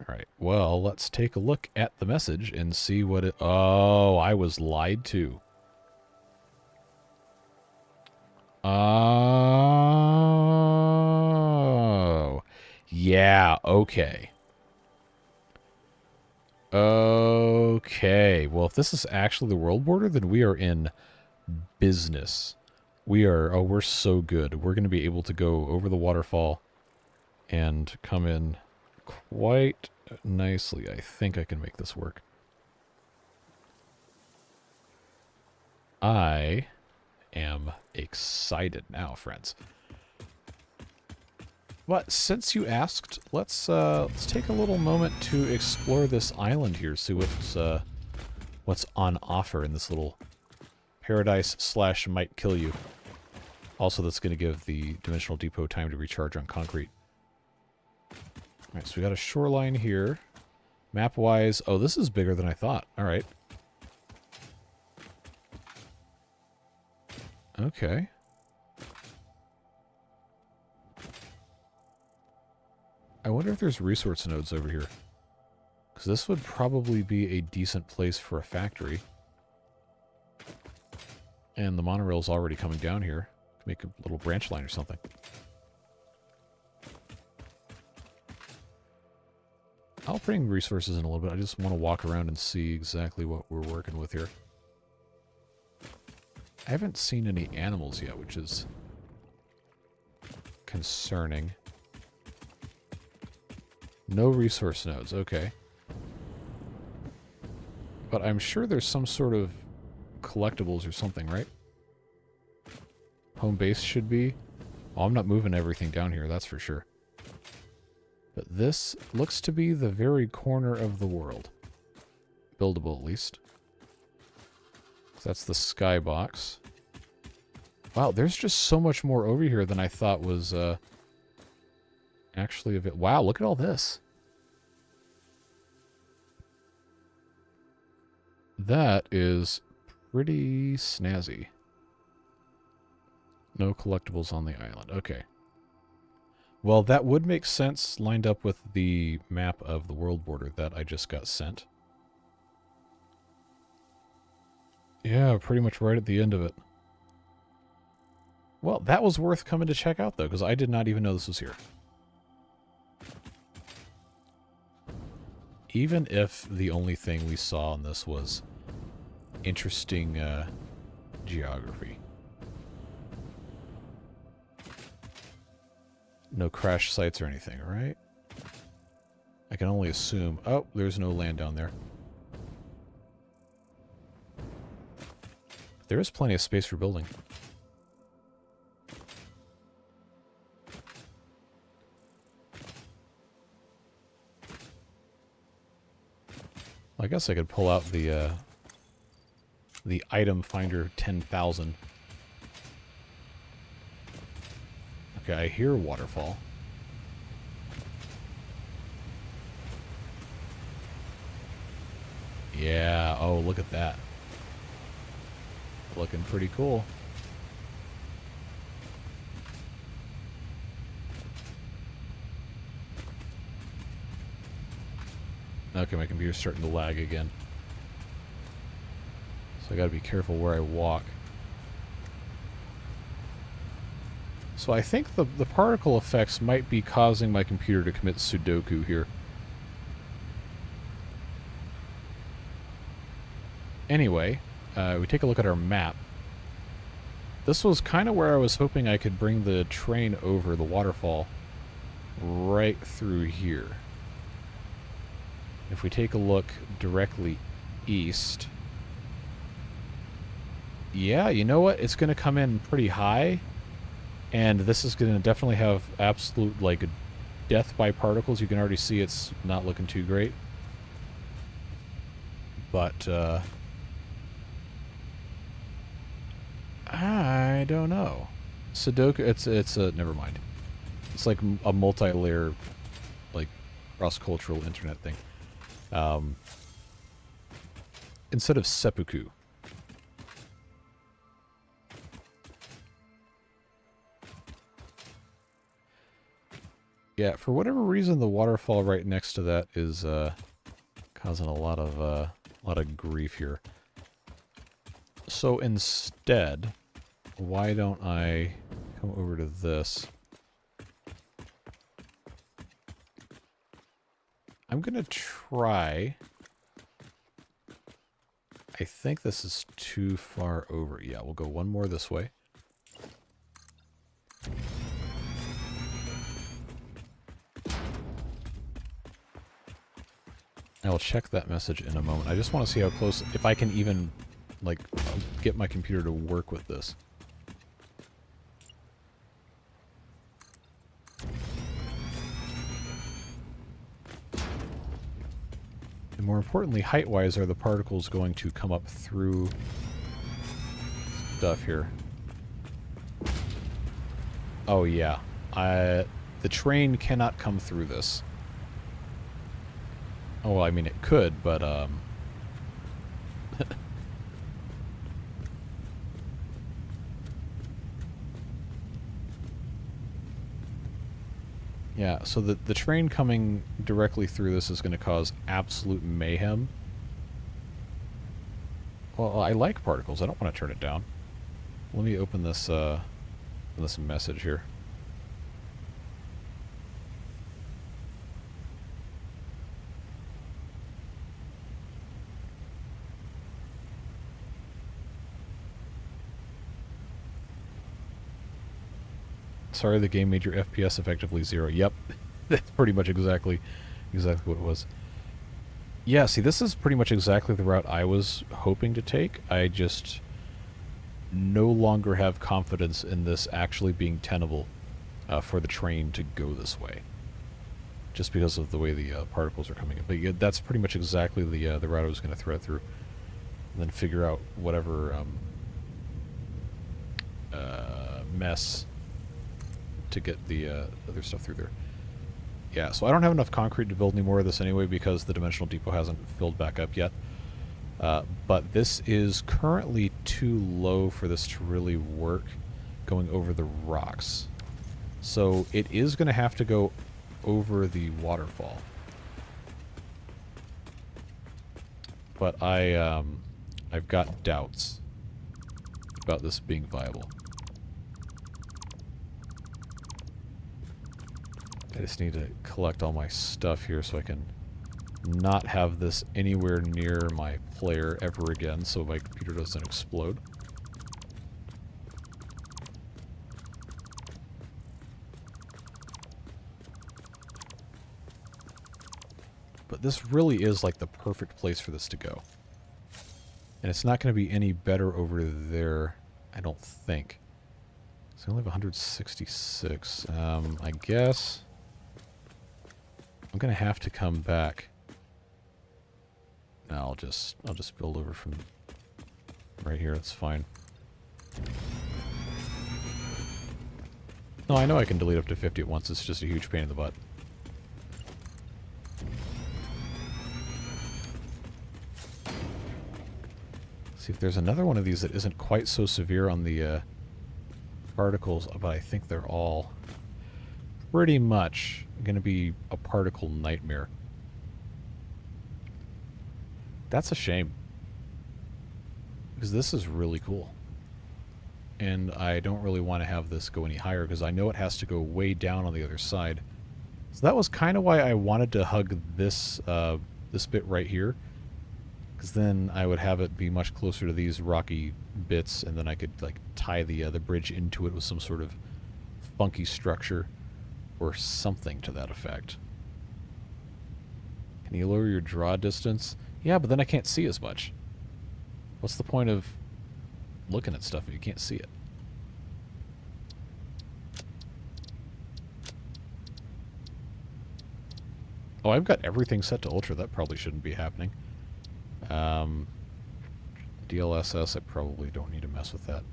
Alright, well, let's take a look at the message and see what it... Oh, I was lied to. Oh, yeah, okay. Okay, well, if this is actually the world border, then we are in business. We're so good. We're going to be able to go over the waterfall and come in quite nicely. I think I can make this work. I am excited now, friends. But since you asked, let's take a little moment to explore this island here, see what's on offer in this little paradise / might kill you. Also, that's going to give the dimensional depot time to recharge on concrete. Alright, so we got a shoreline here. Map-wise, oh, this is bigger than I thought. Alright. Okay. I wonder if there's resource nodes over here. Because this would probably be a decent place for a factory. And the monorail's already coming down here. Make a little branch line or something. I'll bring resources in a little bit. I just want to walk around and see exactly what we're working with here. I haven't seen any animals yet, which is concerning. No resource nodes, okay. But I'm sure there's some sort of collectibles or something, right? Home base should be. Oh, I'm not moving everything down here, that's for sure. But this looks to be the very corner of the world. Buildable, at least. So that's the skybox. Wow, there's just so much more over here than I thought was actually of it. Wow, look at all this. That is pretty snazzy. No collectibles on the island. Okay. Well, that would make sense lined up with the map of the world border that I just got sent. Yeah, pretty much right at the end of it. Well, that was worth coming to check out, though, because I did not even know this was here. Even if the only thing we saw on this was interesting geography. No crash sites or anything, right? I can only assume... Oh, there's no land down there. There is plenty of space for building. I guess I could pull out the item finder 10,000. Okay, I hear waterfall. Yeah, oh, look at that. Looking pretty cool. Okay, my computer's starting to lag again. So I gotta be careful where I walk. So I think the particle effects might be causing my computer to commit Sudoku here. Anyway, we take a look at our map. This was kind of where I was hoping I could bring the train over the waterfall right through here. If we take a look directly east... Yeah, you know what? It's going to come in pretty high. And this is going to definitely have absolute, like, death by particles. You can already see it's not looking too great. But, I don't know. Sudoku, it's a, never mind. It's like a multi-layer, like, cross-cultural internet thing. Instead of seppuku. Yeah, for whatever reason, the waterfall right next to that is causing a lot of grief here. So instead, why don't I come over to this? I'm gonna try. I think this is too far over. Yeah, we'll go one more this way. I'll check that message in a moment. I just want to see how close, if I can even, like, get my computer to work with this. And more importantly, height-wise, are the particles going to come up through stuff here? Oh, yeah. The train cannot come through this. Oh, well, I mean, it could, but, yeah, so the train coming directly through this is going to cause absolute mayhem. Well, I like particles. I don't want to turn it down. Let me open this message here. Sorry, the game made your FPS effectively 0. Yep, that's pretty much exactly what it was. Yeah, see, this is pretty much exactly the route I was hoping to take. I just no longer have confidence in this actually being tenable for the train to go this way, just because of the way the particles are coming in. But yeah, that's pretty much exactly the route I was going to thread through, and then figure out whatever mess to get the other stuff through there. Yeah, so I don't have enough concrete to build any more of this anyway because the dimensional depot hasn't filled back up yet. But this is currently too low for this to really work going over the rocks. So it is going to have to go over the waterfall. But I've got doubts about this being viable. I just need to collect all my stuff here so I can not have this anywhere near my player ever again so my computer doesn't explode. But this really is like the perfect place for this to go. And it's not going to be any better over there, I don't think. So I only have 166. I guess I'm going to have to come back. No, I'll just build over from right here. That's fine. No, I know I can delete up to 50 at once. It's just a huge pain in the butt. See if there's another one of these that isn't quite so severe on the particles, but I think they're all pretty much going to be a particle nightmare. That's a shame, because this is really cool. And I don't really want to have this go any higher, because I know it has to go way down on the other side. So that was kind of why I wanted to hug this, this bit right here, because then I would have it be much closer to these rocky bits, and then I could like tie the bridge into it with some sort of funky structure or something to that effect. Can you lower your draw distance? Yeah, but then I can't see as much. What's the point of looking at stuff if you can't see it? Oh, I've got everything set to ultra. That probably shouldn't be happening. DLSS, I probably don't need to mess with that.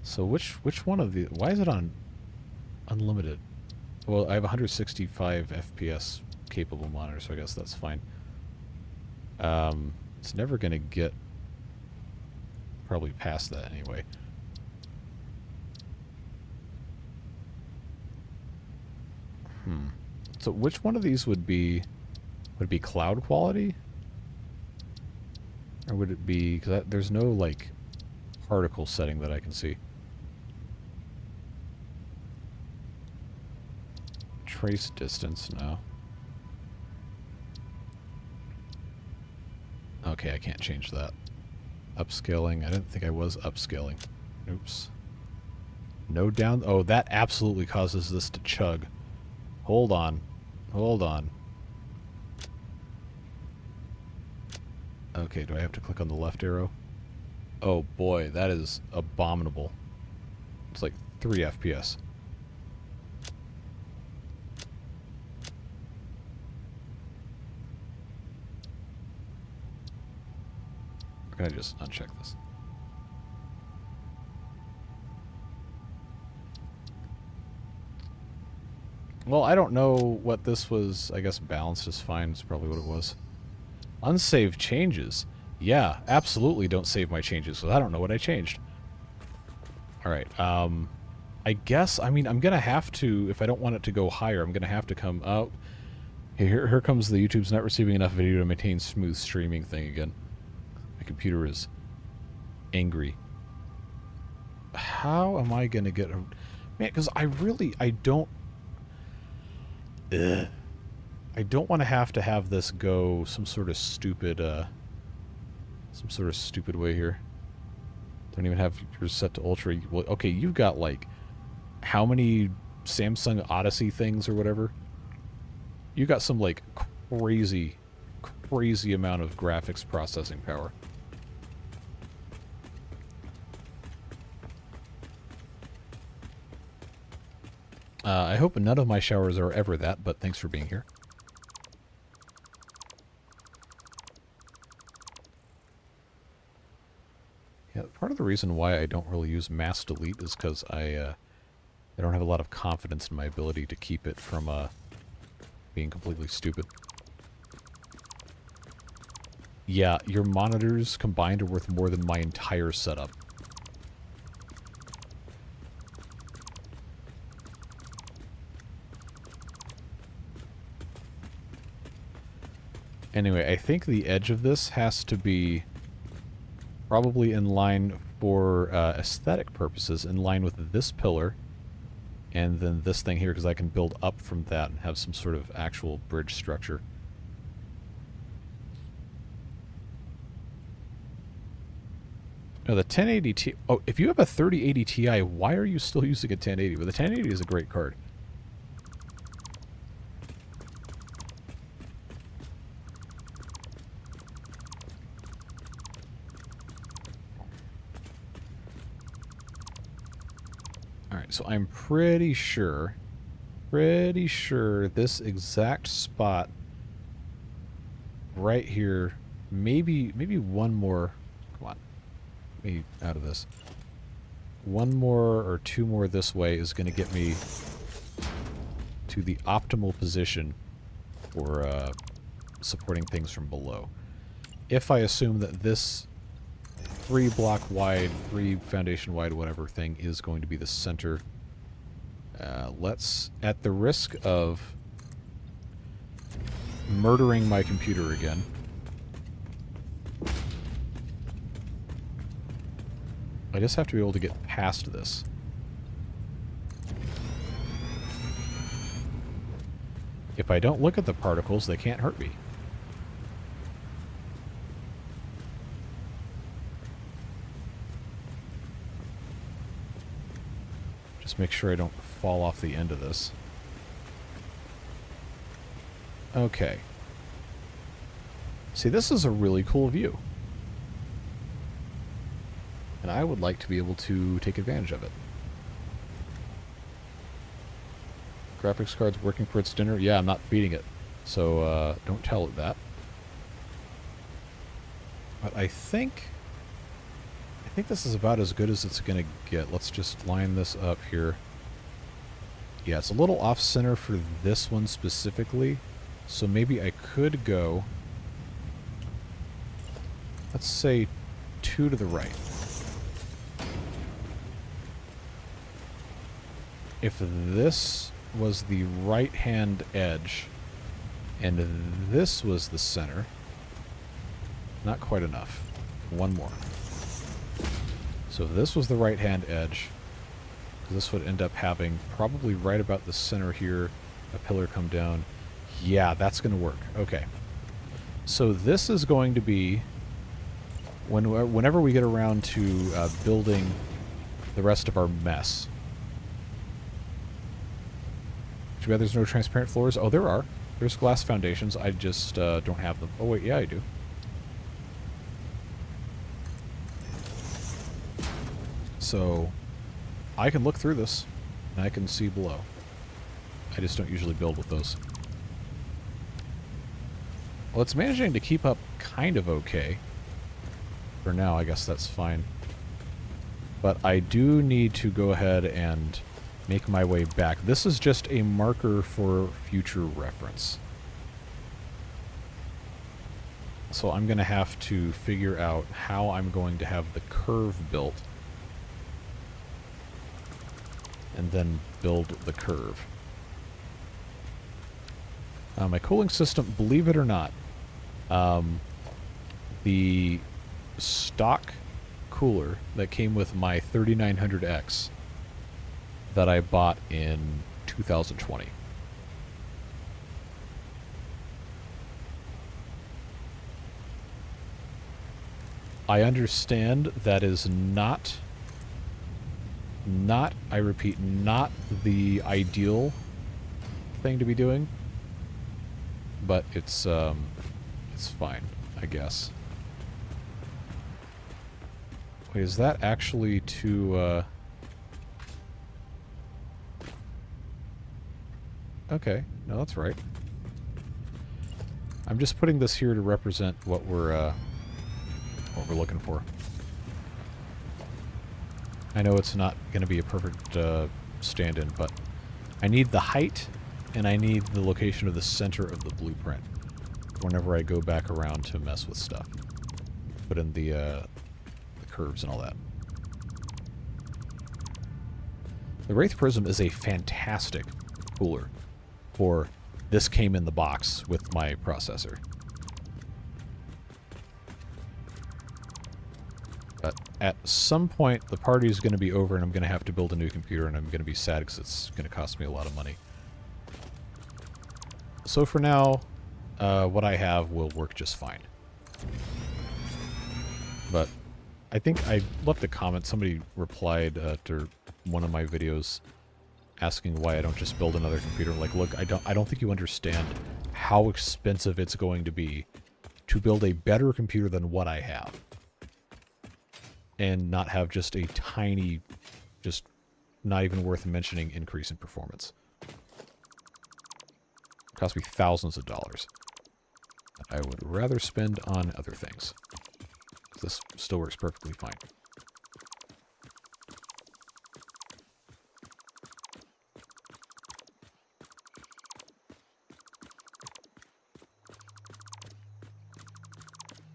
So which one of the... Why is it on unlimited? Well, I have 165 FPS capable monitor, so I guess that's fine. It's never going to get probably past that anyway. So which one of these would it be cloud quality? Or would it be... Because there's no, like, particle setting that I can see. Trace distance, no. Okay, I can't change that. Upscaling, I didn't think I was upscaling. Oops. No down... Oh, that absolutely causes this to chug. Hold on. Hold on. Okay, do I have to click on the left arrow? Oh boy, that is abominable. It's like 3 FPS. Can I just uncheck this? Well, I don't know what this was. I guess balanced is fine. It's probably what it was. Unsaved changes. Yeah, absolutely don't save my changes, because I don't know what I changed. Alright, I guess, I mean, I'm going to have to, if I don't want it to go higher, I'm going to have to come out. Here comes the YouTube's not receiving enough video to maintain smooth streaming thing again. My computer is angry. how am I going to get... Man, because I don't... Ugh. I don't want to have this go some sort of stupid way here. Don't even have yours set to ultra. Well, okay, you've got like how many Samsung Odyssey things or whatever? You got some like crazy amount of graphics processing power. I hope none of my showers are ever that, but thanks for being here. Yeah, part of the reason why I don't really use mass delete is because I don't have a lot of confidence in my ability to keep it from being completely stupid. Yeah, your monitors combined are worth more than my entire setup. Anyway, I think the edge of this has to be probably in line for aesthetic purposes, in line with this pillar, and then this thing here, because I can build up from that and have some sort of actual bridge structure. No, the 1080 Ti... Oh, if you have a 3080 Ti, why are you still using a 1080? Well, the 1080 is a great card. Alright, so I'm pretty sure this exact spot right here, maybe one more... Come on. Me out of this. One more or two more this way is going to get me to the optimal position for supporting things from below. If I assume that this 3 block wide, 3 foundation wide, whatever thing is going to be the center, let's, at the risk of murdering my computer again, I just have to be able to get past this. If I don't look at the particles, they can't hurt me. Just make sure I don't fall off the end of this. Okay. See, this is a really cool view. And I would like to be able to take advantage of it. Graphics card's working for its dinner? Yeah, I'm not feeding it. So, don't tell it that. But I think this is about as good as it's going to get. Let's just line this up here. Yeah, it's a little off-center for this one specifically. So maybe I could go... Let's say 2 to the right. If this was the right-hand edge, and this was the center, not quite enough. One more. So if this was the right-hand edge, this would end up having probably right about the center here, a pillar come down. Yeah, that's going to work. Okay. So this is going to be, whenever we get around to building the rest of our mess. Too bad there's no transparent floors. Oh, there are. There's glass foundations. I just don't have them. Oh, wait, yeah, I do. So, I can look through this, and I can see below. I just don't usually build with those. Well, it's managing to keep up kind of okay. For now, I guess that's fine. But I do need to go ahead and make my way back. This is just a marker for future reference. So I'm going to have to figure out how I'm going to have the curve built. And then build the curve. My cooling system, believe it or not, the stock cooler that came with my 3900X that I bought in 2020. I understand that is not, I repeat, not the ideal thing to be doing, but it's fine, I guess. Wait, is that actually to, okay, no, that's right. I'm just putting this here to represent what we're looking for. I know it's not going to be a perfect stand-in, but I need the height, and I need the location of the center of the blueprint whenever I go back around to mess with stuff. Put in the curves and all that. The Wraith Prism is a fantastic cooler for this came in the box with my processor. But at some point, the party is going to be over and I'm going to have to build a new computer, and I'm going to be sad because it's going to cost me a lot of money. So for now, what I have will work just fine. But I think I left a comment. Somebody replied to one of my videos asking why I don't just build another computer. Like, look, I don't think you understand how expensive it's going to be to build a better computer than what I have. And not have just a tiny, just not even worth mentioning increase in performance. It cost me thousands of dollars. I would rather spend on other things. This still works perfectly fine.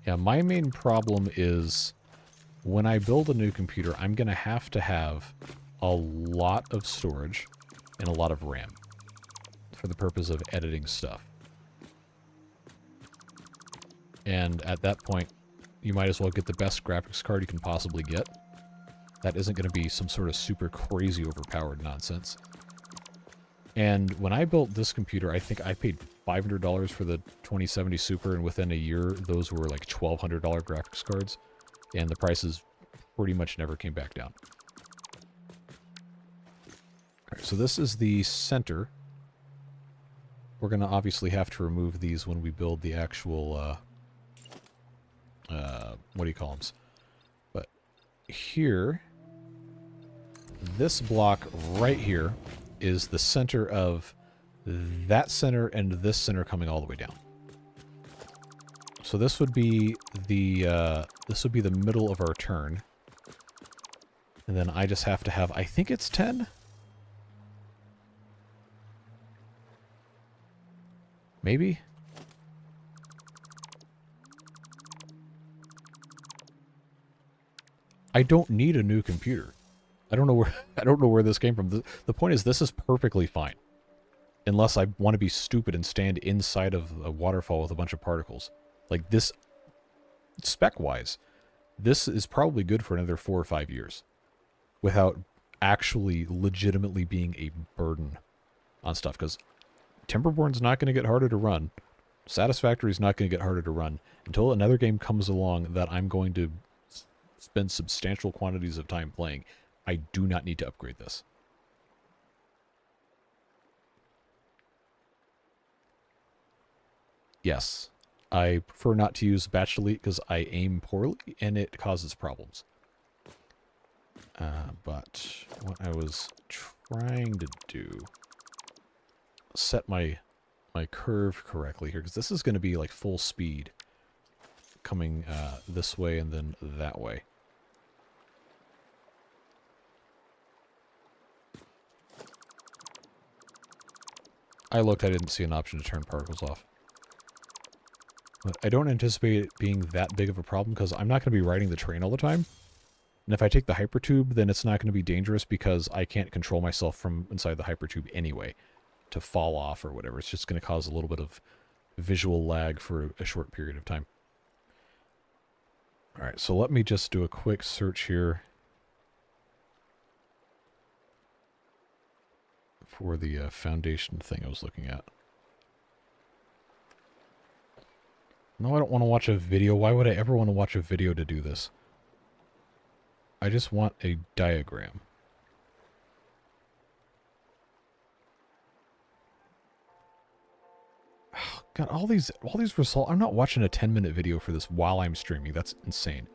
Yeah, my main problem is when I build a new computer, I'm going to have a lot of storage and a lot of RAM for the purpose of editing stuff. And at that point, you might as well get the best graphics card you can possibly get. That isn't going to be some sort of super crazy overpowered nonsense. And when I built this computer, I think I paid $500 for the 2070 Super, and within a year, those were like $1,200 graphics cards. And the prices pretty much never came back down. Alright, so this is the center. We're going to obviously have to remove these when we build the actual, what do you call them? But here, this block right here is the center of that center and this center coming all the way down. So this would be the middle of our turn. And then I just have to have, I think it's 10? Maybe? I don't need a new computer. I don't know where this came from. The point is, this is perfectly fine. Unless I want to be stupid and stand inside of a waterfall with a bunch of particles. Like this, spec-wise, this is probably good for another 4 or 5 years. Without actually legitimately being a burden on stuff. Because Timberborn's not going to get harder to run. Satisfactory's not going to get harder to run. Until another game comes along that I'm going to spend substantial quantities of time playing, I do not need to upgrade this. Yes, I prefer not to use batch delete because I aim poorly and it causes problems. But what I was trying to do, set my curve correctly here, because this is going to be like full speed coming this way and then that way. I looked, I didn't see an option to turn particles off. But I don't anticipate it being that big of a problem because I'm not going to be riding the train all the time. And if I take the hypertube, then it's not going to be dangerous because I can't control myself from inside the hypertube anyway to fall off or whatever. It's just going to cause a little bit of visual lag for a short period of time. Alright, so let me just do a quick search here for the foundation thing I was looking at. No, I don't want to watch a video. Why would I ever want to watch a video to do this? I just want a diagram. Oh, God, all these results. I'm not watching a 10-minute video for this while I'm streaming. That's insane.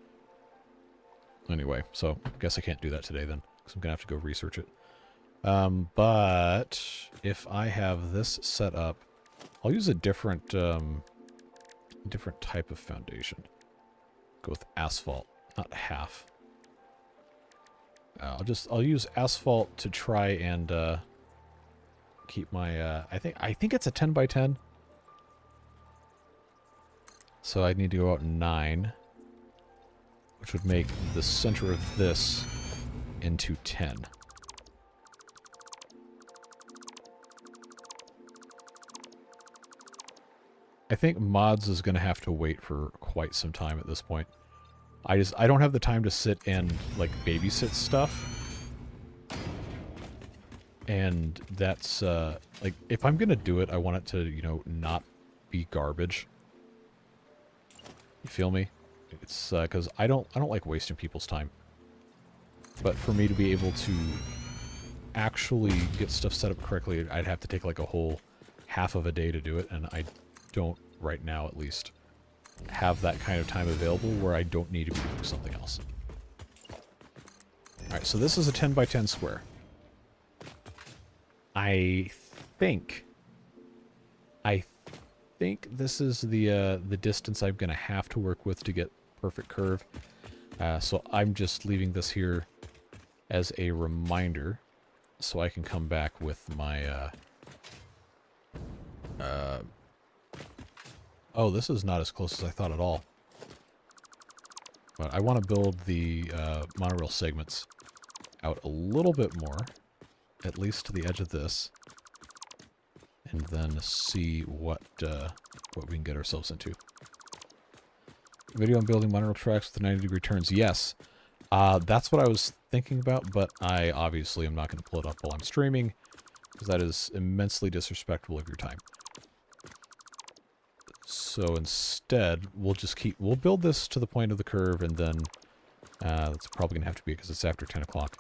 Anyway, so I guess I can't do that today then, because I'm gonna have to go research it. But if I have this set up, I'll use a different different type of foundation. Go with asphalt, not half. I'll use asphalt to try and keep my I think it's a 10 by 10. So I need to go out 9, which would make the center of this into 10. I think mods is going to have to wait for quite some time at this point. I don't have the time to sit and like babysit stuff. And that's like if I'm going to do it, I want it to, you know, not be garbage. You feel me? It's cuz I don't like wasting people's time. But for me to be able to actually get stuff set up correctly, I'd have to take like a whole half of a day to do it, and I don't, right now at least, have that kind of time available where I don't need to be doing something else. Alright, so this is a 10 by 10 square. I think this is the distance I'm going to have to work with to get perfect curve. So I'm just leaving this here as a reminder so I can come back with my oh, this is not as close as I thought at all. But I want to build the monorail segments out a little bit more, at least to the edge of this, and then see what we can get ourselves into. Video on building monorail tracks with 90-degree turns. Yes, that's what I was thinking about, but I obviously am not going to pull it up while I'm streaming, because that is immensely disrespectful of your time. So instead, we'll build this to the point of the curve, and then that's probably going to have to be because it's after 10 o'clock.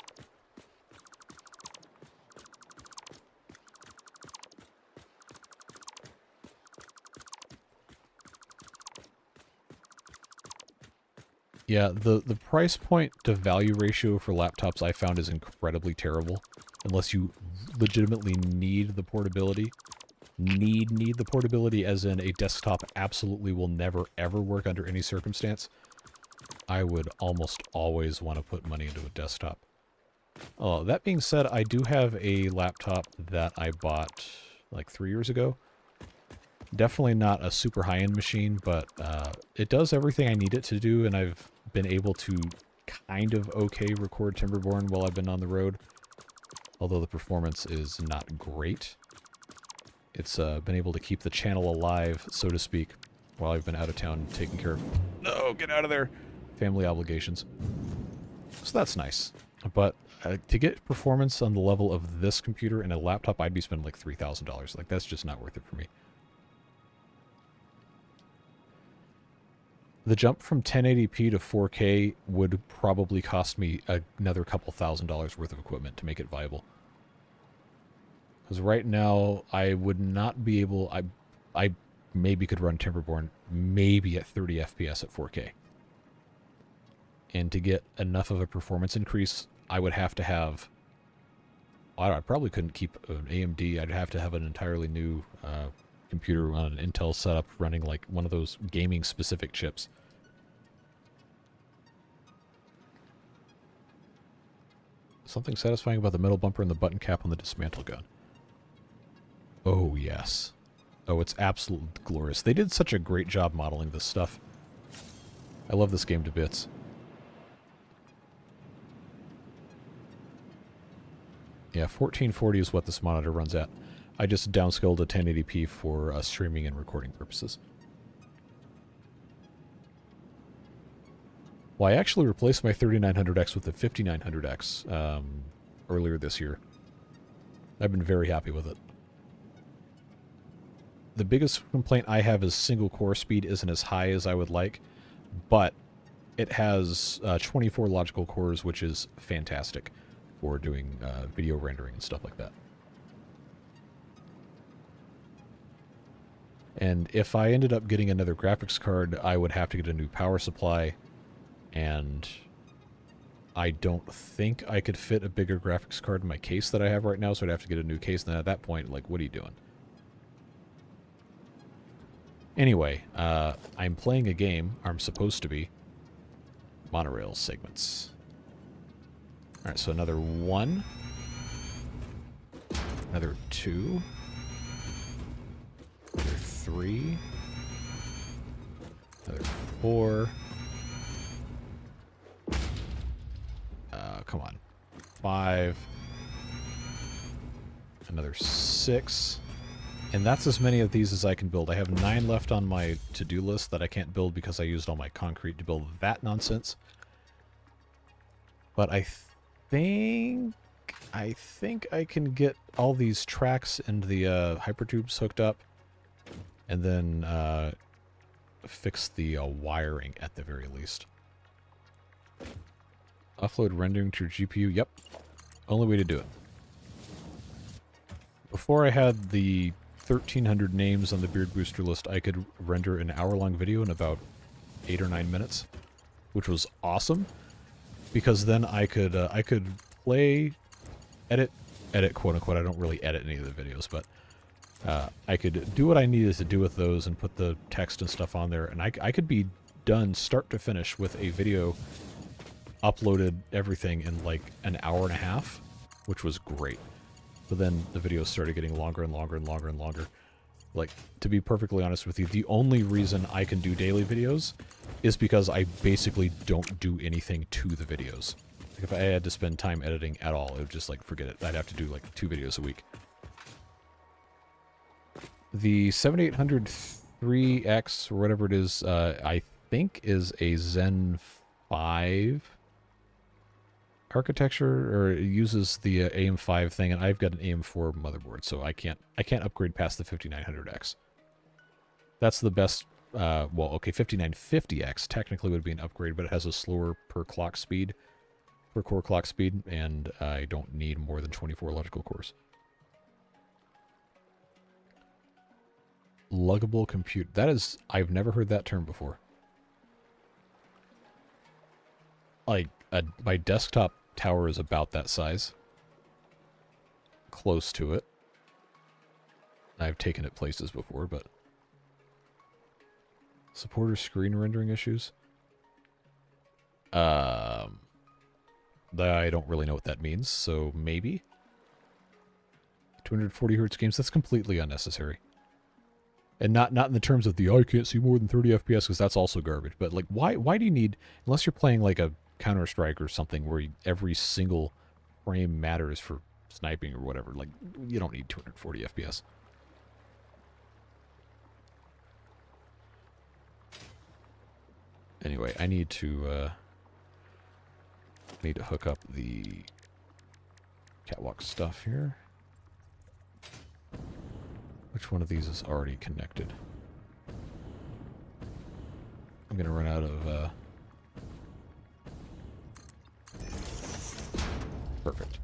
Yeah, the price point to value ratio for laptops I found is incredibly terrible, unless you legitimately need the portability. Need the portability as in a desktop absolutely will never ever work under any circumstance. I would almost always want to put money into a desktop. Oh, that being said, I do have a laptop that I bought like 3 years ago. Definitely not a super high-end machine, but it does everything I need it to do, and I've been able to kind of okay record Timberborn while I've been on the road. Although the performance is not great. It's been able to keep the channel alive, so to speak, while I've been out of town taking care of... No, get out of there! Family obligations. So that's nice. But to get performance on the level of this computer and a laptop, I'd be spending like $3,000. Like, that's just not worth it for me. The jump from 1080p to 4K would probably cost me another couple $1,000s worth of equipment to make it viable. Because right now, I would not be able... I maybe could run Timberborn maybe at 30 FPS at 4K. And to get enough of a performance increase, I would have to have... I probably couldn't keep an AMD. I'd have to have an entirely new computer on an Intel setup running like one of those gaming-specific chips. Something satisfying about the metal bumper and the button cap on the dismantle gun. Oh, yes. Oh, it's absolutely glorious. They did such a great job modeling this stuff. I love this game to bits. Yeah, 1440 is what this monitor runs at. I just downscaled to 1080p for streaming and recording purposes. Well, I actually replaced my 3900X with the 5900X earlier this year. I've been very happy with it. The biggest complaint I have is single core speed isn't as high as I would like, but it has 24 logical cores, which is fantastic for doing video rendering and stuff like that. And if I ended up getting another graphics card, I would have to get a new power supply, and I don't think I could fit a bigger graphics card in my case that I have right now, so I'd have to get a new case, and then at that point, like, what are you doing? Anyway, I'm playing a game, I'm supposed to be. Monorail segments. Alright, so another 1. Another 2. Another 3. Another 4. Come on. 5. Another 6. And that's as many of these as I can build. I have 9 left on my to-do list that I can't build because I used all my concrete to build that nonsense. But I think I can get all these tracks and the hypertubes hooked up, and then fix the wiring at the very least. Offload rendering to your GPU. Yep. Only way to do it. Before I had the 1,300 names on the Beard Booster list, I could render an hour-long video in about 8 or 9 minutes, which was awesome, because then I could play, edit, quote-unquote. I don't really edit any of the videos, but I could do what I needed to do with those and put the text and stuff on there, and I could be done start to finish with a video, uploaded everything in like an hour and a half, which was great. But then the videos started getting longer and longer and longer and longer. Like, to be perfectly honest with you, the only reason I can do daily videos is because I basically don't do anything to the videos. Like, if I had to spend time editing at all, it would just, like, forget it. I'd have to do, like, 2 videos a week. The 7800 3X, or whatever it is, I think is a Zen 5 architecture, or it uses the AM5 thing, and I've got an AM4 motherboard, so I can't upgrade past the 5900X. That's the best. Well, okay, 5950X technically would be an upgrade, but it has a slower per core clock speed, and I don't need more than 24 logical cores. Luggable compute. That is, I've never heard that term before. Like, my desktop tower is about that size. Close to it. I've taken it places before, but... Supporter screen rendering issues? I don't really know what that means, so maybe. 240 hertz games, that's completely unnecessary. And not in the terms of the, oh, I can't see more than 30 FPS, because that's also garbage. But, like, why do you need... Unless you're playing, like, a Counter-Strike or something where every single frame matters for sniping or whatever. Like, you don't need 240 FPS. Anyway, I need to hook up the catwalk stuff here. Which one of these is already connected? I'm gonna run out of perfect.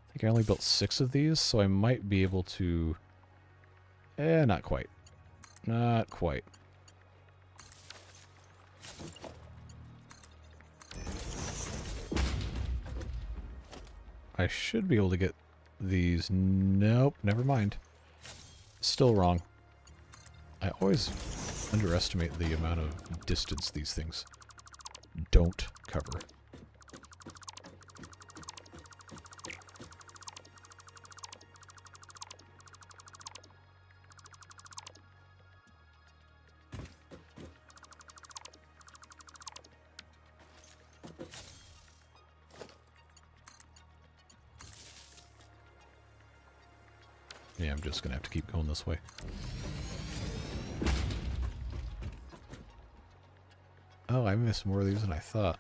I think I only built 6 of these, so I might be able to... not quite. Not quite. I should be able to get these... Nope, never mind. Still wrong. I always underestimate the amount of distance these things don't cover. Yeah, I'm just gonna have to keep going this way. Oh, I missed more of these than I thought.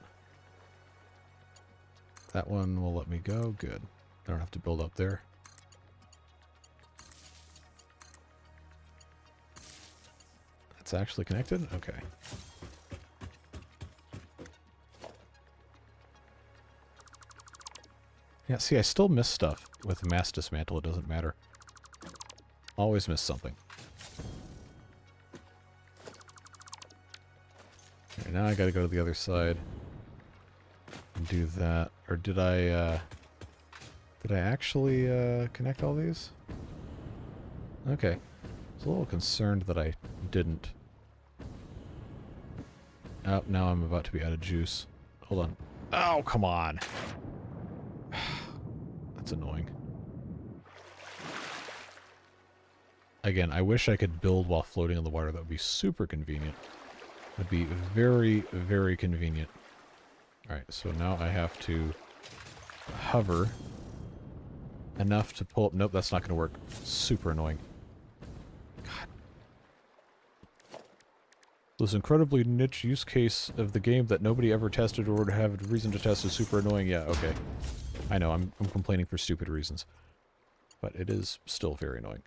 That one will let me go. Good. I don't have to build up there. That's actually connected? Okay. Yeah, see, I still miss stuff. With mass dismantle, it doesn't matter. Always miss something. Okay, now I gotta go to the other side and do that. Or did I actually connect all these? Okay. I was a little concerned that I didn't. Oh, now I'm about to be out of juice. Hold on. Oh, come on. That's annoying. Again, I wish I could build while floating in the water. That would be super convenient. Would be very, very convenient. Alright, so now I have to hover enough to pull up. Nope, that's not going to work. Super annoying. God. This incredibly niche use case of the game that nobody ever tested or would have a reason to test is super annoying. Yeah, okay. I know, I'm complaining for stupid reasons. But it is still very annoying.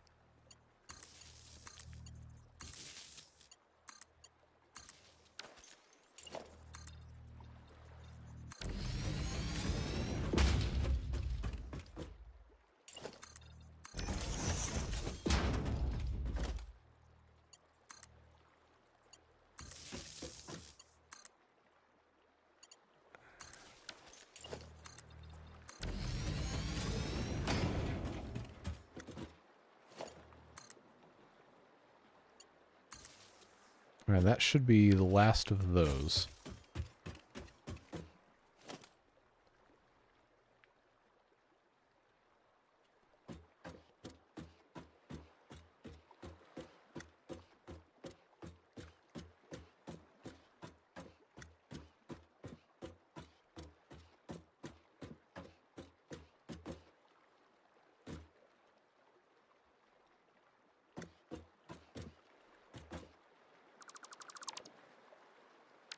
Alright, that should be the last of those.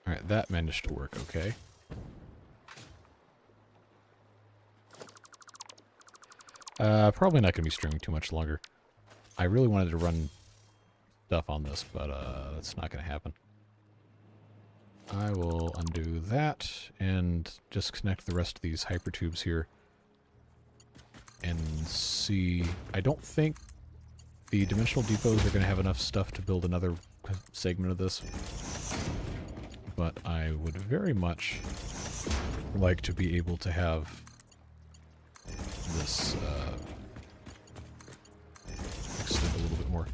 Alright, that managed to work okay. Probably not going to be streaming too much longer. I really wanted to run stuff on this, but that's not going to happen. I will undo that and just connect the rest of these hypertubes here and see. I don't think the dimensional depots are going to have enough stuff to build another segment of this. But I would very much like to be able to have this extend a little bit more.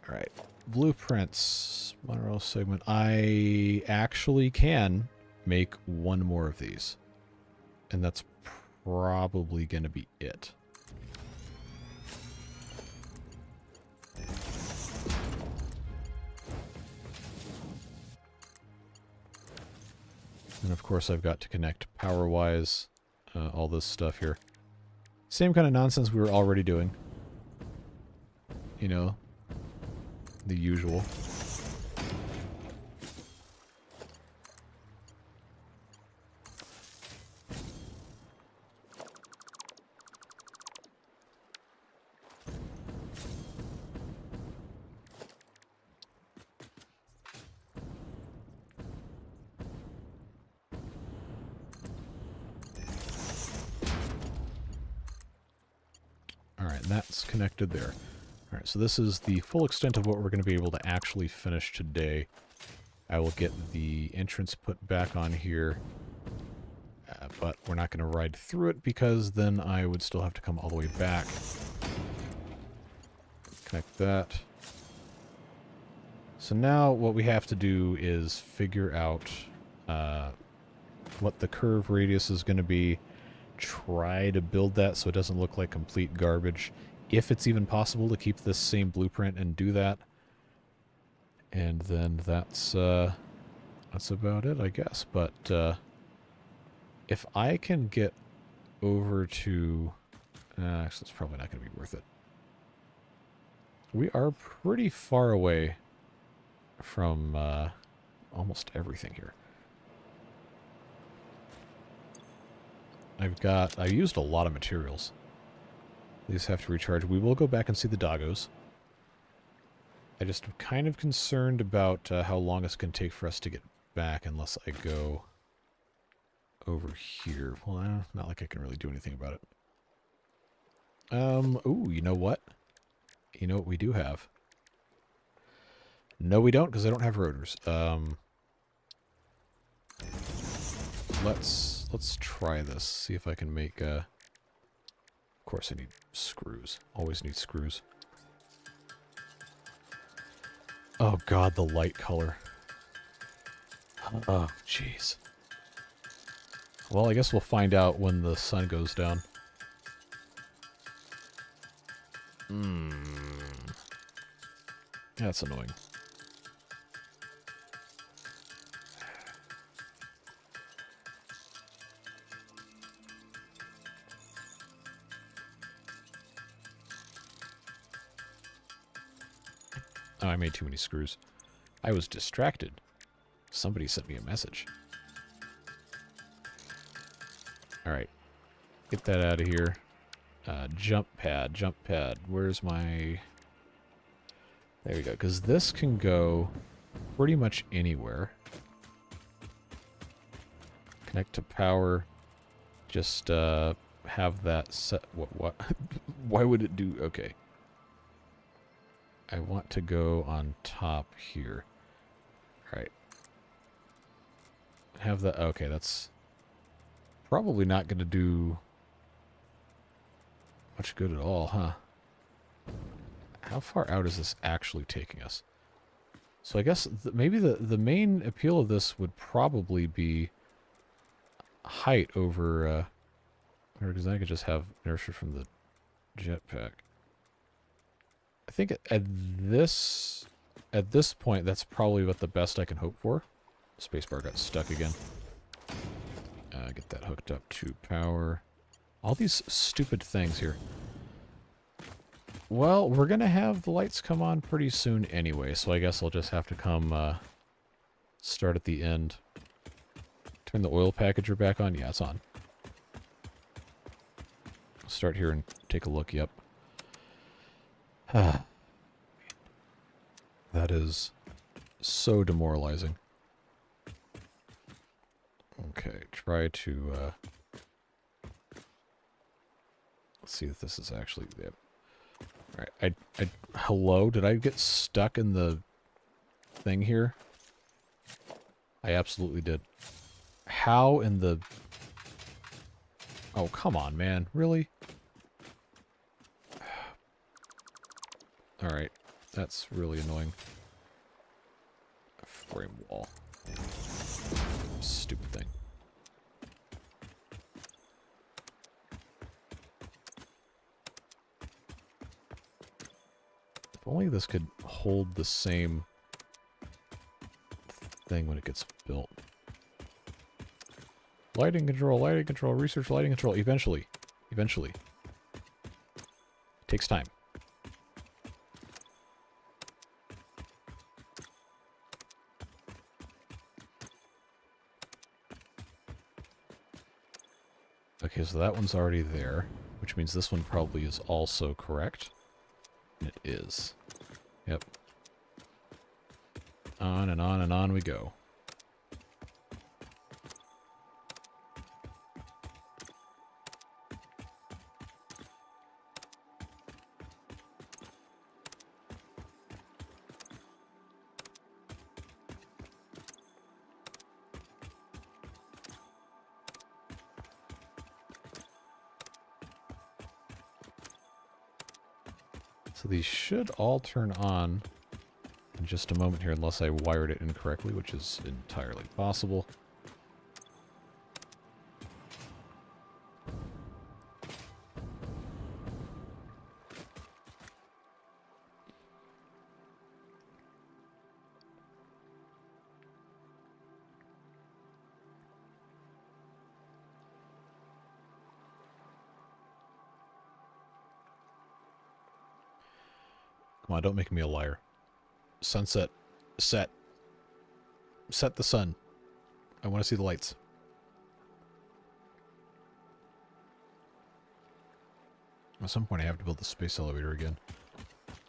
Alright, blueprints, Monroe segment. I actually can make one more of these. And that's probably going to be it. And of course I've got to connect power-wise, all this stuff here. Same kind of nonsense we were already doing. You know, the usual. That's connected there. Alright, so this is the full extent of what we're going to be able to actually finish today. I will get the entrance put back on here, but we're not going to ride through it because then I would still have to come all the way back. Connect that. So now what we have to do is figure out what the curve radius is going to be. Try to build that so it doesn't look like complete garbage. If it's even possible to keep this same blueprint and do that. And then that's about it, I guess. But if I can get over to... actually, it's probably not going to be worth it. We are pretty far away from almost everything here. I used a lot of materials. These have to recharge. We will go back and see the doggos. I just am kind of concerned about how long it's going to take for us to get back unless I go over here. Well, not like I can really do anything about it. Ooh, you know what? You know what we do have? No, we don't, because I don't have rotors. Let's try this. See if I can make, Of course I need screws. Always need screws. Oh god, the light color. Oh, jeez. Well, I guess we'll find out when the sun goes down. That's annoying. Oh, I made too many screws. I was distracted. Somebody sent me a message. Alright. Get that out of here. Jump pad, jump pad. Where's my... There we go. Because this can go pretty much anywhere. Connect to power. Just have that set... What? Why would it do... Okay. I want to go on top here. Alright. Have that... Okay, that's probably not going to do much good at all, huh? How far out is this actually taking us? So I guess maybe the main appeal of this would probably be height over... because I could just have inertia from the jetpack. I think at this point, that's probably about the best I can hope for. Spacebar got stuck again. Get that hooked up to power. All these stupid things here. Well, we're going to have the lights come on pretty soon anyway, so I guess I'll just have to come start at the end. Turn the oil packager back on. Yeah, it's on. Start here and take a look. Yep. That is so demoralizing. Okay, try to let's see if this is actually... Yep. Alright, hello? Did I get stuck in the thing here? I absolutely did. How in the... Oh, come on, man. Really? Alright, that's really annoying. Frame wall. Stupid thing. If only this could hold the same thing when it gets built. Lighting control, research lighting control. Eventually. Eventually. It takes time. Okay, so that one's already there, which means this one probably is also correct. And it is. Yep. On and on and on we go. So these should all turn on in just a moment here, unless I wired it incorrectly, which is entirely possible. Come on, don't make me a liar. Sunset. Set. Set the sun. I want to see the lights. At some point I have to build the space elevator again.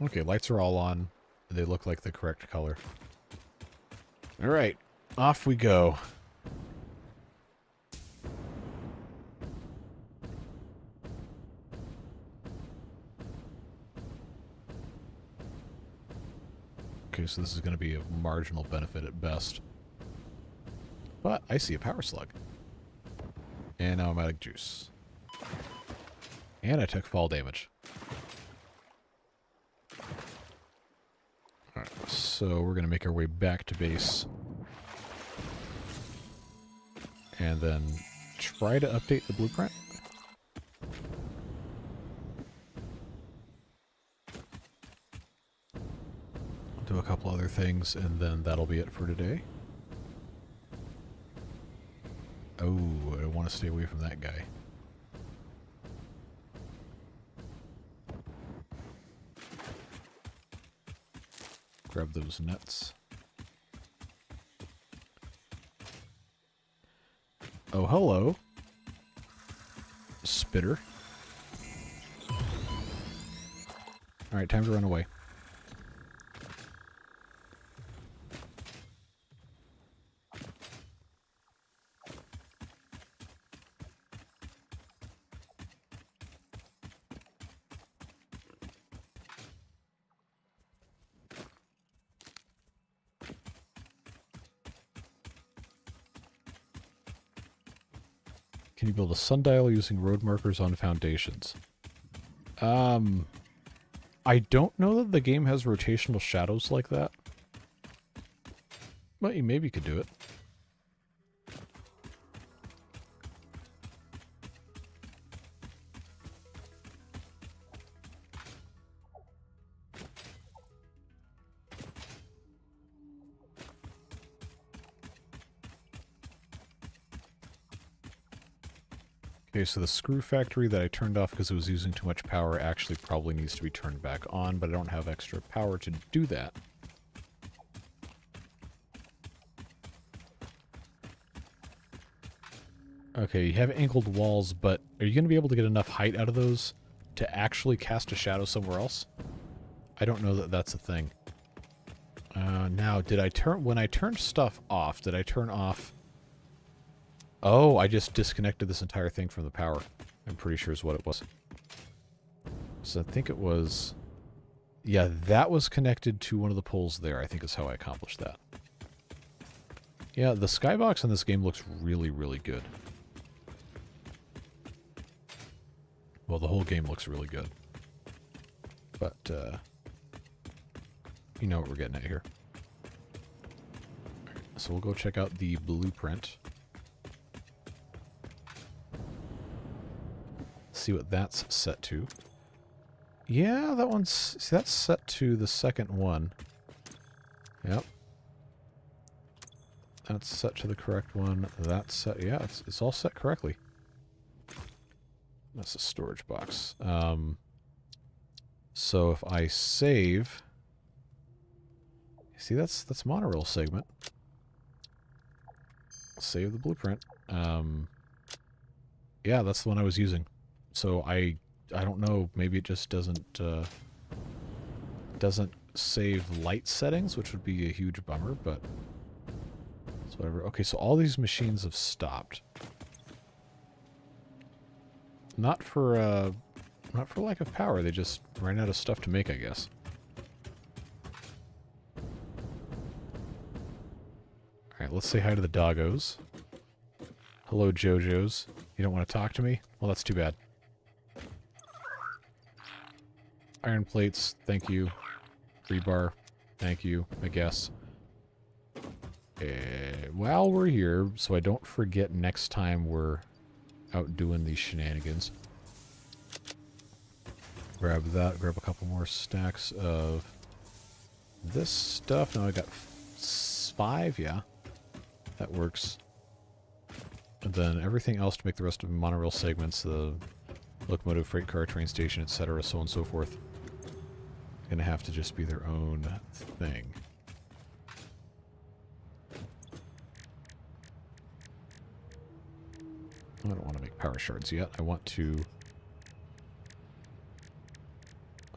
Okay, lights are all on. They look like the correct color. Alright, off we go. Okay, so this is going to be a marginal benefit at best. But I see a power slug. And now I'm out of juice. And I took fall damage. Alright, so we're going to make our way back to base. And then try to update the blueprint. Do a couple other things, and then that'll be it for today. Oh, I want to stay away from that guy. Grab those nuts. Oh, hello. Spitter. Alright, time to run away. Can you build a sundial using road markers on foundations? I don't know that the game has rotational shadows like that. But you maybe could do it. Okay, so the screw factory that I turned off because it was using too much power actually probably needs to be turned back on, but I don't have extra power to do that. Okay, you have angled walls, but are you going to be able to get enough height out of those to actually cast a shadow somewhere else? I don't know that that's a thing. Now, did I turn... When I turned stuff off, did I turn off... Oh, I just disconnected this entire thing from the power. I'm pretty sure is what it was. So I think it was... Yeah, that was connected to one of the poles there, I think is how I accomplished that. Yeah, the skybox in this game looks really, really good. Well, the whole game looks really good. But, you know what we're getting at here. So we'll go check out the blueprint. See what that's set to. Yeah, that one's... See, that's set to the second one. Yep. That's set to the correct one. That's set... Yeah, it's all set correctly. That's a storage box. So if I save... See, that's monorail segment. Save the blueprint. Yeah, that's the one I was using. So I don't know, maybe it just doesn't save light settings, which would be a huge bummer, but it's whatever. Okay, so all these machines have stopped. Not for lack of power, they just ran out of stuff to make, I guess. Alright, let's say hi to the doggos. Hello, Jojos. You don't want to talk to me? Well, that's too bad. Iron plates, thank you. Rebar, thank you, I guess. While we're here, so I don't forget next time we're out doing these shenanigans. Grab that, grab a couple more stacks of this stuff. Now I got 5, yeah. That works. And then everything else to make the rest of the monorail segments, the locomotive, freight car, train station, etc., so on and so forth. Gonna have to just be their own thing. I don't want to make power shards yet. I want to...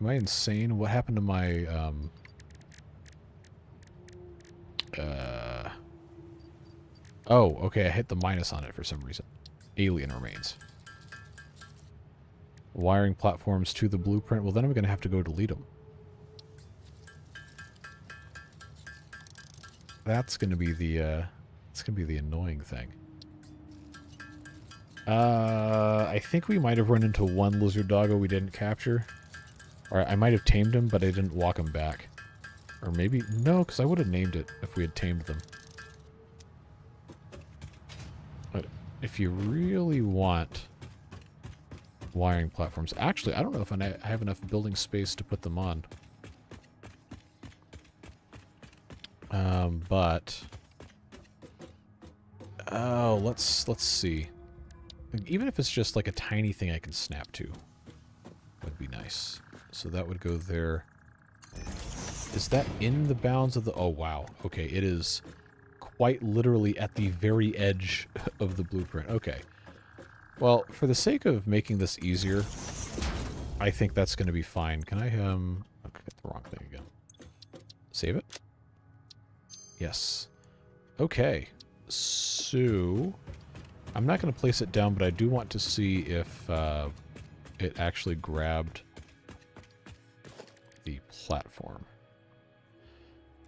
Am I insane? What happened to my, Oh, okay, I hit the minus on it for some reason. Alien remains. Wiring platforms to the blueprint. Well, then I'm going to have to go delete them. That's going to be the, it's going to be the annoying thing. I think we might have run into one lizard doggo we didn't capture. Or I might have tamed him, but I didn't walk him back. Or maybe... No, because I would have named it if we had tamed them. But if you really want wiring platforms... Actually, I don't know if I have enough building space to put them on. But... Oh, let's see. Even if it's just like a tiny thing I can snap to, would be nice. So that would go there. Is that in the bounds of the... Oh, wow. Okay, it is quite literally at the very edge of the blueprint. Okay. Well, for the sake of making this easier, I think that's going to be fine. Can I, okay, got the wrong thing again. Save it? Yes. Okay. So... I'm not going to place it down, but I do want to see if it actually grabbed the platform.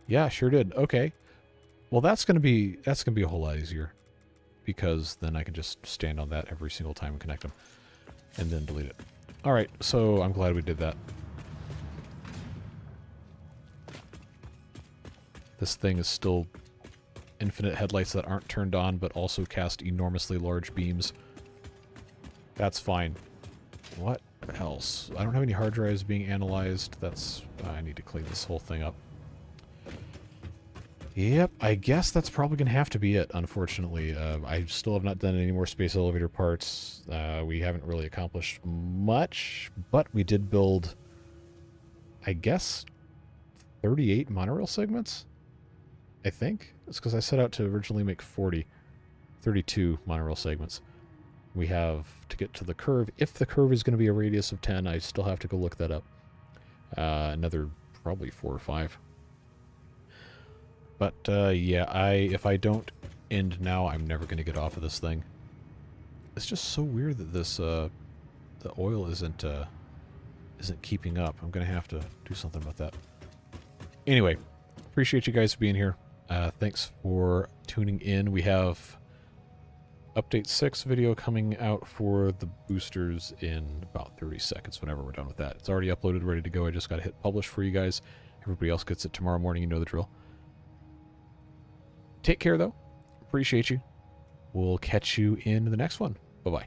Yeah, sure did. Okay. Well, that's going to be a whole lot easier, because then I can just stand on that every single time and connect them, and then delete it. All right. So I'm glad we did that. This thing is still infinite headlights that aren't turned on, but also cast enormously large beams. That's fine. What else? I don't have any hard drives being analyzed. That's... I need to clean this whole thing up. Yep, I guess that's probably going to have to be it, unfortunately. I still have not done any more space elevator parts. We haven't really accomplished much, but we did build, I guess, 38 monorail segments? I think. It's because I set out to originally make 32 monorail segments. We have to get to the curve. If the curve is going to be a radius of 10, I still have to go look that up. Another probably 4 or 5. But yeah, if I don't end now, I'm never going to get off of this thing. It's just so weird that this the oil isn't keeping up. I'm going to have to do something about that. Anyway, appreciate you guys being here. Thanks for tuning in. We have Update 6 video coming out for the boosters in about 30 seconds, whenever we're done with that. It's already uploaded, ready to go. I just got to hit publish for you guys. Everybody else gets it tomorrow morning. You know the drill. Take care, though. Appreciate you. We'll catch you in the next one. Bye-bye.